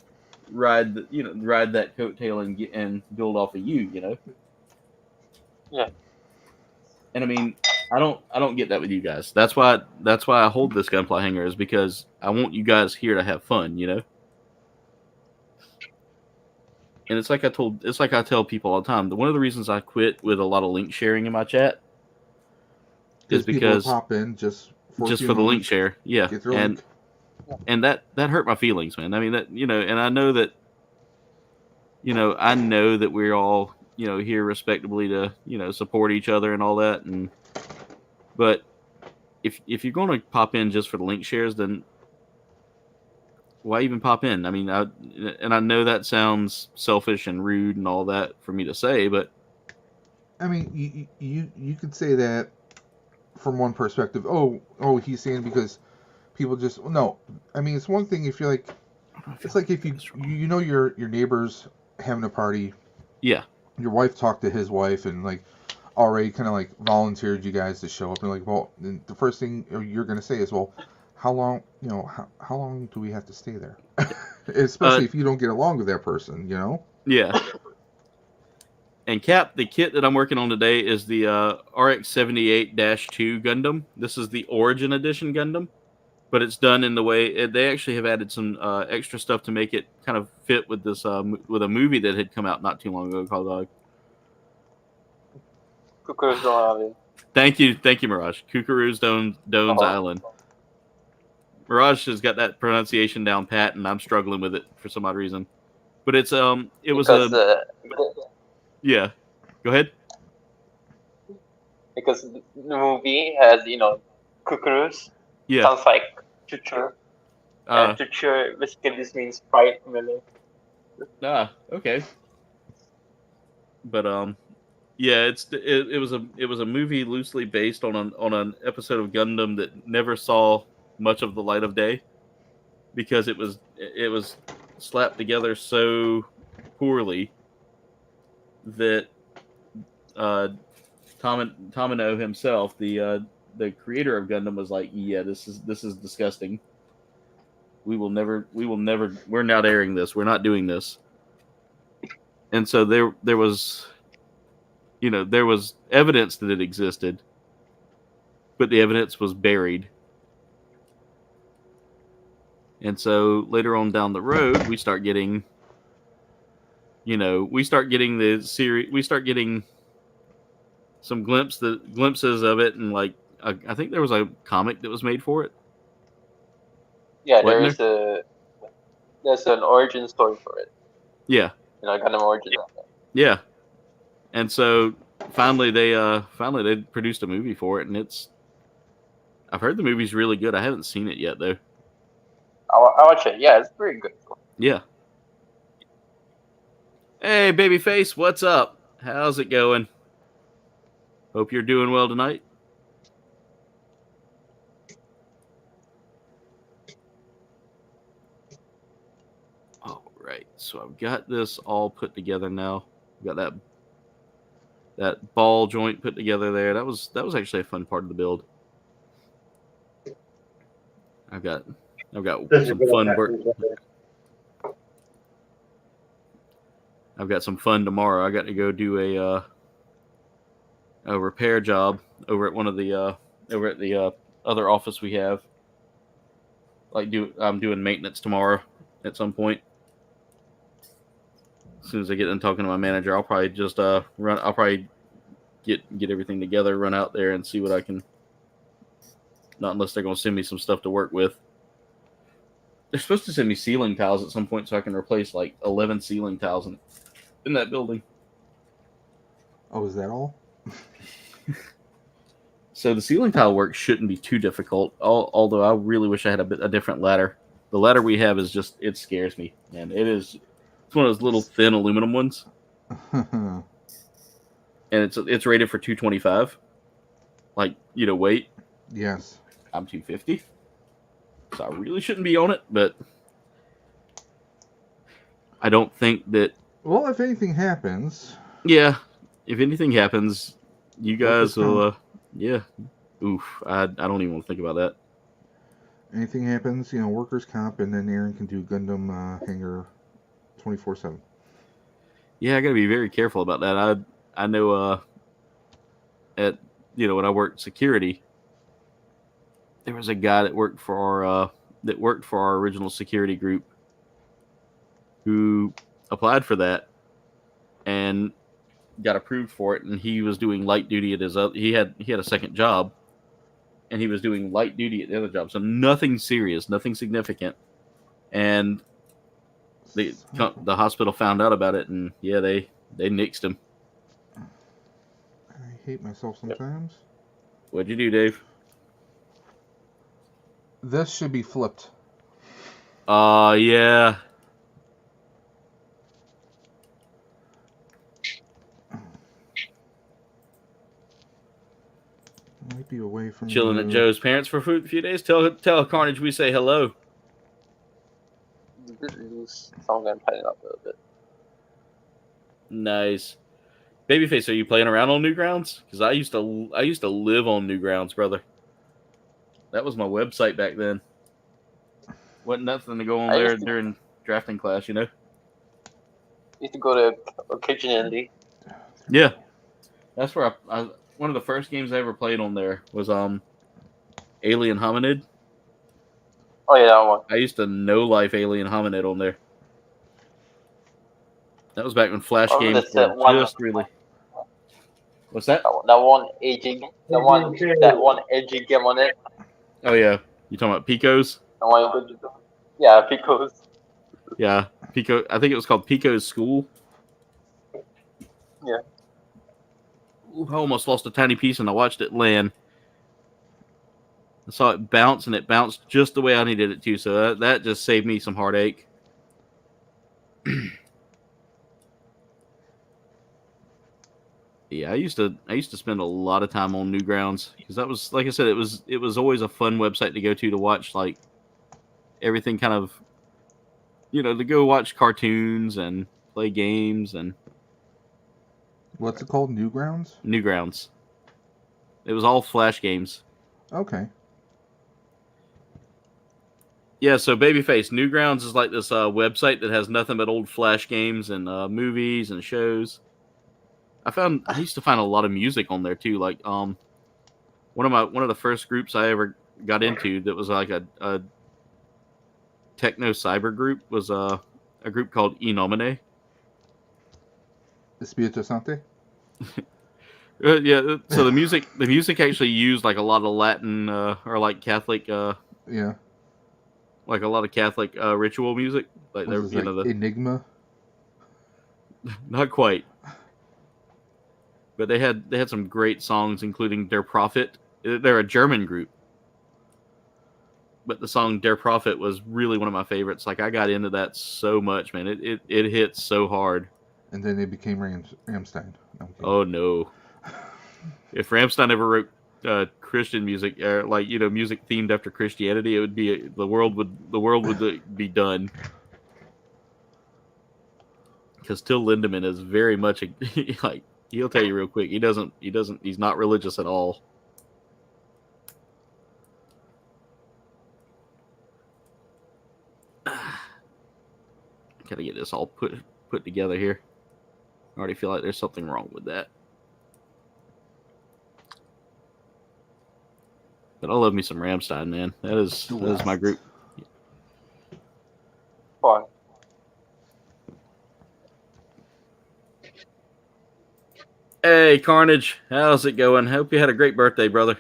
ride that coattail and build off of you. Yeah. And I mean, I don't get that with you guys. That's why I hold this Gunpla Hangar, is because I want you guys here to have fun, And it's like I tell people all the time. One of the reasons I quit with a lot of link sharing in my chat is because people pop in just for the link share, yeah, and that hurt my feelings, man. I mean, that and I know that we're all here respectably to support each other and all that, but if you're going to pop in just for the link shares, then why even pop in? I mean, I know that sounds selfish and rude and all that for me to say, but I mean, you could say that from one perspective. Oh, he's saying because people just no. I mean, it's one thing if you're like, it's like if your neighbor's having a party. Yeah. Your wife talked to his wife and like already kind of like volunteered you guys to show up, and like, well, the first thing you're gonna say is, well, how long do we have to stay there? Especially if you don't get along with that person, Yeah. And Cap, the kit that I'm working on today is the RX-78-2 Gundam. This is the Origin Edition Gundam, but it's done in the way they actually have added some extra stuff to make it kind of fit with this with a movie that had come out not too long ago called Cucuruz Doan. Thank you, Mirage. Cucuruz Doan's Island. Mirage has got that pronunciation down pat, and I'm struggling with it for some odd reason. But it's yeah. Go ahead. Because the movie has Cucuruz. Yeah. Sounds like future. And to cheer, basically this means fight melee. Okay. But yeah, it was a movie loosely based on an episode of Gundam that never saw much of the light of day because it was slapped together so poorly that Tomino himself, the creator of Gundam, was like, yeah, this is disgusting. We're not airing this. We're not doing this. And so there was evidence that it existed, but the evidence was buried. And so later on down the road, we start getting the series. We start getting some glimpses of it, and like I think there was a comic that was made for it. Yeah, there's an origin story for it. Yeah. Gundam Origin. Yeah. And so finally they produced a movie for it, and I've heard the movie's really good. I haven't seen it yet though. I'll watch it. Yeah, it's pretty good. Yeah. Hey, Babyface, what's up? How's it going? Hope you're doing well tonight. All right, so I've got this all put together now. I've got that ball joint put together there. That was actually a fun part of the build. I've got some fun work. I've got some fun tomorrow. I got to go do a repair job over at one of the other office we have. I'm doing maintenance tomorrow at some point. As soon as I get done talking to my manager, I'll probably just run. I'll probably get everything together, run out there, and see what I can. Not unless they're going to send me some stuff to work with. They're supposed to send me ceiling tiles at some point so I can replace like 11 ceiling tiles in that building. Oh, is that all? So the ceiling tile work shouldn't be too difficult, although I really wish I had a different ladder. The ladder we have is just, it scares me, man. It's one of those little thin aluminum ones. And it's rated for 225. Like, weight. Yes. I'm 250. So I really shouldn't be on it, but I don't think that... Well, if anything happens... Yeah, if anything happens, you guys will... yeah. Oof, I don't even want to think about that. Anything happens, workers' comp, and then Aaron can do Gundam Hangar 24/7. Yeah, I got to be very careful about that. I know at when I worked security, there was a guy that worked for our original security group who applied for that and got approved for it, and he was doing light duty at his other. He had a second job, and he was doing light duty at the other job, so nothing serious, nothing significant. And the hospital found out about it, and yeah, they nixed him. I hate myself sometimes. What'd you do, Dave? This should be flipped. Yeah. Might be away from chilling at Joe's parents for a few days. Tell Carnage we say hello. You did lose some and putting up a little bit. Nice. Babyface, are you playing around on Newgrounds? Because I used to live on Newgrounds, brother. That was my website back then. Wasn't nothing to go on there during drafting class, Used to go to occasionally. Yeah, that's where I one of the first games I ever played on there was Alien Hominid. Oh yeah, that one. I used to no-life Alien Hominid on there. That was back when Flash games were just really. What's that? That one aging. That one aging game on it. Oh yeah, you talking about Pico's? Yeah, Pico's. Yeah, Pico. I think it was called Pico's School. Yeah. Ooh, I almost lost a tiny piece and I watched it land. I saw it bounce, and it bounced just the way I needed it to. So that just saved me some heartache. Yeah, I used to spend a lot of time on Newgrounds because that was, like I said, it was always a fun website to go to watch like everything kind of, to go watch cartoons and play games and. What's it called? Newgrounds? Newgrounds. It was all Flash games. Okay. Yeah, so Babyface, Newgrounds is like this website that has nothing but old Flash games and movies and shows. I used to find a lot of music on there too. Like one of the first groups I ever got into that was like a techno cyber group was a group called Inomine. Espírito Santo? Yeah, so the music actually used like a lot of Latin or like Catholic yeah, like a lot of Catholic ritual music. Like was this, like, Enigma? Not quite. But they had some great songs, including Der Prophet. They're a German group. But the song Der Prophet was really one of my favorites. Like, I got into that so much, man. It hit so hard. And then they became Rammstein. Oh, no. If Rammstein ever wrote Christian music, like, music themed after Christianity, it would be the world would be done. Because Till Lindemann is very much like, he'll tell you real quick. He's not religious at all. Gotta get this all put together here. I already feel like there's something wrong with that. But I love me some Rammstein, man. That is my group. Fun. Hey, Carnage. How's it going? Hope you had a great birthday, brother.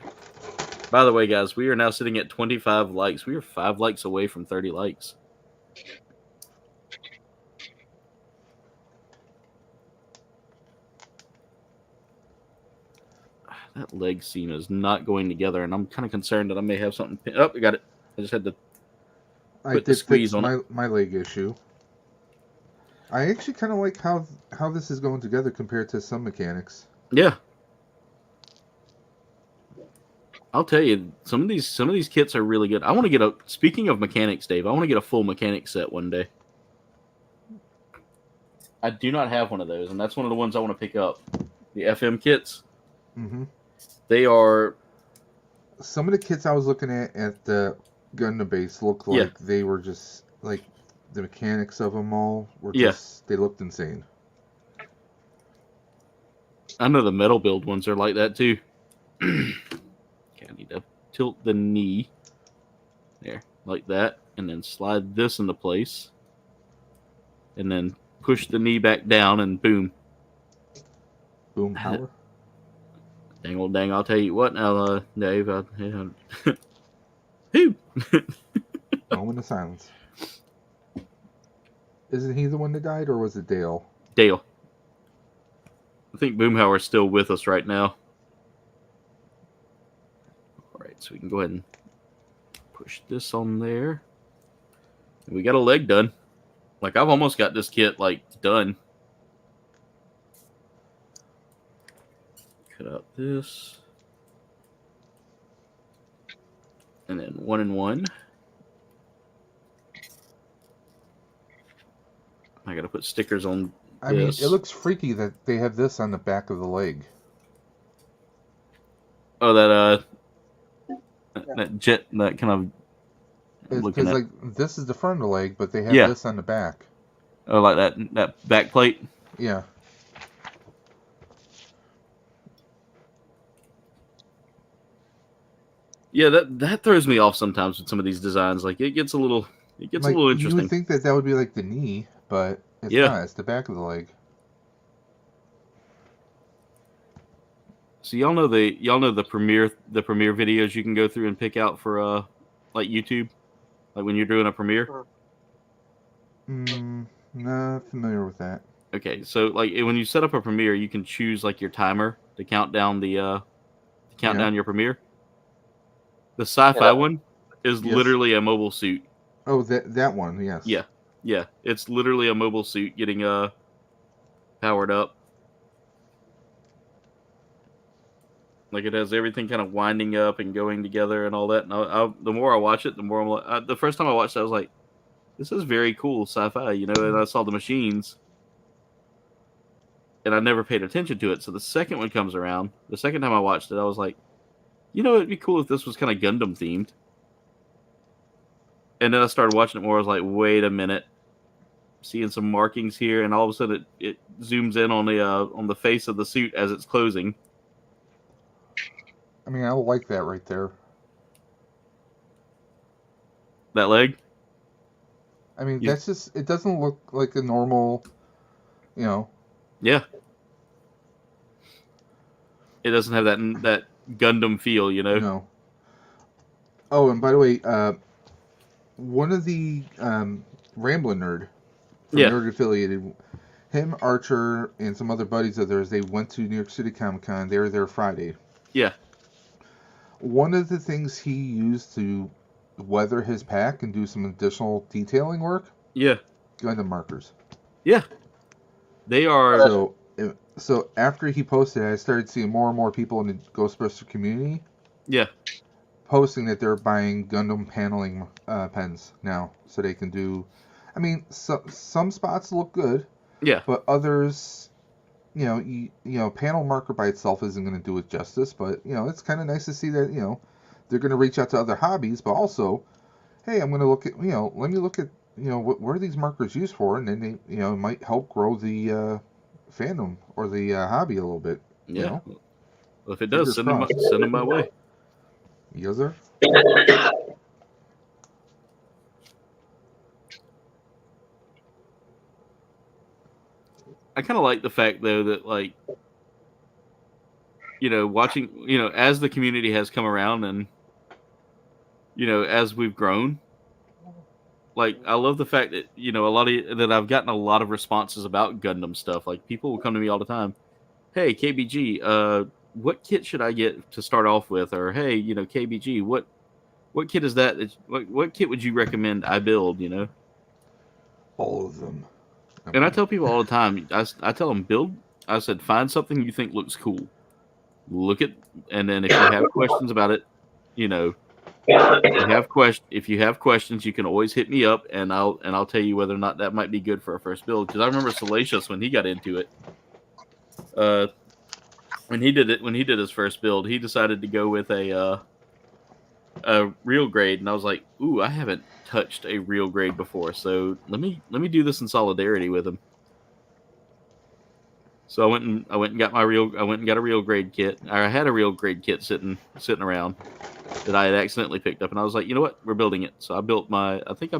By the way, guys, we are now sitting at 25 likes. We are 5 likes away from 30 likes. That leg seam is not going together, and I'm kind of concerned that I may have something. Oh, I got it. I just had to put the squeeze on my leg issue. I actually kind of like how this is going together compared to some mechanics. Yeah. I'll tell you, some of these kits are really good. I want to get speaking of mechanics, Dave, I want to get a full mechanic set one day. I do not have one of those, and that's one of the ones I want to pick up. The FM kits. Mm-hmm. They are... Some of the kits I was looking at the Gundam base looked like they were just, like, the mechanics of them all were just, they looked insane. I know the metal build ones are like that, too. Okay, I need to tilt the knee. There, like that. And then slide this into place. And then push the knee back down, and boom. Boom power? Dang old dang, I'll tell you what now, Dave. Who? Moment of silence. Isn't he the one that died, or was it Dale? Dale. I think Boomhauer's still with us right now. Alright, so we can go ahead and push this on there. We got a leg done. Like, I've almost got this kit, like, done. Cut out this. And then 1 and 1. I gotta put stickers on I mean, it looks freaky that they have this on the back of the leg. Oh, that jet, that kind of... Because, like, this is the front of the leg, but they have this on the back. Oh, like that back plate? Yeah. Yeah, that throws me off sometimes with some of these designs. Like, it gets a little interesting. You would think that would be like the knee, but it's not. It's the back of the leg. So y'all know the premiere videos you can go through and pick out for like YouTube, like when you're doing a premiere. Not familiar with that. Okay, so like when you set up a premiere, you can choose like your timer to count down your premiere. The sci-fi Yeah. one is Yes. literally a mobile suit. Oh, that one, yes. Yeah. Yeah. It's literally a mobile suit getting powered up. Like it has everything kind of winding up and going together and all that. And the more I watch it, the more I'm like, the first time I watched it, I was like, this is very cool sci-fi, you know, and I saw the machines and I never paid attention to it. So the second one comes around, the second time I watched it, I was like, you know, it'd be cool if this was kind of Gundam themed. And then I started watching it more. I was like, wait a minute. Seeing some markings here, and all of a sudden it zooms in on the face of the suit as it's closing. I mean, I like that right there. That leg? I mean, that's just, it doesn't look like a normal, you know. Yeah. It doesn't have that Gundam feel, you know? No. Oh, and by the way, one of the Ramblin' Nerd from Nerd Affiliated, him, Archer, and some other buddies of theirs, they went to New York City Comic Con. They were there Friday. Yeah. One of the things he used to weather his pack and do some additional detailing work. Yeah. Gundam markers. Yeah. They are. So after he posted it, I started seeing more and more people in the Ghostbuster community. Yeah. Posting that they're buying Gundam paneling pens now, so they can do. I mean, some spots look good. Yeah. But others, you know, panel marker by itself isn't going to do it justice. But it's kind of nice to see that they're going to reach out to other hobbies, but also, hey, I'm going to look at let me look at what are these markers used for, and then they it might help grow the fandom or the hobby a little bit. Yeah. Well, if it does, send them my way. Yes, sir. I kind of like the fact though that like watching as the community has come around and as we've grown, like I love the fact that that I've gotten a lot of responses about Gundam stuff. Like people will come to me all the time, hey KBG, what kit should I get to start off with? Or hey, KBG, what kit is that? What kit would you recommend I build? All of them. And I tell people all the time, I tell them build. I said find something you think looks cool. Look at, and then if you have questions about it, if you have questions, you can always hit me up, and I'll tell you whether or not that might be good for a first build. Because I remember Salacious when he got into it. When he did his first build, he decided to go with a real grade, and I was like, ooh, I haven't touched a real grade before, so let me do this in solidarity with him. So I went and got a real grade kit. I had a real grade kit sitting around that I had accidentally picked up, and I was like, you know what, we're building it. So I built I did a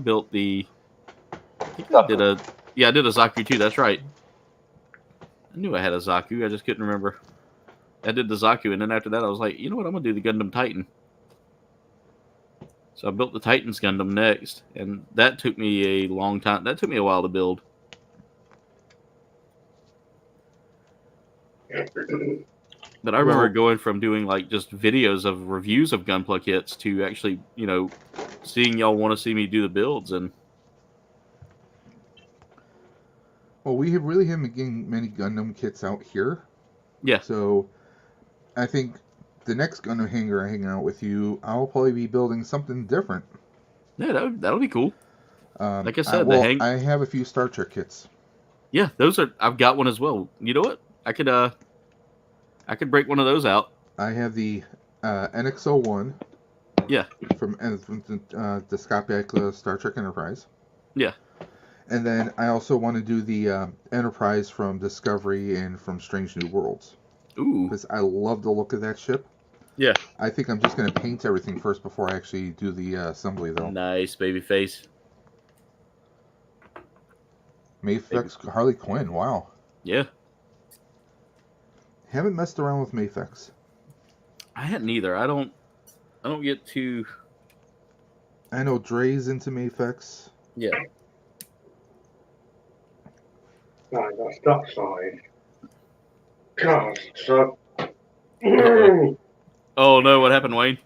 Zaku too. That's right. I knew I had a Zaku, I just couldn't remember. I did the Zaku, and then after that I was like, you know what, I'm gonna do the Gundam Titan. So I built the Titans Gundam next, and that took me a long time. That took me a while to build. But I remember going from doing like just videos of reviews of Gunpla kits to actually, seeing y'all want to see me do the builds. And well, we really haven't been getting many Gundam kits out here. Yeah. So I think the next Gundam Hangar I hang out with you, I'll probably be building something different. Yeah, that'll be cool. Like I said, I have a few Star Trek kits. Yeah, I've got one as well. You know what? I could break one of those out. I have the NX-01. Yeah. From the Scott Bakula Star Trek Enterprise. Yeah. And then I also want to do the Enterprise from Discovery and from Strange New Worlds. Ooh. Because I love the look of that ship. Yeah. I think I'm just going to paint everything first before I actually do the assembly, though. Nice, baby face. Mafex Harley Quinn, wow. Yeah. Haven't messed around with Mafex. I hadn't either. I don't get too... I know Dre's into Mafex. Yeah. Right, that's that side. God, so... Oh no, what happened, Wayne?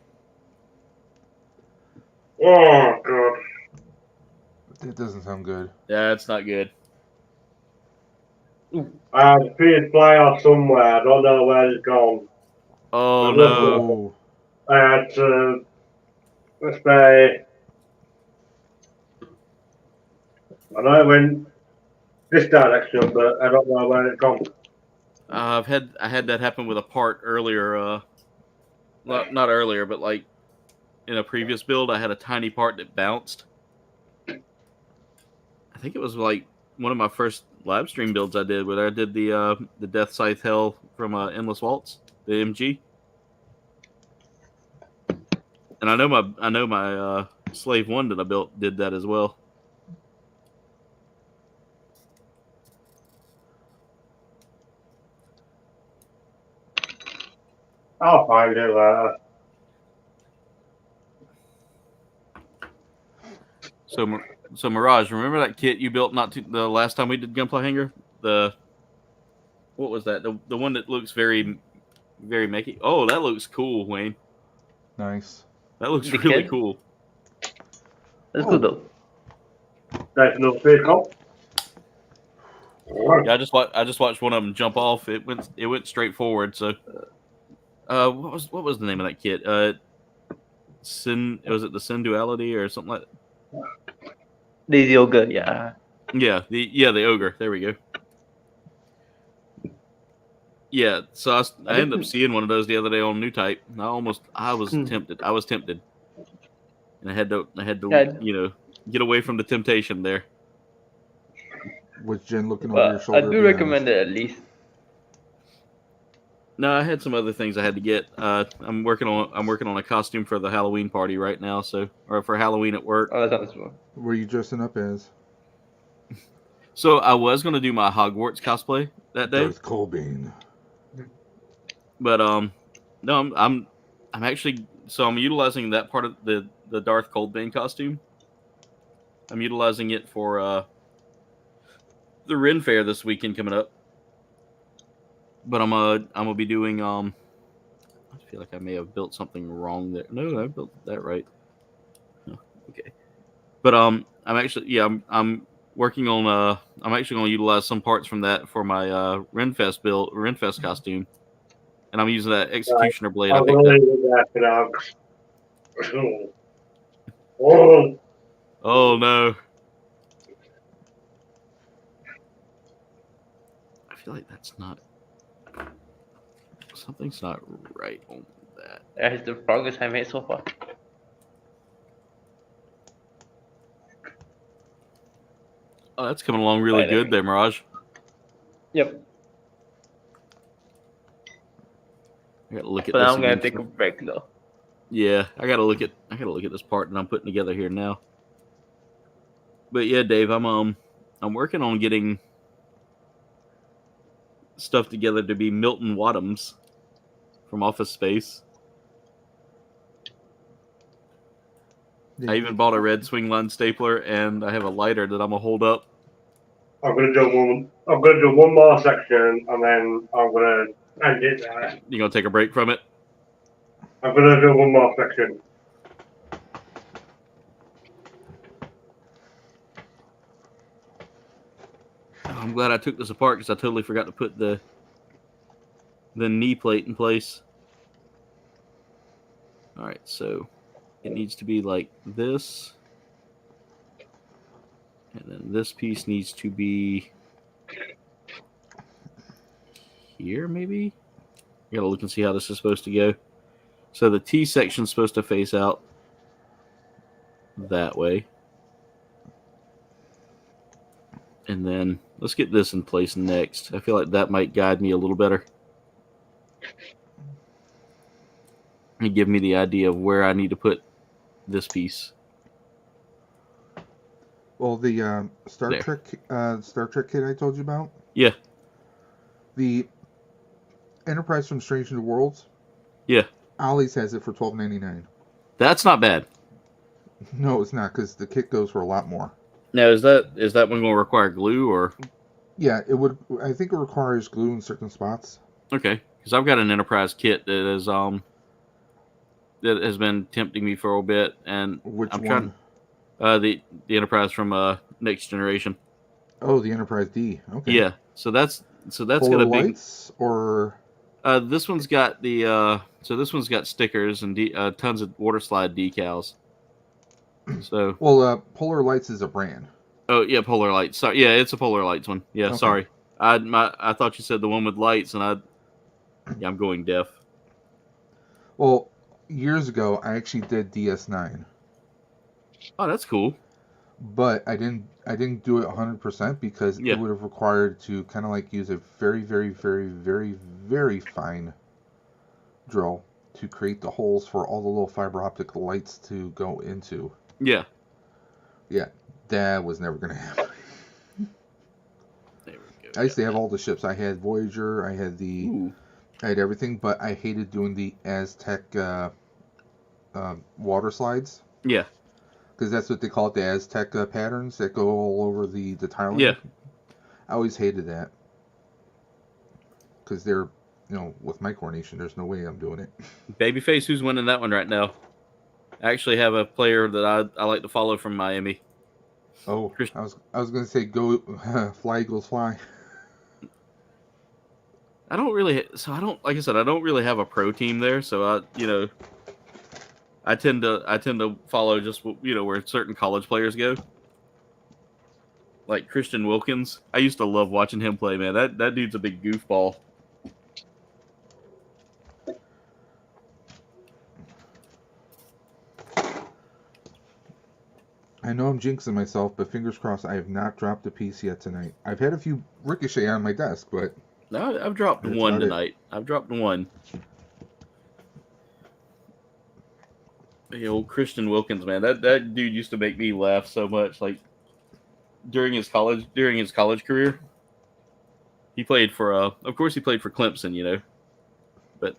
Oh god. That doesn't sound good. Yeah, it's not good. I had a P player somewhere. I don't know where it's gone. Oh But no. Oh, I had to, let's say, I know it went this direction, but I don't know where it's gone. I had that happen with a part earlier. Not earlier, but like in a previous build, I had a tiny part that bounced. I think it was like one of my first live stream builds I did, where I did the Death Scythe Hell from Endless Waltz, the MG. And I know my Slave 1 that I built did that as well. I'll find it later. So Mirage, remember that kit you built the last time we did Gunpla Hangar? What was that? The one that looks very, very mechy. Oh, that looks cool, Wayne. nice. That looks The really kit? cool. That's good though. There's no vehicle. Yeah, I just watched one of them jump off. It went straight forward. So, what was the name of that kit? Was it the Sin Duality or something like that? The yoga, yeah. Yeah, the ogre. There we go. Yeah, so I ended up seeing one of those the other day on New Type. I was tempted. I was tempted, and I had to Yeah. Get away from the temptation there. Was Jen looking over your But shoulder? I do recommend it at least. No, I had some other things I had to get. I'm working on a costume for the Halloween party right now. Or for Halloween at work. Oh, that sounds fun. What were you dressing up as? So I was gonna do my Hogwarts cosplay that day, Darth Colbane. but no, I'm actually I'm utilizing that part of the Darth Coldbane costume. I'm utilizing it for the Ren Fair this weekend coming up. But I'm gonna be doing I feel like I may have built something wrong there. No, I built that right. Oh, okay. But I'm working on I'm actually gonna utilize some parts from that for my Renfest costume. And I'm using that executioner blade I picked up. Oh no. I feel like something's not right on that. That is the progress I made so far. Oh, that's coming along really good there, Mirage. Yep. I gotta look at But this. I'm gonna take a break though. Yeah, I gotta look at this part that I'm putting together here now. But yeah, Dave, I'm working on getting stuff together to be Milton Wadhams from Office Space. I even bought a red swing line stapler, and I have a lighter that I'm gonna hold up. I'm gonna do one more section, and then I'm gonna end it there. You gonna take a break from it? I'm gonna do one more section. I'm glad I took this apart because I totally forgot to put the knee plate in place. All right, so it needs to be like this, and then this piece needs to be here, maybe. I gotta look and see how this is supposed to go. So the T section is supposed to face out that way. And then let's get this in place next. I feel like that might guide me a little better. And give me the idea of where I need to put this piece. Well, the Star Trek kit I told you about? Yeah. The Enterprise from Strange New Worlds? Yeah. Ollie's has it for $12.99. That's not bad. No, it's not, because the kit goes for a lot more. Now, is that one going to require glue or? Yeah, it would. I think it requires glue in certain spots. Okay, because I've got an Enterprise kit that is that has been tempting me for a bit, and Which I'm one? trying the Enterprise from Next Generation. Oh, the Enterprise D. Okay. Yeah, so that's got Polar a big. lights or This one's got this one's got stickers and tons of water slide decals. So well, Polar Lights is a brand. oh yeah, Polar Lights. Sorry, yeah, it's a Polar Lights one. Yeah, Okay. sorry. I thought you said the one with lights, and I'm going deaf. Well, years ago I actually did DS9, Oh, that's cool. but I didn't do it 100% because Yeah. it would have required to kind of like use a very, very, very, very, very fine drill to create the holes for all the little fiber optic lights to go into. Yeah. Yeah, that was never going to happen. There we go. I used to have all the ships. I had Voyager, I had everything, but I hated doing the Aztec water slides. Yeah. Because that's what they call it, the Aztec patterns that go all over the tiling. Yeah. I always hated that. Because they're, with my coordination, there's no way I'm doing it. Babyface, who's winning that one right now? I actually have a player that I like to follow from Miami. Oh, I was going to say go fly Eagles fly. I don't like I said, I don't really have a pro team there, so I tend to follow just where certain college players go. Like Christian Wilkins. I used to love watching him play, man. That dude's a big goofball. I know I'm jinxing myself, but fingers crossed I have not dropped a piece yet tonight. I've had a few ricochet on my desk, but... No, I've dropped one tonight. I've dropped one. The old Christian Wilkins, man. That dude used to make me laugh so much. Like during his college career, he played for of course he played for Clemson, But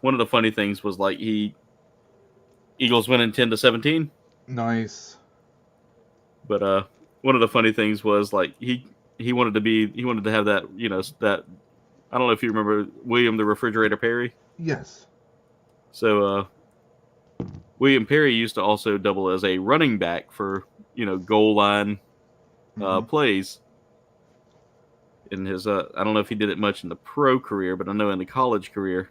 one of the funny things was like Eagles winning 10-17. Nice. But one of the funny things was like he wanted to have that that I don't know if you remember William the Refrigerator Perry. Yes. So William Perry used to also double as a running back for goal line plays. In his I don't know if he did it much in the pro career, but I know in the college career,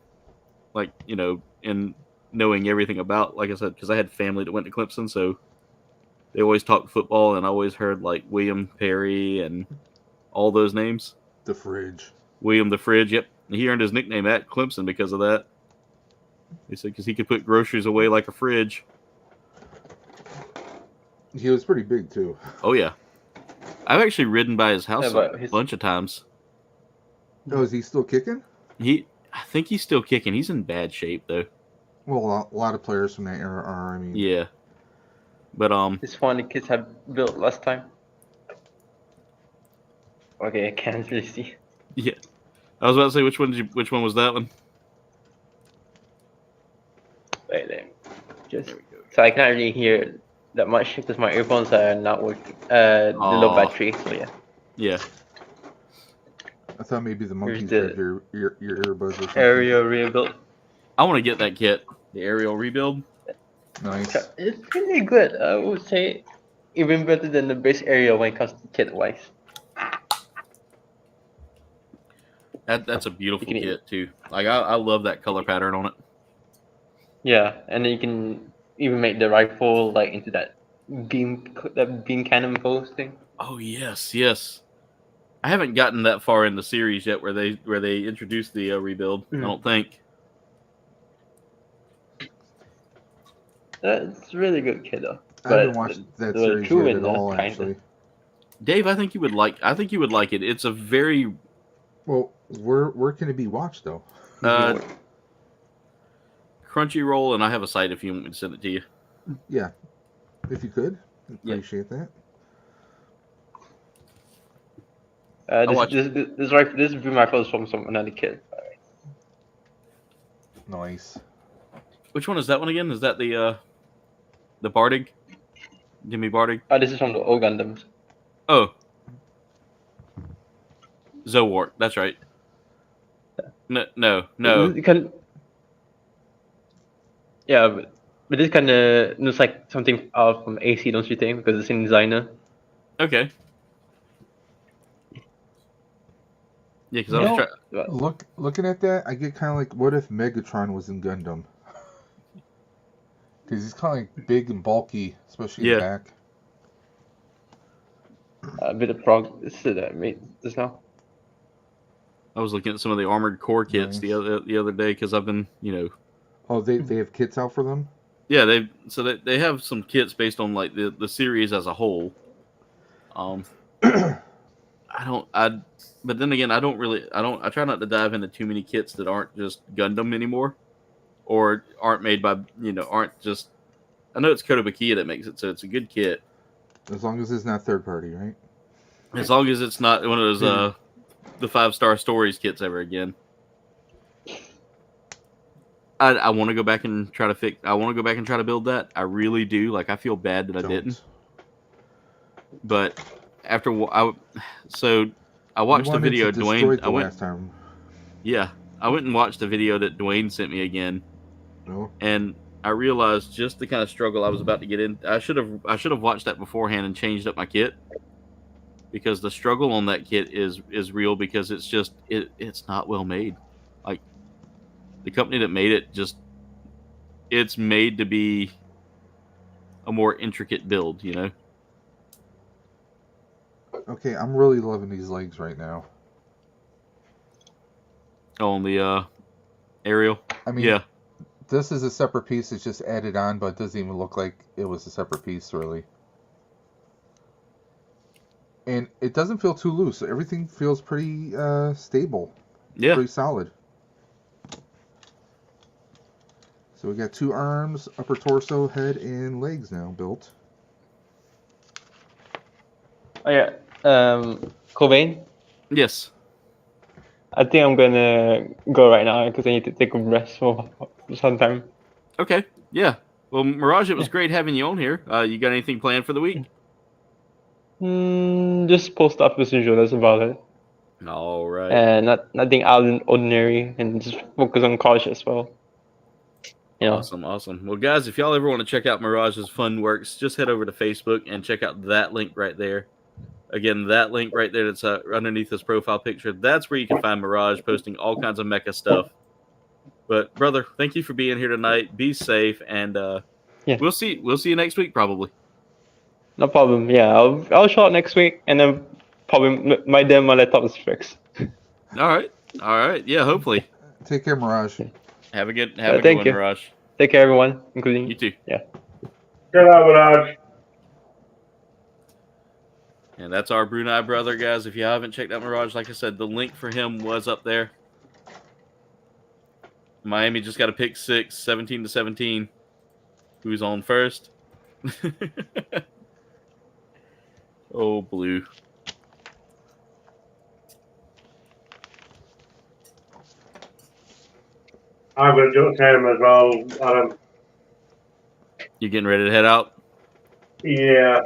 like in knowing everything about, like I said, because I had family that went to Clemson, so they always talked football, and I always heard like William Perry and all those names. The Fridge. William the Fridge, yep. He earned his nickname at Clemson because of that. He said because he could put groceries away like a fridge. He was pretty big, too. Oh, yeah. I've actually ridden by his house a bunch of times. Oh, is he still kicking? I think he's still kicking. He's in bad shape, though. Well, a lot of players from that era are, I mean... Yeah. But, This one the kids have built last time. Okay, I can't really see. Yeah. I was about to say, which one was that one? Wait, there we go. So I can't really hear that much because my earphones are not working. The low battery, so yeah. Yeah. I thought maybe the monkeys Here's had your earbuds or something. Aerial rebuild. I want to get that kit. The aerial rebuild. Nice. It's pretty good. I would say even better than the base aerial when it comes to kit wise. That's a beautiful kit too. Like I love that color pattern on it. Yeah, and then you can even make the rifle like into that beam cannon pose thing. Oh yes. I haven't gotten that far in the series yet where they introduced the rebuild. I don't think. That's a really good kit though. I haven't watched that series yet at all, actually. Dave, I think you would like it. It's a very well. Where can it be watched though? Crunchyroll, and I have a site if you want me to send it to you. Yeah, if you could, appreciate that. This rifle is from another kid. Nice. Which one is that one again? Is that the Bardig? Jimmy Bardig? This is from the old Gundams. Oh. Zowart, that's right. No. Yeah, but this kind of looks like something out from AC, don't you think? Because it's in designer. Okay. Yeah, because I was trying. Looking at that, I get kind of like, what if Megatron was in Gundam? Because he's kind of like big and bulky, especially in the back. A bit of progress that made this now. I was looking at some of the Armored Core kits the other day because I've been, Oh, they have kits out for them? Yeah, they have some kits based on like the series as a whole. But then again, I try not to dive into too many kits that aren't just Gundam anymore, or aren't made by, aren't just. I know it's Kotobukiya that makes it, so it's a good kit. As long as it's not third party, right? As long as it's not one of those the 5-star stories kits ever again. I want to go back and try to I want to go back and try to build that. I really do. Like, I feel bad that I didn't. But after I watched the video Dwayne. Yeah, I went and watched the video that Dwayne sent me again. No. And I realized just the kind of struggle I was about to get in. I should have watched that beforehand and changed up my kit, because the struggle on that kit is real, because it's not well made. Like, the company that made it it's made to be a more intricate build, Okay, I'm really loving these legs right now. On the aerial? I mean, yeah. This is a separate piece. It's just added on, but it doesn't even look like it was a separate piece, really. And it doesn't feel too loose. Everything feels pretty stable. Yeah. Pretty solid. So we got 2 arms, upper torso, head, and legs now built. Oh yeah, Cobain? Yes. I think I'm gonna go right now because I need to take a rest for some time. Okay, yeah. Well, Mirage, it was great having you on here. You got anything planned for the week? Just post up as usual, that's about it. All right. And nothing out of the ordinary, and just focus on college as well. Awesome. Well, guys, if y'all ever want to check out Mirage's fun works, just head over to Facebook and check out that link right there. Again, that link right there that's underneath this profile picture, that's where you can find Mirage posting all kinds of mecha stuff. But, brother, thank you for being here tonight. Be safe, and we'll see you next week, probably. No problem. Yeah, I'll show up next week, and then probably my laptop is fixed. All right. Yeah, hopefully. Take care, Mirage. Have a good one, Mirage. Take care, everyone, including you too. Yeah. Good night, Mirage. And that's our Brunei brother, guys. If you haven't checked out Mirage, like I said, the link for him was up there. Miami just got a pick 6, 17-17. Who's on first? Oh, blue. I'm going to jump him as well, Adam. You getting ready to head out? Yeah.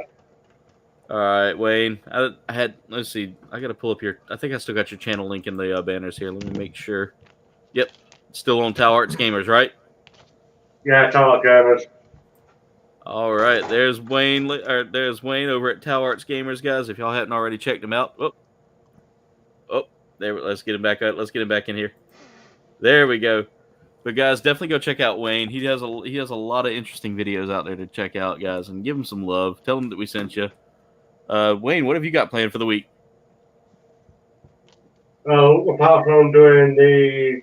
All right, Wayne. Let's see. I got to pull up your. I think I still got your channel link in the banners here. Let me make sure. Yep, still on Tau Arts Gamers, right? Yeah, Tau Arts Gamers. All right, there's Wayne. There's Wayne over at Tau Arts Gamers, guys. If y'all hadn't already checked him out. Oh, there. Let's get him back out. Let's get him back in here. There we go. But guys, definitely go check out Wayne. He has a lot of interesting videos out there to check out, guys, and give him some love. Tell him that we sent you. Wayne, what have you got planned for the week? Well, apart from doing the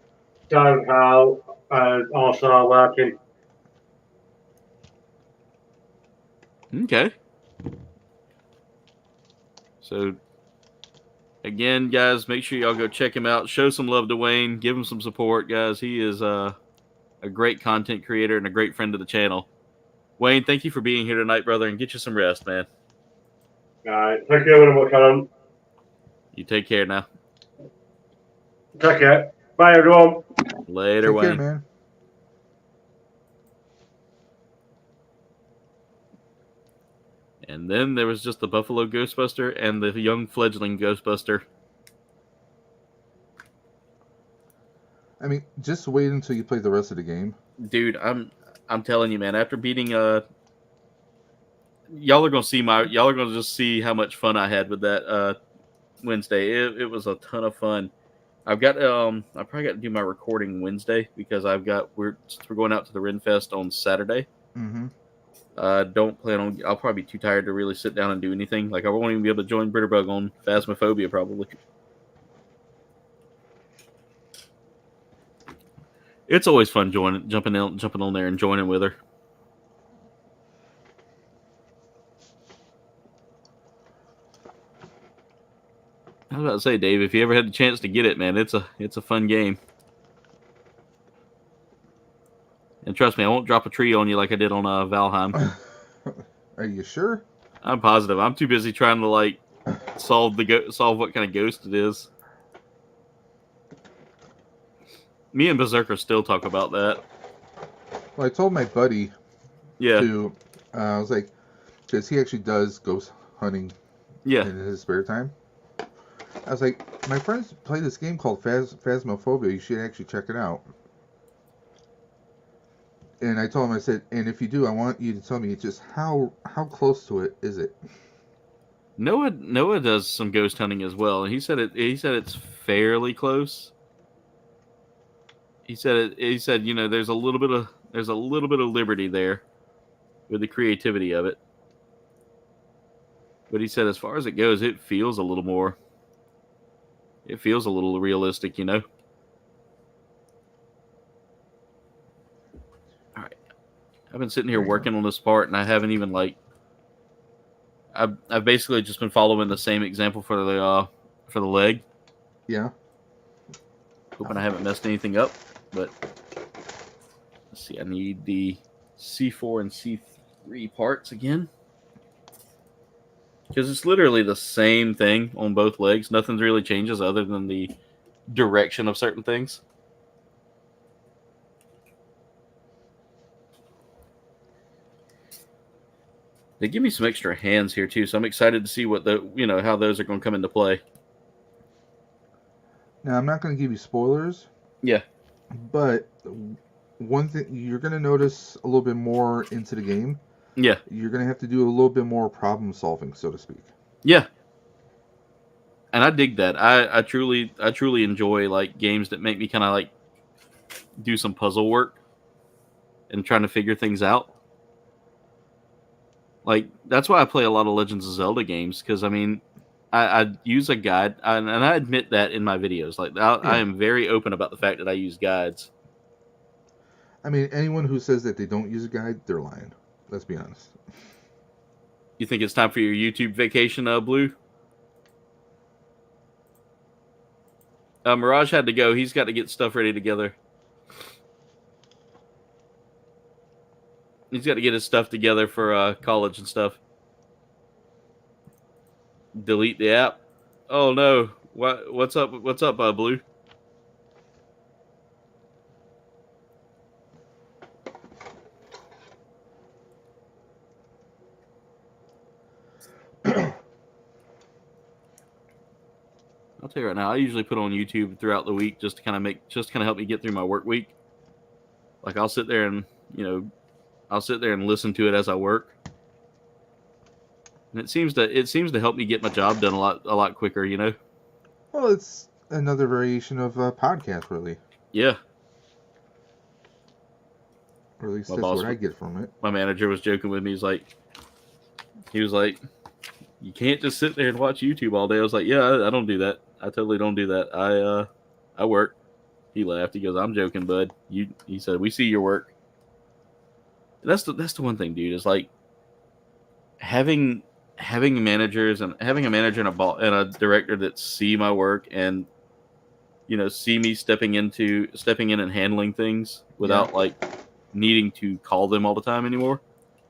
town hall, also working. Okay. So, again, guys, make sure y'all go check him out. Show some love to Wayne. Give him some support, guys. He is a great content creator and a great friend of the channel. Wayne, thank you for being here tonight, brother, and get you some rest, man. All right. Thank you very much, Adam. You take care now. Take care. Bye, everyone. Later, Take Wayne. care, man. And then there was just the Buffalo Ghostbuster and the young fledgling Ghostbuster. I mean, just wait until you play the rest of the game. Dude, I'm telling you, man. After beating y'all are gonna just see how much fun I had with that Wednesday. It was a ton of fun. I've got I probably got to do my recording Wednesday because we're going out to the Renfest on Saturday. Mm-hmm. Don't plan on. I'll probably be too tired to really sit down and do anything. Like I won't even be able to join Bitterbug on Phasmophobia probably. It's always fun jumping on there and joining with her. I was about to say, Dave, if you ever had the chance to get it, man, it's a fun game. And trust me, I won't drop a tree on you like I did on Valheim. Are you sure? I'm positive. I'm too busy trying to like solve what kind of ghost it is. Me and Berserker still talk about that. Well, I told my buddy. Yeah. I was like, because he actually does ghost hunting. Yeah. In his spare time. I was like, my friends play this game called Phasmophobia. You should actually check it out. And I told him, I said, and if you do, I want you to tell me just how close to it is it. Noah does some ghost hunting as well, and he said it's fairly close. He said there's a little bit of liberty there with the creativity of it. But he said as far as it goes, it feels a little realistic, you know. All right. I've been sitting here working on this part and I haven't even I've basically just been following the same example for the leg. Yeah. Hoping I haven't messed anything up, but let's see, I need the C4 and C3 parts again. Because it's literally the same thing on both legs. Nothing really changes other than the direction of certain things. They give me some extra hands here too, so I'm excited to see how those are going to come into play. Now, I'm not going to give you spoilers. Yeah. But one thing, you're going to notice a little bit more into the game. Yeah. You're going to have to do a little bit more problem solving, so to speak. Yeah. And I dig that. I truly enjoy like games that make me kind of like do some puzzle work and trying to figure things out. Like that's why I play a lot of Legends of Zelda games, because I mean, I use a guide, and I admit that in my videos. Like I am very open about the fact that I use guides. I mean, anyone who says that they don't use a guide, they're lying. Let's be honest. You think it's time for your YouTube vacation, Blue? Mirage had to go. He's got to get stuff ready together. He's got to get his stuff together for college and stuff. Delete the app. Oh no! What's up? What's up, Blue? I'll tell you right now. I usually put on YouTube throughout the week just to kind of help me get through my work week. Like I'll sit there and listen to it as I work. And it seems to help me get my job done a lot quicker, you know. Well, it's another variation of a podcast, really. Yeah. Or at least that's what I get from it. My manager was joking with me. He was like, "You can't just sit there and watch YouTube all day." I was like, "Yeah, I don't do that. I totally don't do that. I work." He laughed. He goes, "I'm joking, bud." He said, "We see your work." And that's the one thing, dude. Is like having managers and having a manager and a director that see my work and see me stepping in and handling things without like needing to call them all the time anymore.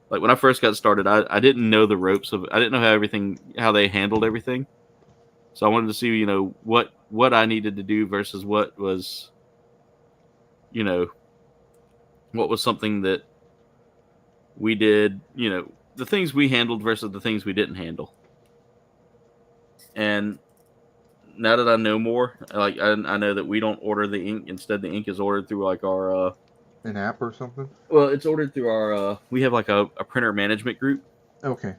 Like when I first got started, I didn't know the ropes of. I didn't know how they handled everything. So I wanted to see what I needed to do versus what was something that we did. The things we handled versus the things we didn't handle. And now that I know more, like I know that we don't order the ink. Instead, the ink is ordered through like our An app or something? Well, it's ordered through our. We have like a printer management group, Okay.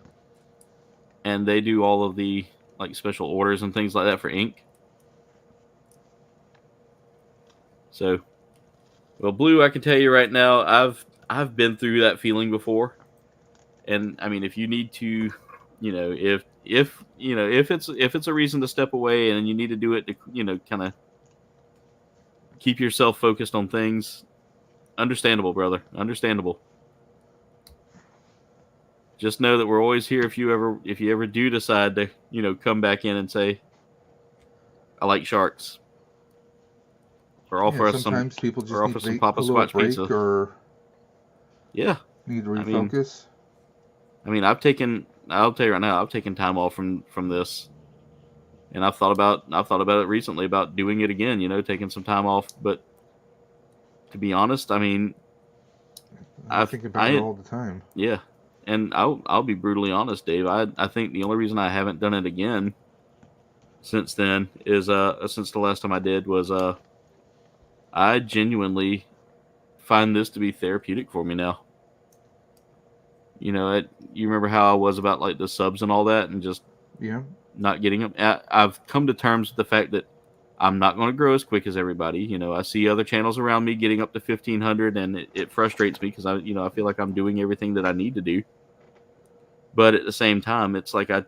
and they do all of the like special orders and things like that for ink. So, well, Blue, I can tell you right now, I've been through that feeling before, and I mean, if you need to, you know, if it's a reason to step away and you need to do it to, you know, kind of keep yourself focused on things. Understandable, brother. Understandable. Just know that we're always here if you ever do decide to, you know, come back in and say, I like sharks. Or offer us some people just or need offer some a Papa little Squatch break pizza. Or yeah. Need to refocus. I'll tell you right now, I've taken time off from this. And I've thought about it recently about doing it again, you know, taking some time off, but to be honest, I mean, I think about it all the time. Yeah, and I'll be brutally honest, Dave. I think the only reason I haven't done it again since then is since the last time I did was I genuinely find this to be therapeutic for me now. You know, you remember how I was about like the subs and all that, and just not getting them. I've come to terms with the fact that I'm not going to grow as quick as everybody. You know, I see other channels around me getting up to 1,500, and it frustrates me because I feel like I'm doing everything that I need to do. But at the same time, it's like I,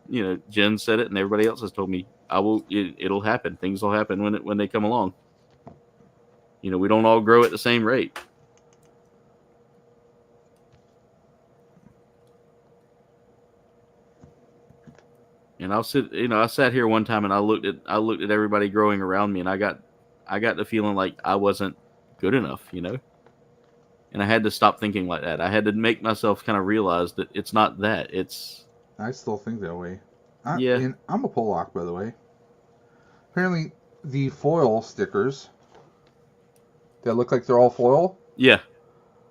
you know, Jen said it, and everybody else has told me, it'll happen. Things will happen when they come along. You know, we don't all grow at the same rate. And I sat here one time and I looked at everybody growing around me, and I got the feeling like I wasn't good enough, you know? And I had to stop thinking like that. I had to make myself kind of realize that it's not that. I still think that way. Yeah. And I'm a Pollock, by the way. Apparently, the foil stickers that look like they're all foil. Yeah.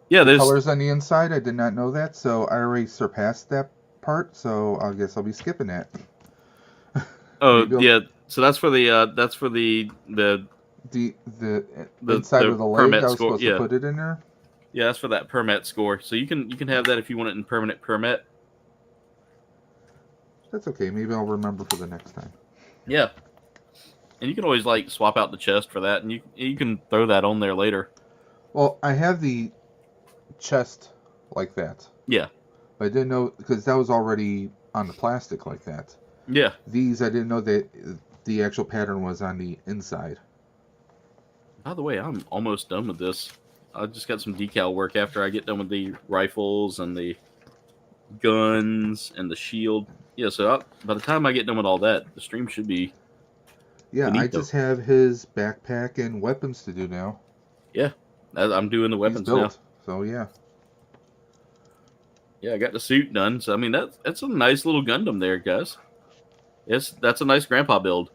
Yeah, there's colors on the inside. I did not know that, so I already surpassed that part, so I guess I'll be skipping that. Oh yeah, so that's for the inside of the leg. I was score. supposed to put it in there. Yeah, that's for that permit score. So you can have that if you want it in permanent permit. That's okay. Maybe I'll remember for the next time. Yeah, and you can always like swap out the chest for that, and you can throw that on there later. Well, I have the chest like that. Yeah, but I didn't know because that was already on the plastic like that. Yeah. These, I didn't know that the actual pattern was on the inside. By the way, I'm almost done with this. I just got some decal work after I get done with the rifles and the guns and the shield. Yeah, so by the time I get done with all that, the stream should be... Yeah, finito. I just have his backpack and weapons to do now. Yeah, I'm doing the weapons now. So, yeah. Yeah, I got the suit done. So, I mean, that's a nice little Gundam there, guys. That's a nice grandpa build.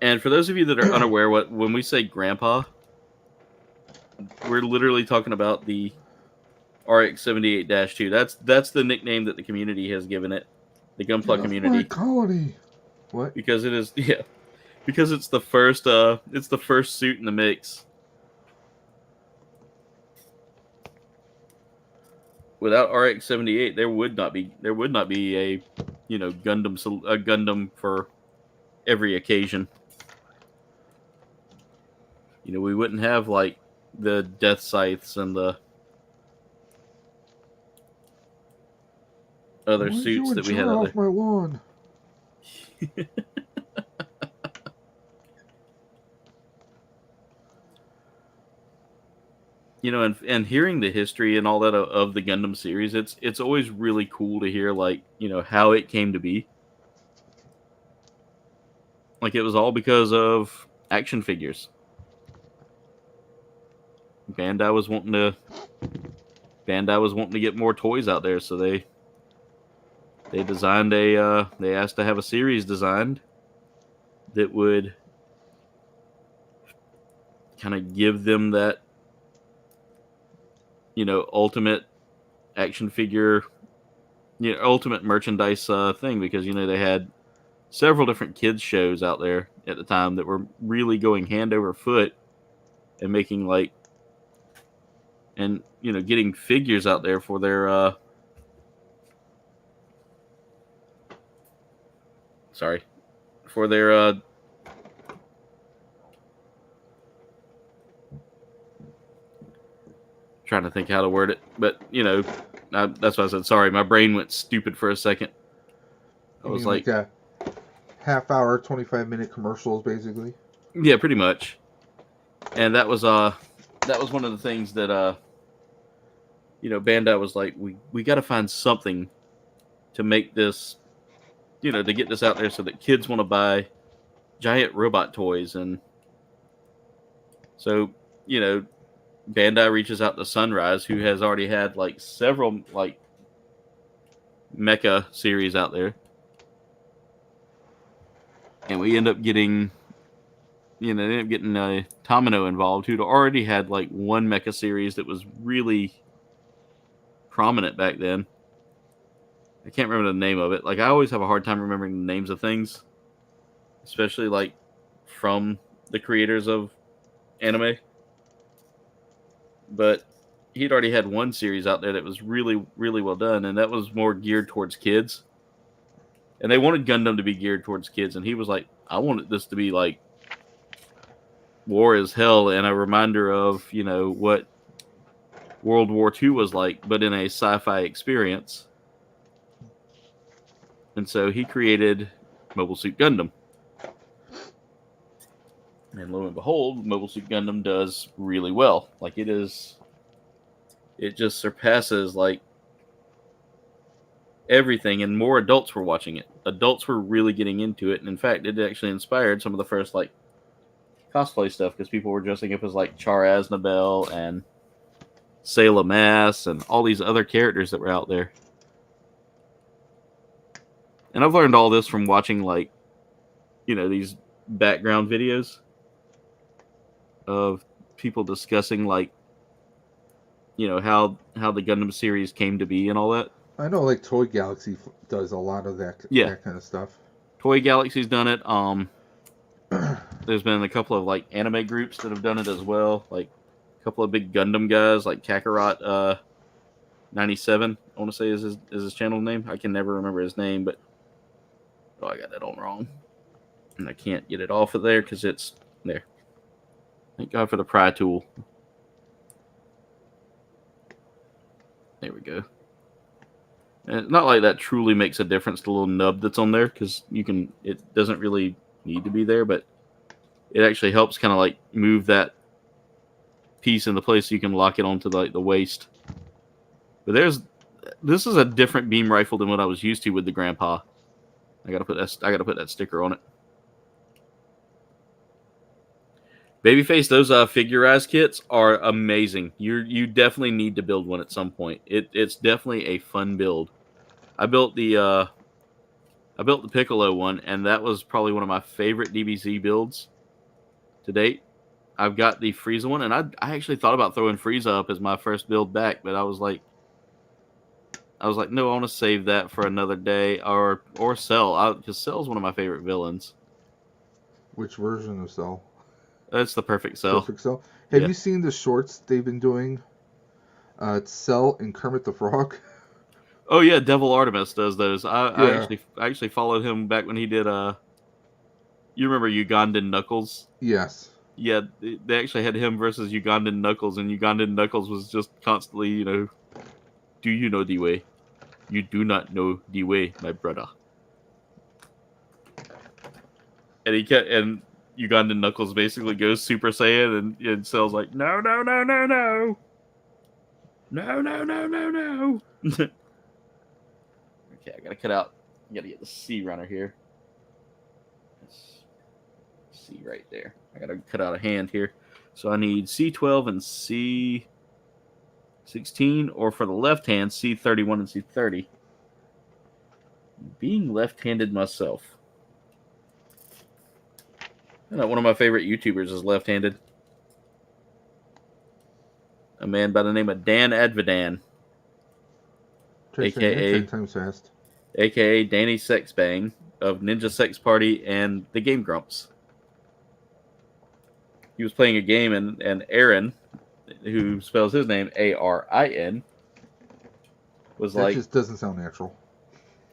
And for those of you that are unaware, when we say grandpa, we're literally talking about the RX-78-2. That's the nickname that the community has given it, the Gunpla community. My quality. What? Because it is, yeah, because it's the first suit in the mix. Without RX-78, there would not be a, you know, Gundam for every occasion. You know, we wouldn't have like the death scythes and the other suits that we had out there. My lawn. You know, and hearing the history and all that of the Gundam series, it's always really cool to hear, like, you know, how it came to be. Like, it was all because of action figures. Bandai was wanting to get more toys out there, so they designed they asked to have a series designed that would kind of give them that, you know, ultimate action figure, you know, ultimate merchandise thing, because, you know, they had several different kids shows out there at the time that were really going hand over foot and making like, and you know, getting figures out there for their trying to think how to word it, but you know, that's why I said sorry. My brain went stupid for a second. I was like a half hour, 25-minute commercials, basically. Yeah, pretty much. And that was one of the things that you know, Bandai was like, we got to find something to make this, you know, to get this out there so that kids want to buy giant robot toys. And so, you know, Bandai reaches out to Sunrise, who has already had like several like mecha series out there, and we end up getting, you know, they end up getting Tamino involved, who'd already had like one mecha series that was really prominent back then. I can't remember the name of it. Like, I always have a hard time remembering the names of things, especially like from the creators of anime. But he'd already had one series out there that was really, really well done, and that was more geared towards kids. And they wanted Gundam to be geared towards kids, and he was like, I wanted this to be like war as hell, and a reminder of, you know, what World War II was like, but in a sci-fi experience. And so he created Mobile Suit Gundam. And lo and behold, Mobile Suit Gundam does really well. Like, it just surpasses like everything, and more adults were watching it. Adults were really getting into it, and in fact, it actually inspired some of the first like cosplay stuff, because people were dressing up as like Char Aznabel and Sailor Mass and all these other characters that were out there. And I've learned all this from watching, like, you know, these background videos of people discussing, like, you know, how the Gundam series came to be and all that. I know, like, Toy Galaxy does a lot of that kind of stuff. Toy Galaxy's done it. There's been a couple of, like, anime groups that have done it as well. Like, a couple of big Gundam guys, like Kakarot 97, I want to say is his channel name. I can never remember his name, but oh, I got that on wrong. And I can't get it off of there because it's there. Thank God for the pry tool. There we go. And it's not like that truly makes a difference, the little nub that's on there, because it doesn't really need to be there, but it actually helps kind of like move that piece into place so you can lock it onto the waist. But this is a different beam rifle than what I was used to with the Grandpa. I gotta put that sticker on it. Babyface, those figurized kits are amazing. You definitely need to build one at some point. It's definitely a fun build. I built the Piccolo one, and that was probably one of my favorite DBZ builds to date. I've got the Frieza one, and I actually thought about throwing Frieza up as my first build back, but I was like, no, I want to save that for another day, or Cell, because Cell's one of my favorite villains. Which version of Cell? That's the Perfect Cell. Perfect Cell. Have you seen the shorts they've been doing? It's Cell and Kermit the Frog. Oh yeah, Devil Artemis does those. I actually followed him back when he did. You remember Ugandan Knuckles? Yes. Yeah, they actually had him versus Ugandan Knuckles, and Ugandan Knuckles was just constantly, you know, do you know the way? You do not know the way, my brother. And Ugandan Knuckles basically goes Super Saiyan, and Cell's like, no. Okay, I gotta cut out. I gotta get the C runner here. C right there. I gotta cut out a hand here. So I need C12 and C16, or for the left hand, C31 and C30. Being left-handed myself. I know one of my favorite YouTubers is left-handed. A man by the name of Dan Advidan. AKA Danny Sexbang of Ninja Sex Party and the Game Grumps. he was playing a game, and Aaron, who spells his name Arin, was That like, just doesn't sound natural.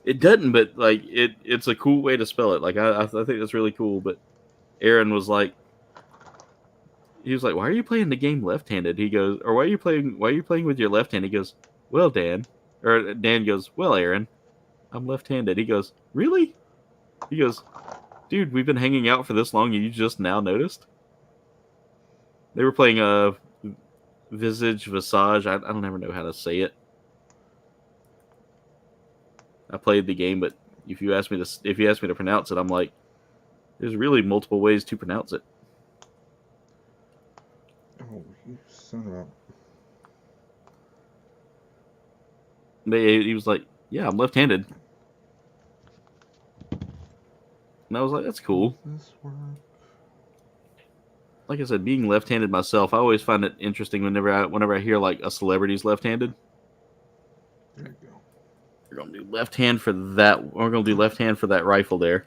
it doesn't, but like it's a cool way to spell it. Like I think that's really cool. But Aaron was like, he was like, why are you playing the game left-handed? He goes, or why are you playing with your left hand? He goes, well, Dan, or Dan goes, well, Aaron, I'm left-handed. He goes, really? He goes, dude, we've been hanging out for this long and you just now noticed? They were playing Visage. I don't ever know how to say it. I played the game, but if you ask me to pronounce it, I'm like, there's really multiple ways to pronounce it. Oh, you son of a... But he was like, yeah, I'm left-handed. And I was like, that's cool. This work? Like I said, being left-handed myself, I always find it interesting whenever I hear like a celebrity's left-handed. There you go. We're gonna do left hand for that. We're gonna do left hand for that rifle there.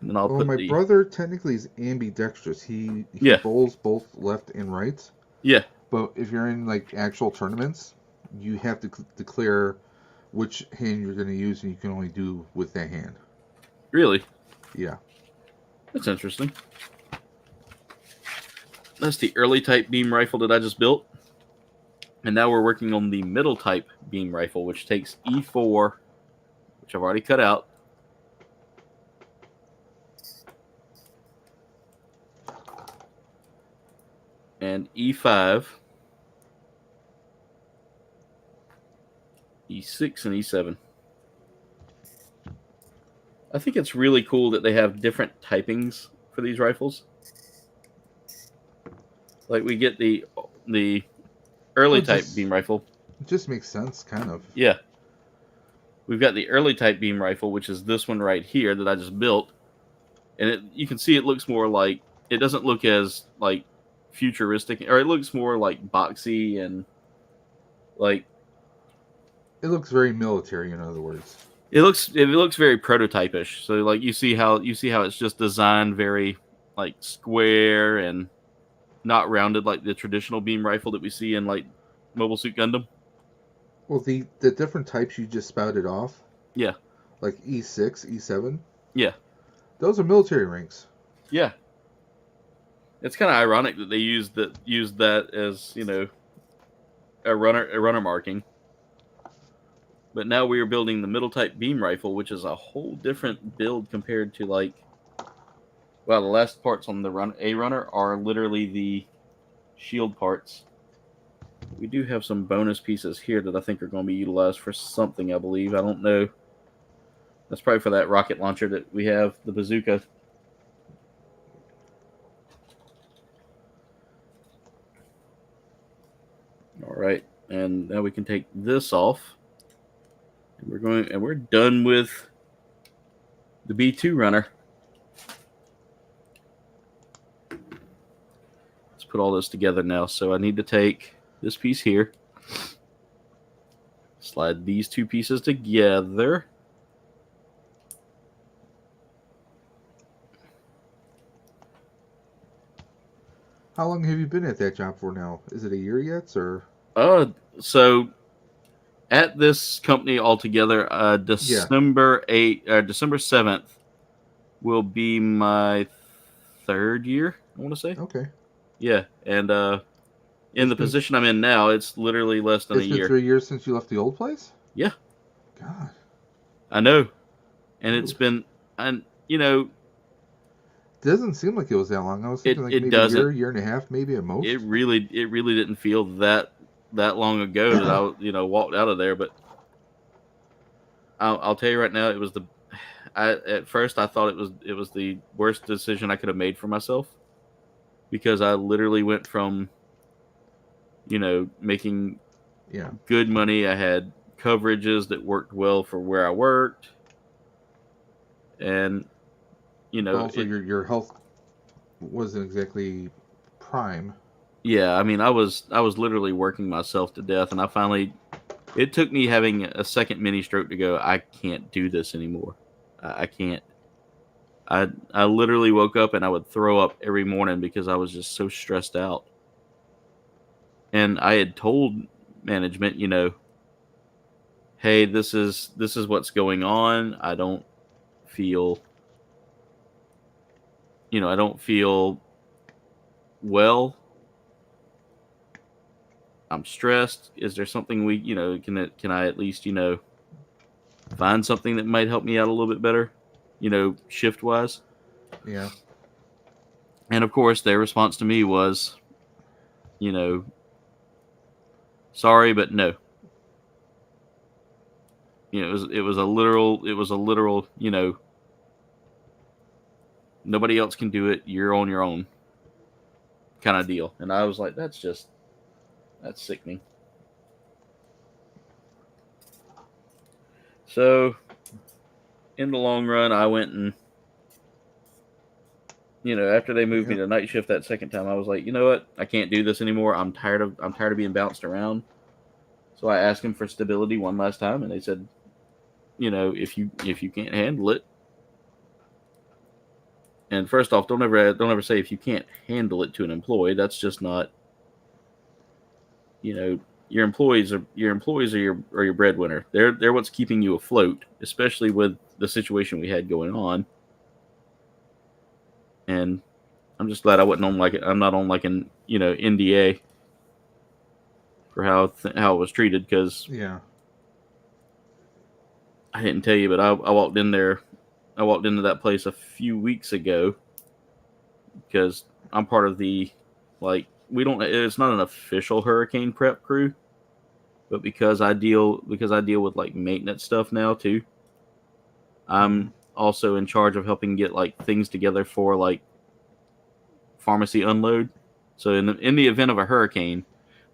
And then I'll put my brother technically is ambidextrous. He bowls both left and right. Yeah. But if you're in like actual tournaments, you have to declare which hand you're going to use, and you can only do with that hand. Really? Yeah. That's interesting. That's the early type beam rifle that I just built. And now we're working on the middle type beam rifle, which takes E4, which I've already cut out. And E5, E6, and E7. I think it's really cool that they have different typings for these rifles. Like we get the early type beam rifle. It just makes sense, kind of. Yeah. We've got the early type beam rifle, which is this one right here that I just built. And you can see it looks more like, it doesn't look as like futuristic, or it looks more like boxy and like, it looks very military, in other words. It looks very prototypish. So like you see how it's just designed very like square and not rounded like the traditional beam rifle that we see in like Mobile Suit Gundam. Well, the different types you just spouted off. Yeah. Like E6, E7. Yeah. Those are military ranks. Yeah. It's kind of ironic that they used that as, you know, a runner marking. But now we are building the middle type beam rifle, which is a whole different build compared to like, well, the last parts on the runner are literally the shield parts. We do have some bonus pieces here that I think are going to be utilized for something, I believe. I don't know. That's probably for that rocket launcher that we have, the bazooka. All right, and now we can take this off. And we're done with the B2 runner. Let's put all this together now. So I need to take this piece here, slide these two pieces together. How long have you been at that job for now? Is it a year yet, or? So at this company altogether, December 7th will be my third year, I want to say. Okay. Yeah, and in the position I'm in now, it's literally less than a year. It's been 3 years since you left the old place? Yeah. God. I know. And it's been, and you know, it doesn't seem like it was that long. I was thinking maybe a year and a half, maybe at most. It really didn't feel that long ago that I walked out of there. But I'll tell you right now, it was at first I thought it was the worst decision I could have made for myself, because I literally went from, making good money. I had coverages that worked well for where I worked, and also your health wasn't exactly prime. Yeah, I mean, I was literally working myself to death, and it took me having a second mini stroke to go, I can't do this anymore. I can't. I literally woke up and I would throw up every morning because I was just so stressed out. And I had told management, hey, this is what's going on. I don't feel well. I'm stressed. Is there something we, can I at least, find something that might help me out a little bit better, shift wise? Yeah. And of course, their response to me was, sorry, but no. It was a literal, nobody else can do it. You're on your own kind of deal. And I was like, that's sickening. So, in the long run, I went and, after they moved me to night shift that second time, I was like, you know what? I can't do this anymore. I'm tired of being bounced around. So I asked them for stability one last time, and they said, if you can't handle it. And first off, don't ever say if you can't handle it to an employee. That's just not. Your employees are your breadwinner. They're what's keeping you afloat, especially with the situation we had going on. And I'm just glad I wasn't on I'm not on like an NDA for how it was treated, because I didn't tell you, but I walked in there. I walked into that place a few weeks ago because I'm part of the it's not an official hurricane prep crew, but because I deal with like maintenance stuff now too. I'm also in charge of helping get like things together for like pharmacy unload. So in the event of a hurricane,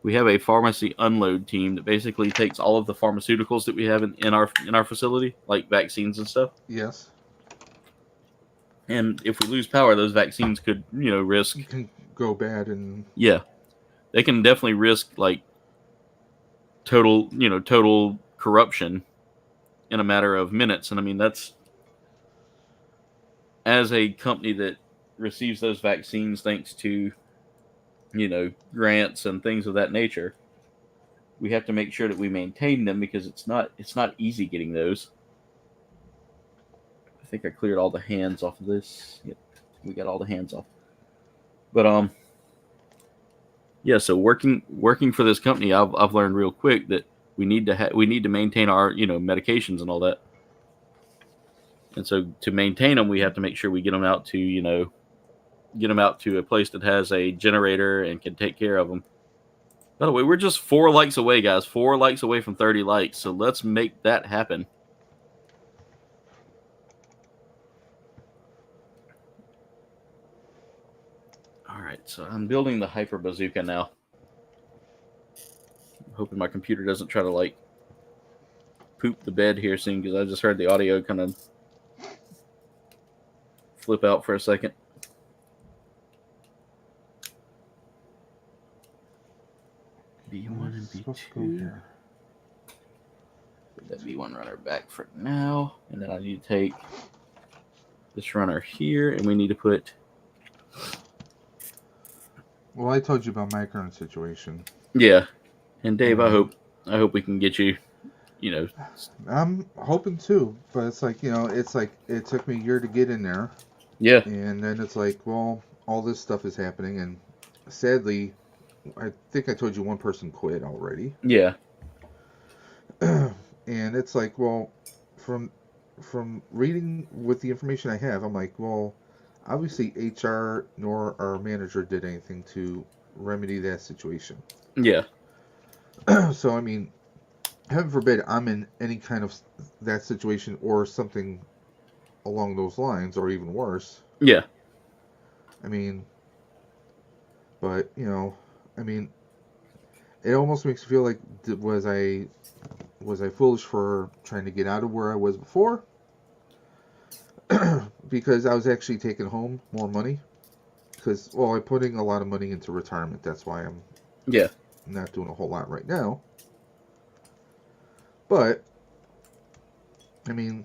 we have a pharmacy unload team that basically takes all of the pharmaceuticals that we have in our facility, like vaccines and stuff. Yes. And if we lose power, those vaccines could, risk can go bad, and they can definitely risk like total corruption in a matter of minutes. And I mean, that's, as a company that receives those vaccines thanks to grants and things of that nature, we have to make sure that we maintain them, because it's not easy getting those. I think I cleared all the hands off of this. Yep, we got all the hands off. But so working for this company, I've learned real quick that we need to maintain our medications and all that. And so to maintain them, we have to make sure we get them out to a place that has a generator and can take care of them. By the way, we're just 4 likes away, guys. 4 likes away from 30 likes. So let's make that happen. All right, so I'm building the hyper bazooka now. I'm hoping my computer doesn't try to like poop the bed here soon, because I just heard the audio kind of flip out for a second. B1 and B2. Put that B1 runner back for now, and then I need to take this runner here, and we need to put. Well, I told you about my current situation. Yeah, and Dave, I hope we can get you. I'm hoping too, but it's like it took me a year to get in there. Yeah. And then it's like, well, all this stuff is happening, and sadly, I think I told you one person quit already. Yeah. And it's like, well, from reading with the information I have, I'm like, well, obviously HR nor our manager did anything to remedy that situation. Yeah. So, I mean, heaven forbid I'm in any kind of that situation or something along those lines, or even worse. Yeah. I mean, but, I mean, it almost makes me feel like, was I foolish for trying to get out of where I was before? Because I was actually taking home more money. Because, well, I'm putting a lot of money into retirement. That's why I'm not doing a whole lot right now. But, I mean,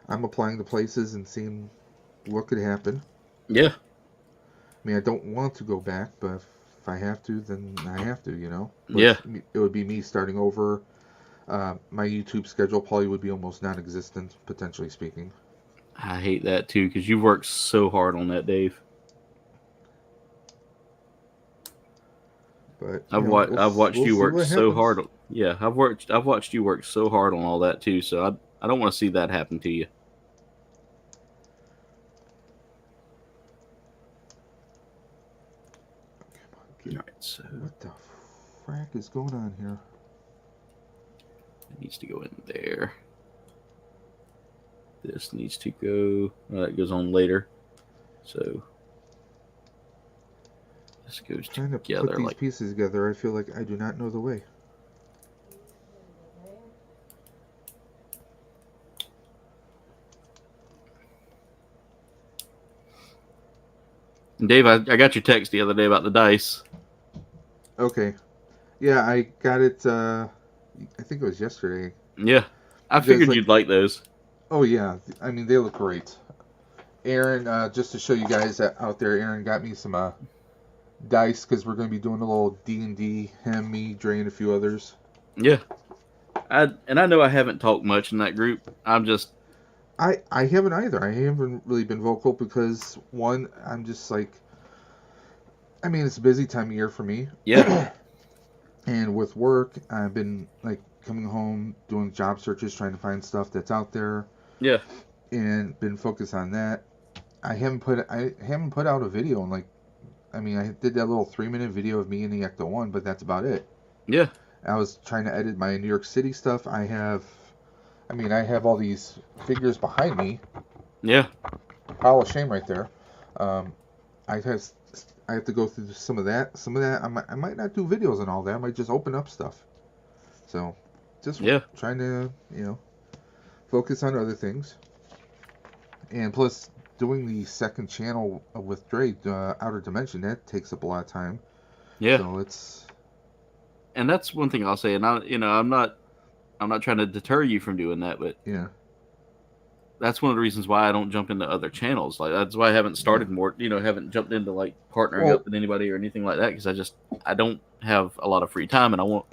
I'm applying to places and seeing what could happen. Yeah. I mean, I don't want to go back, but if I have to, then I have to, you know? Yeah. It would be me starting over. My YouTube schedule probably would be almost non-existent, potentially speaking. I hate that too, because you've worked so hard on that, Dave. But I've watched you work so hard. Yeah, I've watched you work so hard on all that too. So I don't want to see that happen to you. Okay. All right, so what the frack is going on here? It needs to go in there. This needs to go. Well, that goes on later. So this goes Trying together. To put these pieces together, I feel like I do not know the way. Dave, I got your text the other day about the dice. Okay. Yeah, I got it, I think it was yesterday. Yeah. I figured you'd like those. Oh, yeah. I mean, they look great. Aaron, just to show you guys out there, Aaron got me some dice because we're going to be doing a little D&D, him, me, Dre, and a few others. Yeah. I know I haven't talked much in that group. I'm just... I haven't either. I haven't really been vocal because, one, I'm just like... I mean, it's a busy time of year for me. Yeah. And with work, I've been, like, coming home, doing job searches, trying to find stuff that's out there. Yeah. And been focused on that. I haven't put out a video in, like... I mean, I did that little 3-minute video of me in the Ecto-1, but that's about it. Yeah. I was trying to edit my New York City stuff. I have all these figures behind me. Yeah. Pile of shame right there. I have to go through some of that. Some of that, I might not do videos and all that. I might just open up stuff. So, just trying to, focus on other things. And plus, doing the second channel with Dre, Outer Dimension, that takes up a lot of time. Yeah. So it's... And that's one thing I'll say, and I'm not trying to deter you from doing that, but yeah, that's one of the reasons why I don't jump into other channels. Like that's why I haven't started more, haven't jumped into like partnering up with anybody or anything like that because I don't have a lot of free time, and I want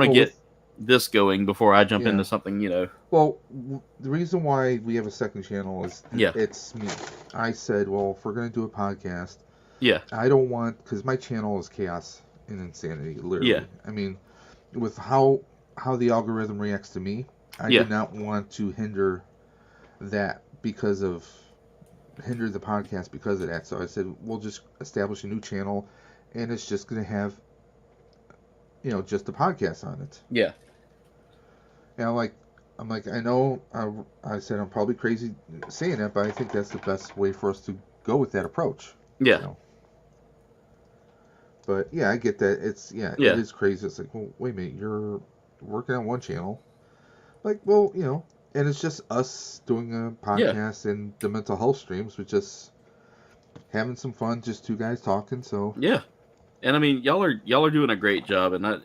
to get this going before I jump into something, Well, the reason why we have a second channel is it's me. I said, well, if we're gonna do a podcast, I don't want because my channel is chaos and insanity, literally. Yeah. I mean, with how the algorithm reacts to me, I did not want to hinder the podcast because of that. So I said, we'll just establish a new channel, and it's just going to have, just a podcast on it. Yeah. And I'm like, I know, I said I'm probably crazy saying that, but I think that's the best way for us to go with that approach. Yeah. But yeah, I get that. It is crazy. It's like, well, wait a minute, you're working on one channel. Like, well, and it's just us doing a podcast and the mental health streams, with just having some fun, just two guys talking. So yeah, and I mean, y'all are doing a great job, and I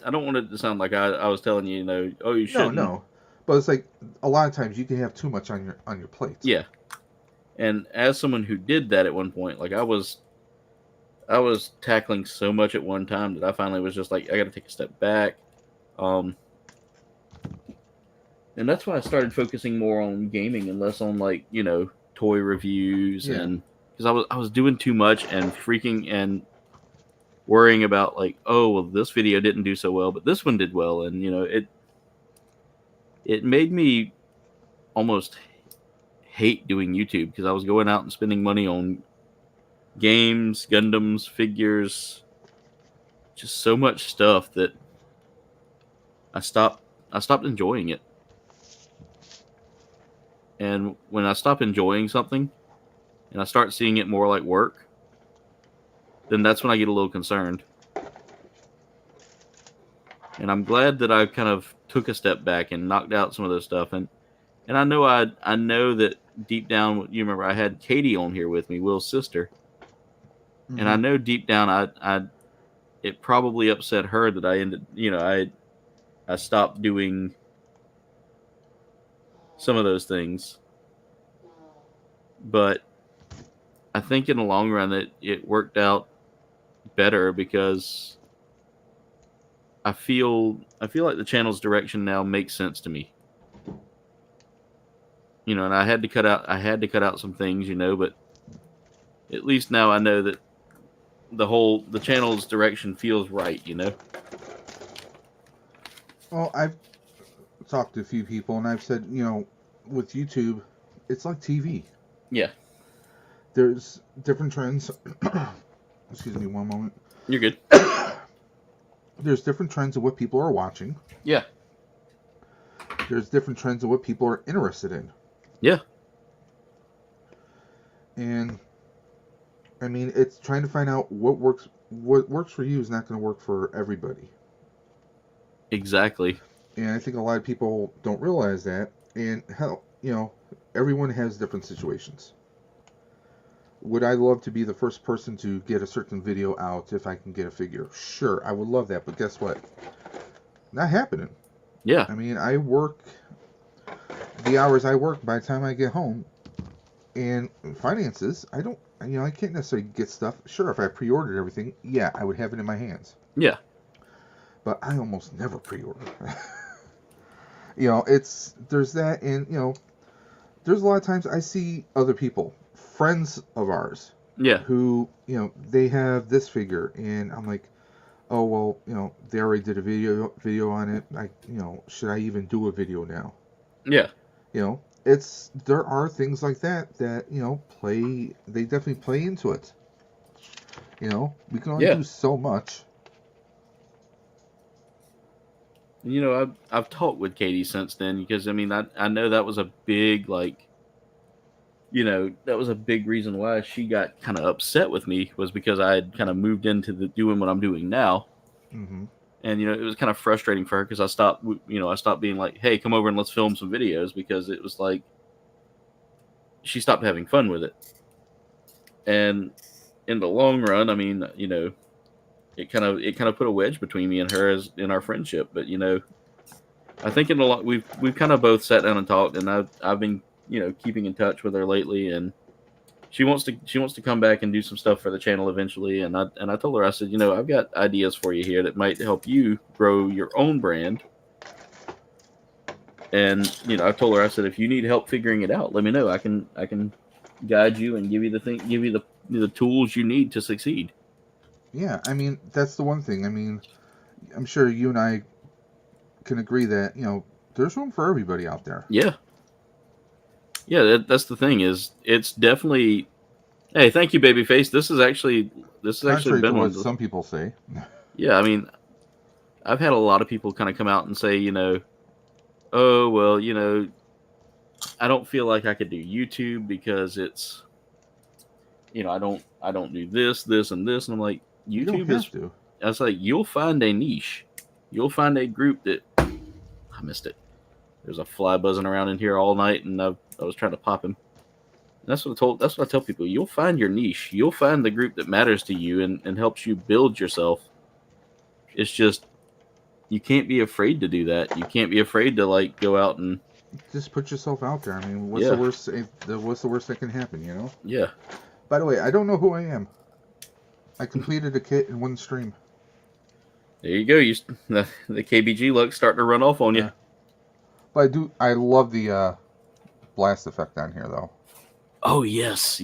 don't want it to sound like I was telling you, oh, you shouldn't. No, but it's like a lot of times you can have too much on your plate. Yeah, and as someone who did that at one point, like I was tackling so much at one time that I finally was just like, I got to take a step back. And that's why I started focusing more on gaming and less on like, toy reviews and because I was doing too much and freaking and worrying about like, oh, well, this video didn't do so well, but this one did well. And, it made me almost hate doing YouTube because I was going out and spending money on games, Gundams, figures, just so much stuff that I stopped enjoying it. And when I stop enjoying something and I start seeing it more like work, then that's when I get a little concerned. And I'm glad that I kind of took a step back and knocked out some of this stuff. And I know that deep down, you remember I had Katie on here with me, Will's sister. Mm-hmm. And I know deep down it probably upset her that I ended, I stopped doing some of those things. But I think in the long run it worked out better because I feel like the channel's direction now makes sense to me. You know, and I had to cut out some things, you know, but at least now I know that the channel's direction feels right, you know. Well, I've talked to a few people and I've said, you know, with YouTube, it's like TV. Yeah. There's different trends. Excuse me one moment. You're good. There's different trends of what people are watching. Yeah. There's different trends of what people are interested in. Yeah. And I mean, it's trying to find out what works for you is not going to work for everybody. Exactly. And I think a lot of people don't realize that. And hell, you know, everyone has different situations. Would I love to be the first person to get a certain video out if I can get a figure? Sure, I would love that. But guess what? Not happening. Yeah. I mean, I work the hours I work by the time I get home. And finances, I can't necessarily get stuff. Sure, if I pre-ordered everything, yeah, I would have it in my hands. Yeah. But I almost never pre-order. You know, there's that, and, you know, there's a lot of times I see other people, friends of ours, yeah, who, you know, they have this figure, and I'm like, oh, well, you know, they already did a video on it. You know, should I even do a video now? Yeah. You know, there are things like that, you know, they definitely play into it. You know, we can only do so much. You know, I've talked with Katie since then because, I mean, I know that was a big, like, you know, that was a big reason why she got kind of upset with me, was because I had kind of moved into doing what I'm doing now. Mm-hmm. And, you know, it was kind of frustrating for her because I stopped being like, hey, come over and let's film some videos, because it was like she stopped having fun with it. And in the long run, I mean, you know, it kind of put a wedge between me and her in our friendship. But, you know, I think we've kind of both sat down and talked, and I've been, you know, keeping in touch with her lately, and she wants to come back and do some stuff for the channel eventually. And I told her, I said, you know, I've got ideas for you here that might help you grow your own brand. And, you know, I told her, I said, if you need help figuring it out, let me know. I can guide you and give you the tools you need to succeed. Yeah, I mean, that's the one thing. I mean, I'm sure you and I can agree that, you know, there's room for everybody out there. Yeah. Yeah, that's the thing, is it's definitely, hey, thank you, Babyface. This has actually been what some people say. Yeah, I mean, I've had a lot of people kind of come out and say, you know, oh, well, you know, I don't feel like I could do YouTube because it's, you know, I don't do this, and this. And I'm like, YouTube is, I was like, you'll find a niche. You'll find a group that, I missed it. There's a fly buzzing around in here all night, and I was trying to pop him. And that's what I tell people. You'll find your niche. You'll find the group that matters to you and helps you build yourself. It's just, you can't be afraid to do that. You can't be afraid to, like, go out and just put yourself out there. I mean, what's the worst that can happen, you know? Yeah. By the way, I don't know who I am. I completed a kit in one stream. There you go. The KBG luck's starting to run off on you. But I love the blast effect on here, though. Oh, yes.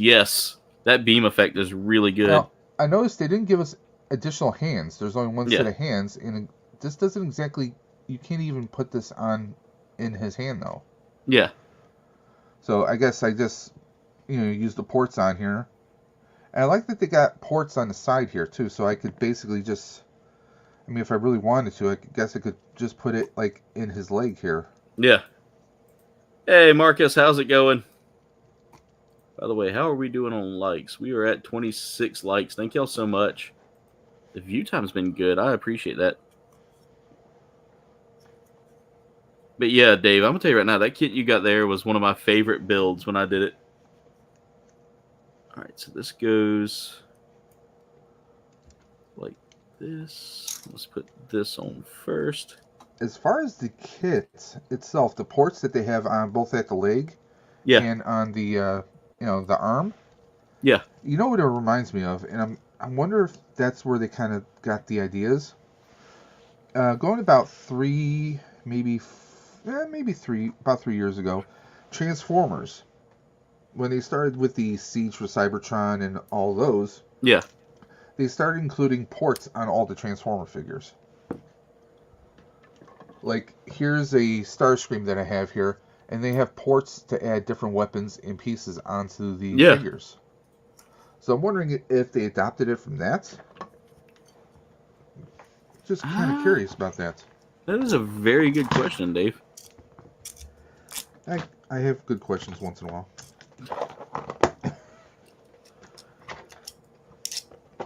That beam effect is really good. Now, I noticed they didn't give us additional hands. There's only one set of hands, and this doesn't exactly, you can't even put this on in his hand, though. Yeah. So I guess I just, you know, use the ports on here. And I like that they got ports on the side here, too, so I could basically just, I mean, if I really wanted to, I guess I could just put it, like, in his leg here. Yeah. Hey, Marcus, how's it going? By the way, how are we doing on likes? We are at 26 likes. Thank y'all so much. The view time's been good. I appreciate that. But yeah, Dave, I'm going to tell you right now, that kit you got there was one of my favorite builds when I did it. All right, so this goes like this. Let's put this on first. as far as the kit itself, the ports that they have on both at the leg Yeah. and on the the arm. Yeah. You know what it reminds me of, and I wonder if that's where they kind of got the ideas. Going about about 3 years ago, Transformers, when they started with the Siege for Cybertron and all those, Yeah. they started including ports on all the Transformer figures. Like, here's a Starscream that I have here, and they have ports to add different weapons and pieces onto the figures. So I'm wondering if they adopted it from that. Just kind of curious about that. That is a very good question, Dave. I have good questions once in a while.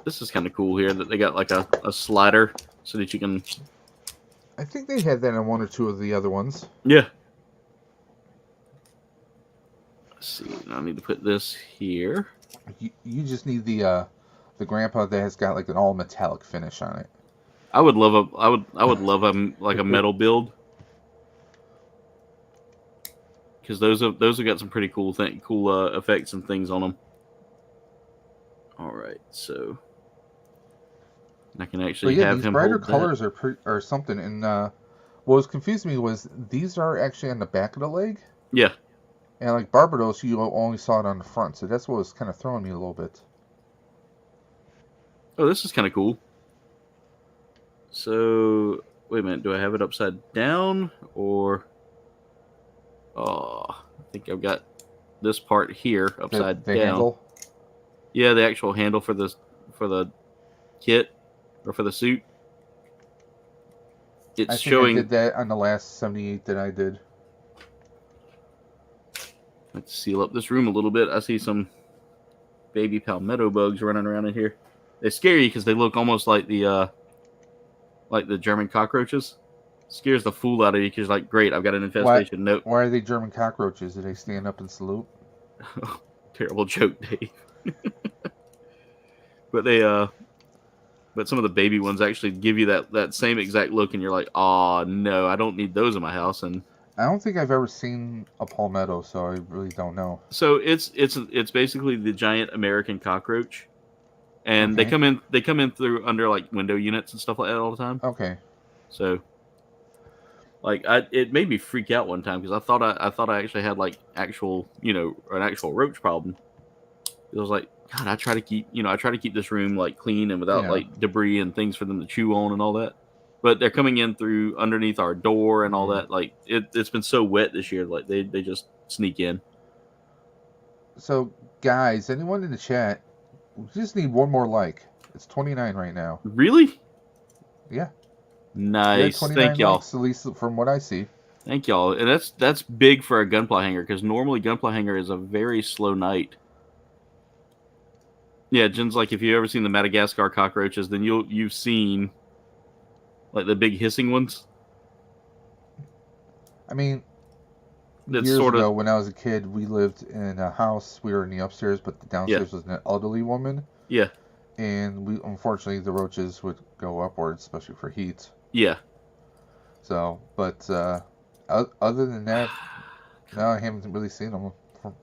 This is kind of cool here that they got like a slider so that you can... I think they had that in one or two of the other ones. Yeah. Let's see. I need to put this here. You just need the grandpa that has got like an all metallic finish on it. I would love like a metal build, because those have got some pretty cool effects and things on them. All right, so I can actually have these him brighter hold colors that. are something. And what was confusing me was these are actually on the back of the leg. Yeah. And like Barbados, you only saw it on the front, so that's what was kind of throwing me a little bit. Oh, this is kind of cool. So, wait a minute. Do I have it upside down or? Oh, I think I've got this part here upside the down. Handle? Yeah, the actual handle for the kit or for the suit. It's showing. I did that on the last 78 that I did. Let's seal up this room a little bit. I see some baby palmetto bugs running around in here. They scare you because they look almost like the German cockroaches. Scares the fool out of you because you're like, great, I've got an infestation. Nope. Why are they German cockroaches? Do they stand up and salute? Terrible joke, Dave. But some of the baby ones actually give you that same exact look, and you're like, oh no, I don't need those in my house. And I don't think I've ever seen a palmetto, so I really don't know. So it's basically the giant American cockroach, and Okay. they come in through under like window units and stuff like that all the time. Okay. So, like, it made me freak out one time because I thought I actually had like an actual roach problem. It was like, God, I try to keep this room like clean and without like debris and things for them to chew on and all that. But they're coming in through underneath our door and all that. Like it's been so wet this year, like they just sneak in. So, guys, anyone in the chat, we just need one more like. It's 29 right now. Really? Yeah. Nice. Thank y'all. Likes, at least from what I see. Thank y'all. And that's big for a Gunpla Hangar, because normally Gunpla Hangar is a very slow night. Yeah, Jen's like, if you've ever seen the Madagascar cockroaches, then you've seen like the big hissing ones. I mean, that's years ago when I was a kid, we lived in a house. We were in the upstairs, but the downstairs was an elderly woman. Yeah. And unfortunately, the roaches would go upwards, especially for heat. Yeah. So, but other than that, no, I haven't really seen them.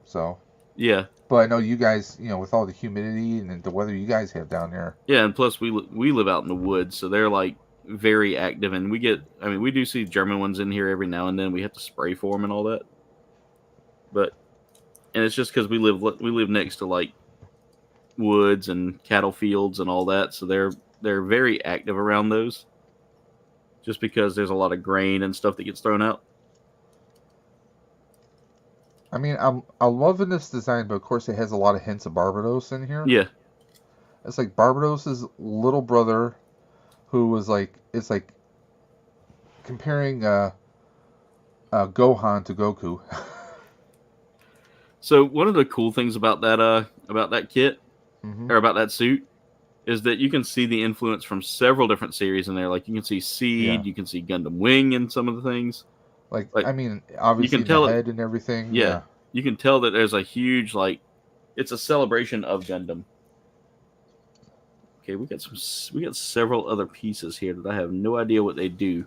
So. Yeah. But I know you guys, with all the humidity and the weather you guys have down there. Yeah, and plus we live out in the woods, so they're like very active, and we do see German ones in here every now and then. We have to spray for them and all that. And it's just because we live next to like woods and cattle fields and all that, so they're very active around those. Just because there's a lot of grain and stuff that gets thrown out. I mean, I'm loving this design, but of course it has a lot of hints of Barbados in here. Yeah. It's like Barbados's little brother, who was like, it's like comparing Gohan to Goku. So one of the cool things about that kit, or about that suit, is that you can see the influence from several different series in there. Like you can see Seed, you can see Gundam Wing in some of the things. Like I mean, obviously you can tell the head and everything. Yeah, you can tell that there's a huge it's a celebration of Gundam. Okay, we got several other pieces here that I have no idea what they do.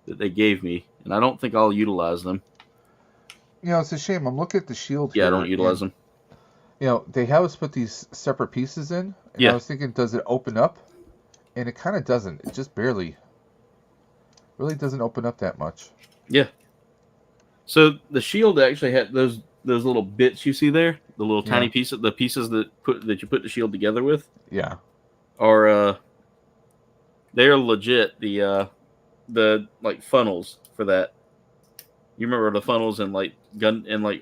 that they gave me, and I don't think I'll utilize them. You know, it's a shame. I'm looking at the shield Yeah, here. I don't utilize them. You know, they have us put these separate pieces in, and Yeah. I was thinking, does it open up? And it kind of doesn't. It just barely. Really doesn't open up that much. Yeah. So the shield actually had those little bits you see there, the little tiny pieces, the pieces that you put the shield together with. Yeah. Are they're legit the like funnels for that. You remember the funnels in like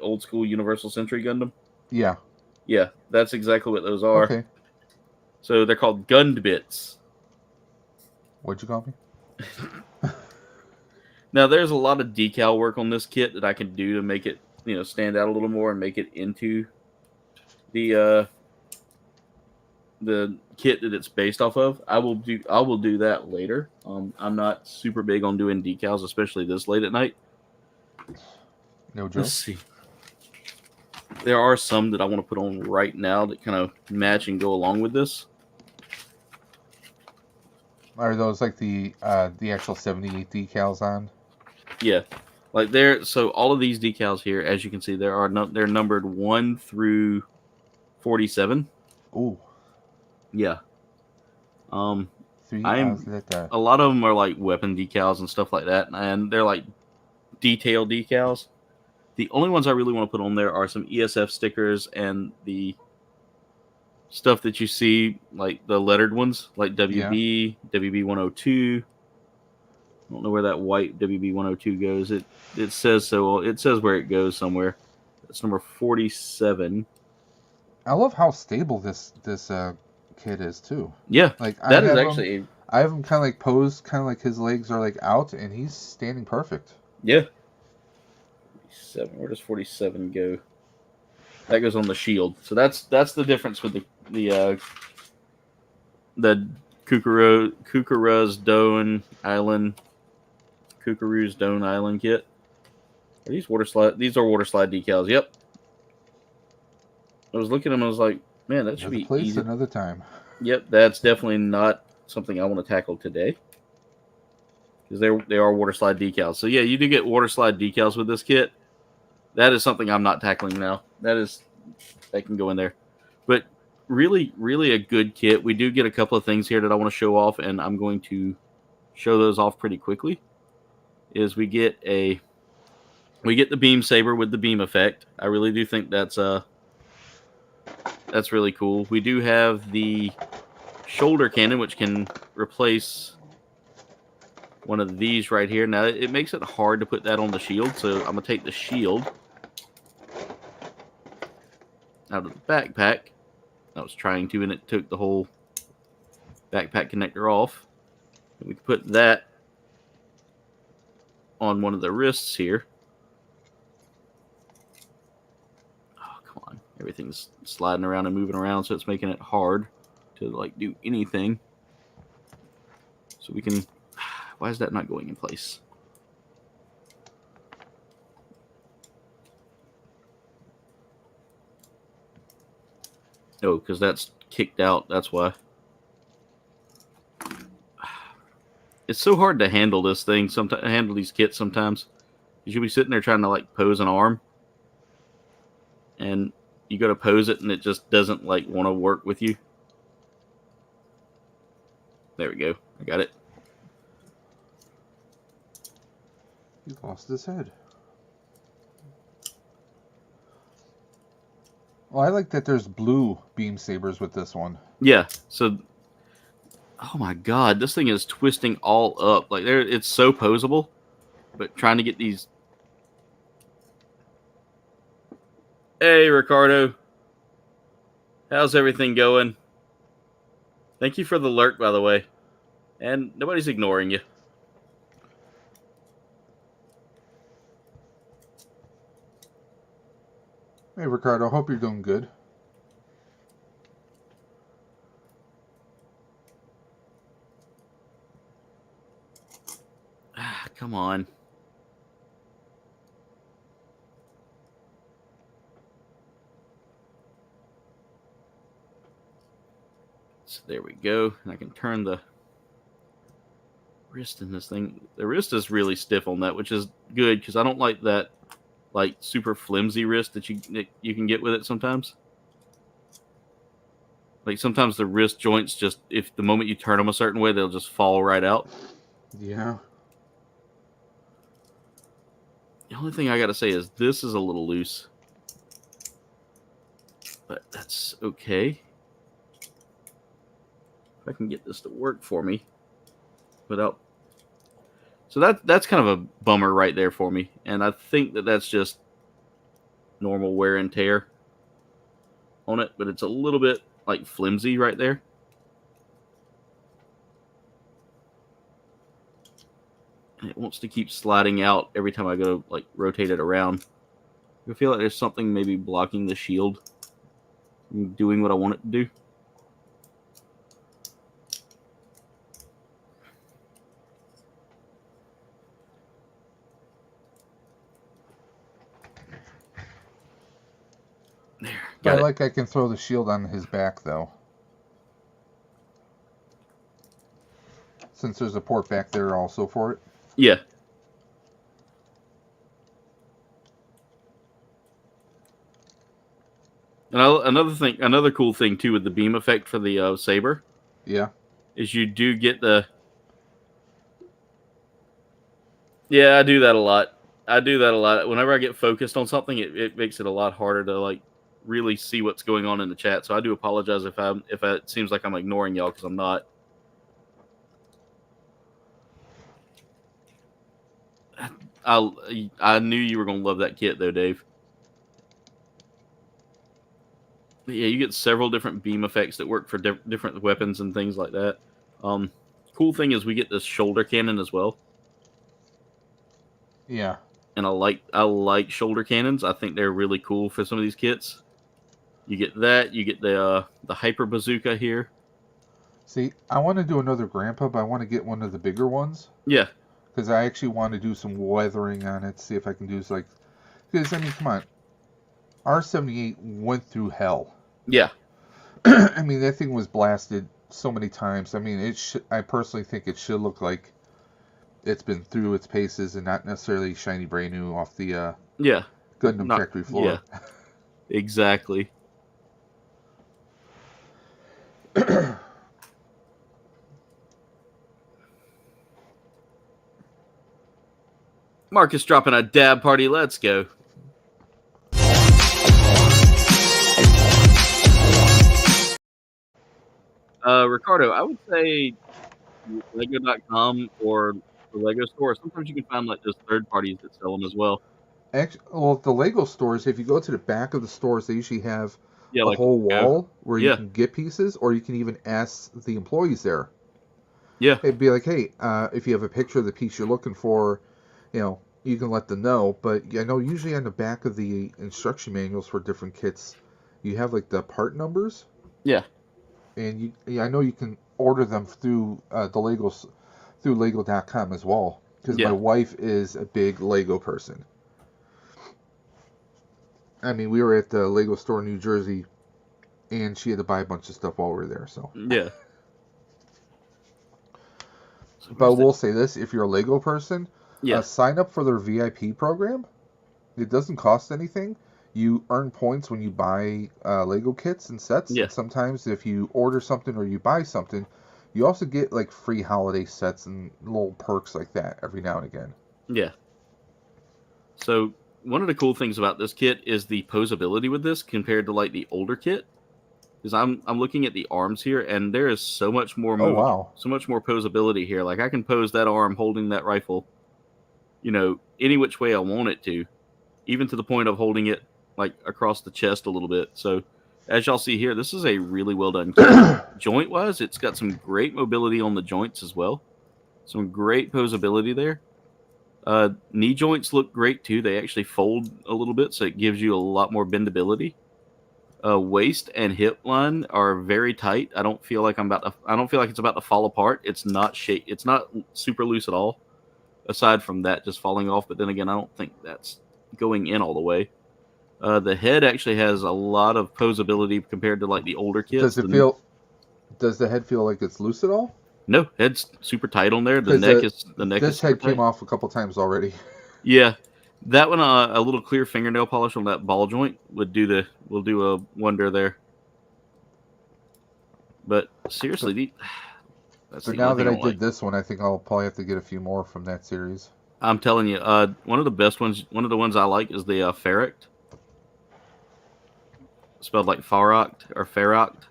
old school Universal Century Gundam? Yeah. Yeah, that's exactly what those are. Okay. So they're called Gund bits. What'd you call me? Now there's a lot of decal work on this kit that I can do to make it, stand out a little more and make it into the kit that it's based off of. I will do that later. I'm not super big on doing decals, especially this late at night. No joke. Let's see. There are some that I want to put on right now that kind of match and go along with this. Are those like the actual 78 decals on? Yeah, like so all of these decals here, as you can see, they're numbered 1 through 47. Ooh. Yeah. A lot of them are like weapon decals and stuff like that, and they're like detail decals. The only ones I really want to put on there are some ESF stickers and the stuff that you see, like the lettered ones, like WB, WB 102. I don't know where that white WB 102 goes. It says so. It says where it goes somewhere. It's number 47. I love how stable this kid is too. Yeah, like I have him kind of like posed, kind of like his legs are like out, and he's standing perfect. Yeah. 47. Where does 47 go? That goes on the shield. So that's the difference with the Cucuruz Doan Island. Cucuruz Doan Island kit. Are these water slide? These are water slide decals. Yep. I was looking at them. I was like, man, that should be easy. Another time. Yep, that's definitely not something I want to tackle today, because they are water slide decals. So yeah, you do get water slide decals with this kit. That is something I'm not tackling now. That can go in there. But really, really a good kit. We do get a couple of things here that I want to show off, and I'm going to show those off pretty quickly. We get the beam saber with the beam effect. I really do think that's really cool. We do have the shoulder cannon, which can replace one of these right here. Now, it makes it hard to put that on the shield, so I'm going to take the shield out of the backpack. I was trying to, and it took the whole backpack connector off. And we can put that on one of the wrists here. Oh, come on. Everything's sliding around and moving around, so it's making it hard to like do anything. So we can... Why is that not going in place? Oh, because that's kicked out. That's why. It's so hard to handle this thing. Handle these kits sometimes. You'll be sitting there trying to like pose an arm, and you go to pose it, and it just doesn't like want to work with you. There we go. I got it. He lost his head. Well, I like that there's blue beam sabers with this one. Yeah. So, oh my God, this thing is twisting all up. Like it's so poseable, but trying to get these. Hey, Ricardo. How's everything going? Thank you for the lurk, by the way. And nobody's ignoring you. Hey, Ricardo, hope you're doing good. Ah, come on. So there we go. And I can turn the wrist in this thing. The wrist is really stiff on that, which is good because I don't like that like super flimsy wrist that you can get with it sometimes. Like sometimes the wrist joints just, if the moment you turn them a certain way, they'll just fall right out. Yeah. The only thing I gotta say is this is a little loose, but that's okay. If I can get this to work for me without, so that's kind of a bummer right there for me, and I think that's just normal wear and tear on it, but it's a little bit like flimsy right there. And it wants to keep sliding out every time I go like rotate it around. I feel like there's something maybe blocking the shield from doing what I want it to do. There. I can throw the shield on his back though. Since there's a port back there also for it. Yeah. And another cool thing too with the beam effect for the saber. Yeah. Is you do get the. Yeah, I do that a lot. Whenever I get focused on something, it makes it a lot harder to like really see what's going on in the chat. So I do apologize if it seems like I'm ignoring y'all, because I'm not. I knew you were gonna love that kit though, Dave. But yeah, you get several different beam effects that work for different weapons and things like that. Cool thing is we get this shoulder cannon as well. Yeah. And I like shoulder cannons. I think they're really cool for some of these kits. You get that. You get the hyper bazooka here. See, I want to do another Grandpa, but I want to get one of the bigger ones. Yeah. Because I actually want to do some weathering on it. See if I can do like. Because I mean, come on. R78 went through hell. Yeah. I mean, that thing was blasted so many times. I mean, I personally think it should look like it's been through its paces and not necessarily shiny brand new off the Gundam factory floor. Yeah. Exactly. Marcus dropping a dab party. Let's go. Ricardo, I would say Lego.com or the Lego store. Sometimes you can find like those third parties that sell them as well. Actually, well, the Lego stores, if you go to the back of the stores, they usually have a like whole wall where you can get pieces, or you can even ask the employees there. Yeah. It'd be like, hey, if you have a picture of the piece you're looking for, you can let them know. But I know usually on the back of the instruction manuals for different kits, you have like the part numbers. Yeah. And I know you can order them through through Lego.com as well. Because my wife is a big Lego person. I mean, we were at the Lego store in New Jersey, and she had to buy a bunch of stuff while we were there. So yeah. But we'll say this: if you're a Lego person, sign up for their VIP program. It doesn't cost anything. You earn points when you buy Lego kits and sets. Yeah. And sometimes if you order something or you buy something, you also get like free holiday sets and little perks like that every now and again. Yeah. So one of the cool things about this kit is the posability with this compared to like the older kit. Because I'm looking at the arms here, and there is so much more so much more posability here. Like I can pose that arm holding that rifle, any which way I want it to, even to the point of holding it like across the chest a little bit. So as y'all see here, this is a really well done kit. Joint wise, it's got some great mobility on the joints as well. Some great posability there. Knee joints look great too. They actually fold a little bit, so it gives you a lot more bendability. Waist and hip line are very tight. I don't feel like it's about to fall apart. It's not It's not super loose at all. Aside from that, just falling off. But then again, I don't think that's going in all the way. The head actually has a lot of posability compared to like the older kits. Does the head feel like it's loose at all? No, head's super tight on there. The 'Cause, neck is This super head came tight. off a couple times already. Yeah, that one, a little clear fingernail polish on that ball joint will do a wonder there. But seriously, that's But the now only that thing I don't did this one, I think I'll probably have to get a few more from that series. I'm telling you, one of the best ones, one of the ones I like is the Ferroct. Spelled like Faroct or Ferroct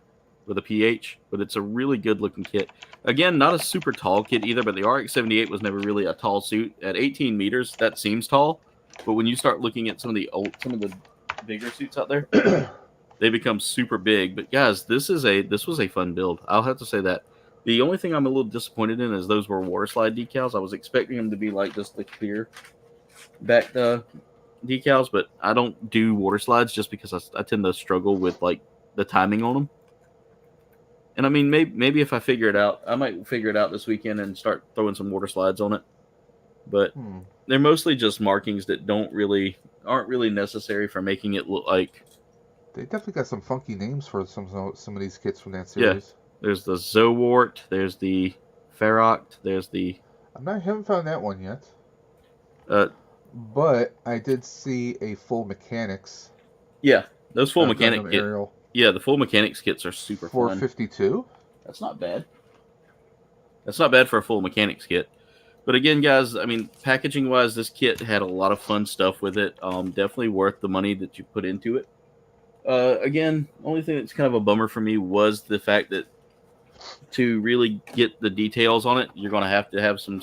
with a PH, but it's a really good looking kit. Again, not a super tall kit either, but the RX-78 was never really a tall suit. At 18 meters, that seems tall, but when you start looking at some of the bigger suits out there, they become super big. But guys, this was a fun build. I'll have to say that. The only thing I'm a little disappointed in is those were water slide decals. I was expecting them to be like just the clear back decals, but I don't do water slides just because I tend to struggle with like the timing on them. And I mean, maybe if I figure it out, I might figure it out this weekend and start throwing some water slides on it. But they're mostly just markings that aren't really necessary for making it look like. They definitely got some funky names for some of these kits from that series. Yeah. There's the Zowart, there's the Ferroct, there's the... I haven't found that one yet. But I did see a full mechanics. Yeah, those full mechanic kits. Yeah, the full mechanics kits are super fun. 452? That's not bad. That's not bad for a full mechanics kit. But again, guys, I mean, packaging-wise, this kit had a lot of fun stuff with it. Definitely worth the money that you put into it. Again, only thing that's kind of a bummer for me was the fact that to really get the details on it, you're going to have some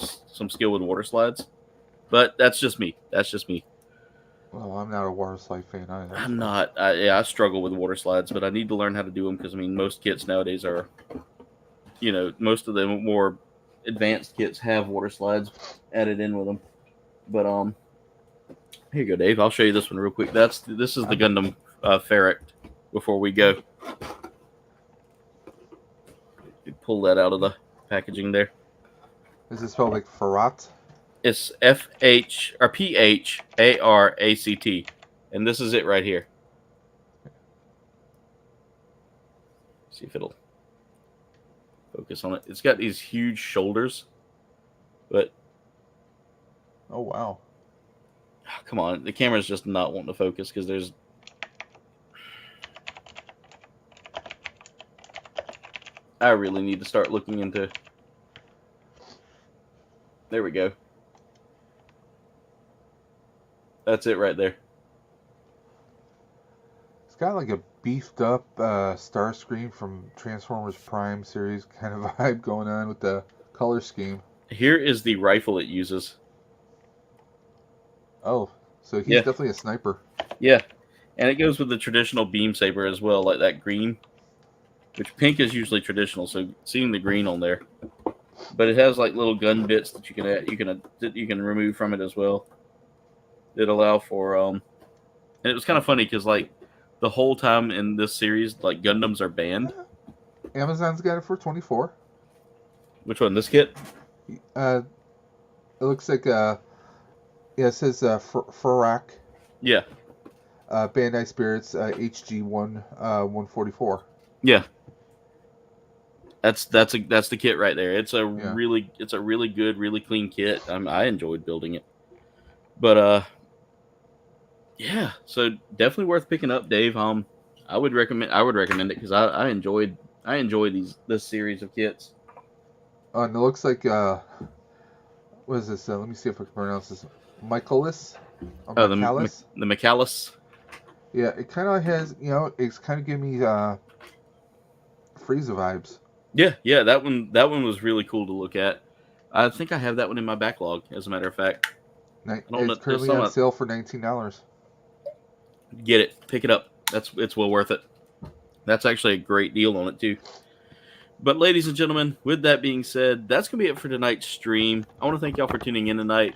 skill with water slides. But that's just me. Well, I'm not a water slide fan either. I'm not. I struggle with water slides, but I need to learn how to do them because, I mean, most kits nowadays are, most of the more advanced kits have water slides added in with them. But, here you go, Dave. I'll show you this one real quick. This is the Gundam Ferroct before we go. You pull that out of the packaging there. Is it spelled like Ferrat? It's F-H or P-H-A-R-A-C-T. And this is it right here. See if it'll focus on it. It's got these huge shoulders. But oh wow. Come on, the camera's just not wanting to focus because there's I really need to start looking into. There we go. That's it right there. It's got like a beefed up Starscream from Transformers Prime series kind of vibe going on with the color scheme. Here is the rifle it uses. Oh, so he's definitely a sniper. Yeah, and it goes with the traditional beam saber as well, like that green. Which pink is usually traditional, so seeing the green on there, but it has like little gun bits that you can remove from it as well. That allow for and it was kind of funny because like the whole time in this series, like Gundams are banned. Amazon's got it for $24. Which one? This kit? It looks like it says Ferroc. Yeah. Bandai Spirits HG 144. Yeah. That's the kit right there. It's a really good, really clean kit. I enjoyed building it. But yeah, so definitely worth picking up, Dave. I would recommend it because I enjoyed this series of kits. And it looks like what is this? Let me see if I can pronounce this. Michaelis. Oh, the Michaelis. Yeah, it kind of has, it's kind of giving me Frieza vibes. Yeah, that one was really cool to look at. I think I have that one in my backlog, as a matter of fact. It's currently on sale for $19. Get it, pick it up. It's well worth it. That's actually a great deal on it too. But ladies and gentlemen, with that being said, that's gonna be it for tonight's stream. I want to thank y'all for tuning in tonight.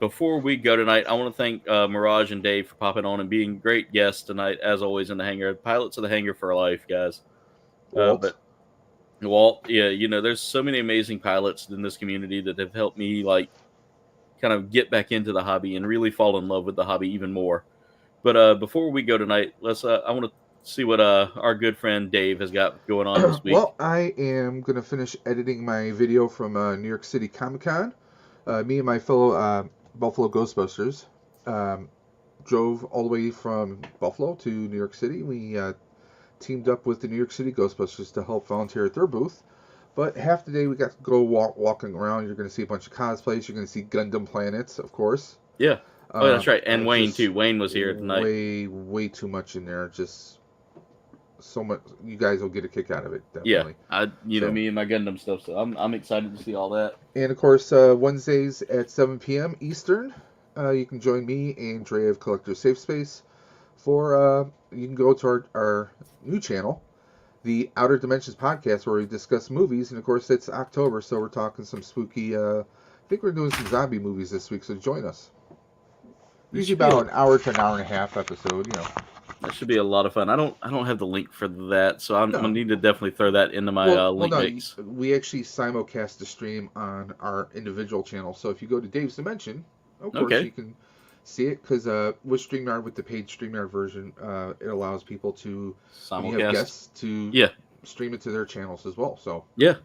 Before we go tonight, I want to thank Mirage and Dave for popping on and being great guests tonight, as always, in the hangar. Pilots of the hangar for life, guys. But Walt, yeah, there's so many amazing pilots in this community that have helped me kind of get back into the hobby and really fall in love with the hobby even more. But before we go tonight, I want to see what our good friend Dave has got going on this week. Well, I am going to finish editing my video from New York City Comic Con. Me and my fellow Buffalo Ghostbusters drove all the way from Buffalo to New York City. We teamed up with the New York City Ghostbusters to help volunteer at their booth. But half the day we got to go walking around. You're going to see a bunch of cosplays. You're going to see Gundam planets, of course. Yeah. Oh, that's right. And Wayne, too. Wayne was here tonight. Way too much in there. Just so much. You guys will get a kick out of it, definitely. Yeah. Know me and my Gundam stuff, so I'm excited to see all that. And, of course, Wednesdays at 7 p.m. Eastern, you can join me and Dre of Collector Safe Space for, you can go to our new channel, the Outer Dimensions podcast, where we discuss movies. And, of course, it's October, so we're talking some spooky, I think we're doing some zombie movies this week, so join us. Usually about an hour to an hour and a half episode, you know. That should be a lot of fun. I don't have the link for that, so I'm gonna need to definitely throw that into my link mix. We actually simulcast the stream on our individual channel, so if you go to Dave's Dimension, of course you can see it, because with StreamYard, with the paid StreamYard version, it allows people to simulcast, have guests to stream it to their channels as well. So so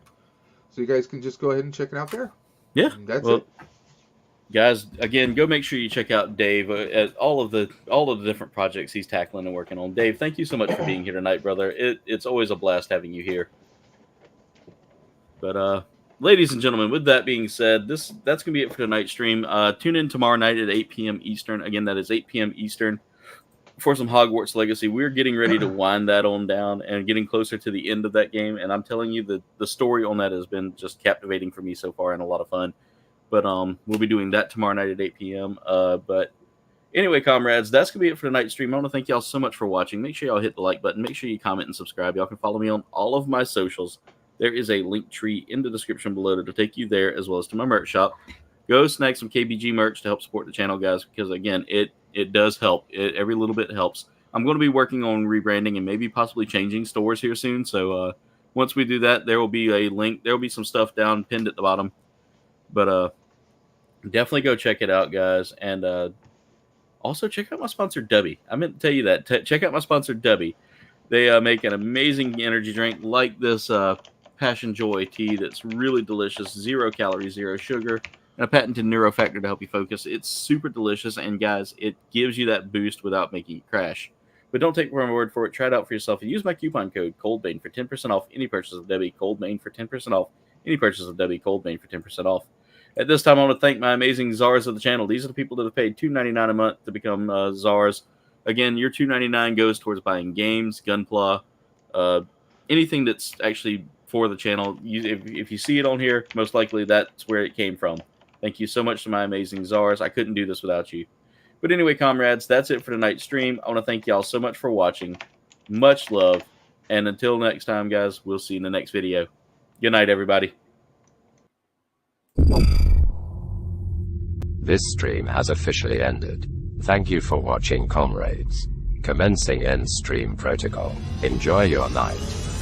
you guys can just go ahead and check it out there. Yeah, and that's it. Guys, again, go make sure you check out Dave at all of the different projects he's tackling and working on. Dave, thank you so much for being here tonight, brother. It's always a blast having you here. But ladies and gentlemen, with that being said, that's gonna be it for tonight's stream. Tune in tomorrow night at 8 p.m. Eastern. Again, that is 8 p.m. Eastern for some Hogwarts Legacy. We're getting ready to wind that on down and getting closer to the end of that game. And I'm telling you, the story on that has been just captivating for me so far and a lot of fun. But we'll be doing that tomorrow night at 8 p.m. But anyway, comrades, that's going to be it for tonight's stream. I want to thank y'all so much for watching. Make sure y'all hit the like button. Make sure you comment and subscribe. Y'all can follow me on all of my socials. There is a link tree in the description below to take you there, as well as to my merch shop. Go snag some KBG merch to help support the channel, guys, because, again, it does help. Every little bit helps. I'm going to be working on rebranding and maybe possibly changing stores here soon. So once we do that, there will be a link. There will be some stuff down pinned at the bottom. But definitely go check it out, guys. And also check out my sponsor, Dubby. I meant to tell you that. Check out my sponsor, Dubby. They make an amazing energy drink like this Passion Joy tea that's really delicious. 0 calories, 0 sugar, and a patented neurofactor to help you focus. It's super delicious, and guys, it gives you that boost without making you crash. But don't take my word for it. Try it out for yourself and use my coupon code ColdBane for 10% off any purchase of Dubby. ColdBane for 10% off any purchase of Dubby. ColdBane for 10% off. At this time, I want to thank my amazing czars of the channel. These are the people that have paid $2.99 a month to become czars. Again, your $2.99 goes towards buying games, Gunpla, anything that's actually for the channel. If you see it on here, most likely that's where it came from. Thank you so much to my amazing czars. I couldn't do this without you. But anyway, comrades, that's it for tonight's stream. I want to thank y'all so much for watching. Much love. And until next time, guys, we'll see you in the next video. Good night, everybody. This stream has officially ended. Thank you for watching, comrades. Commencing end stream protocol. Enjoy your night.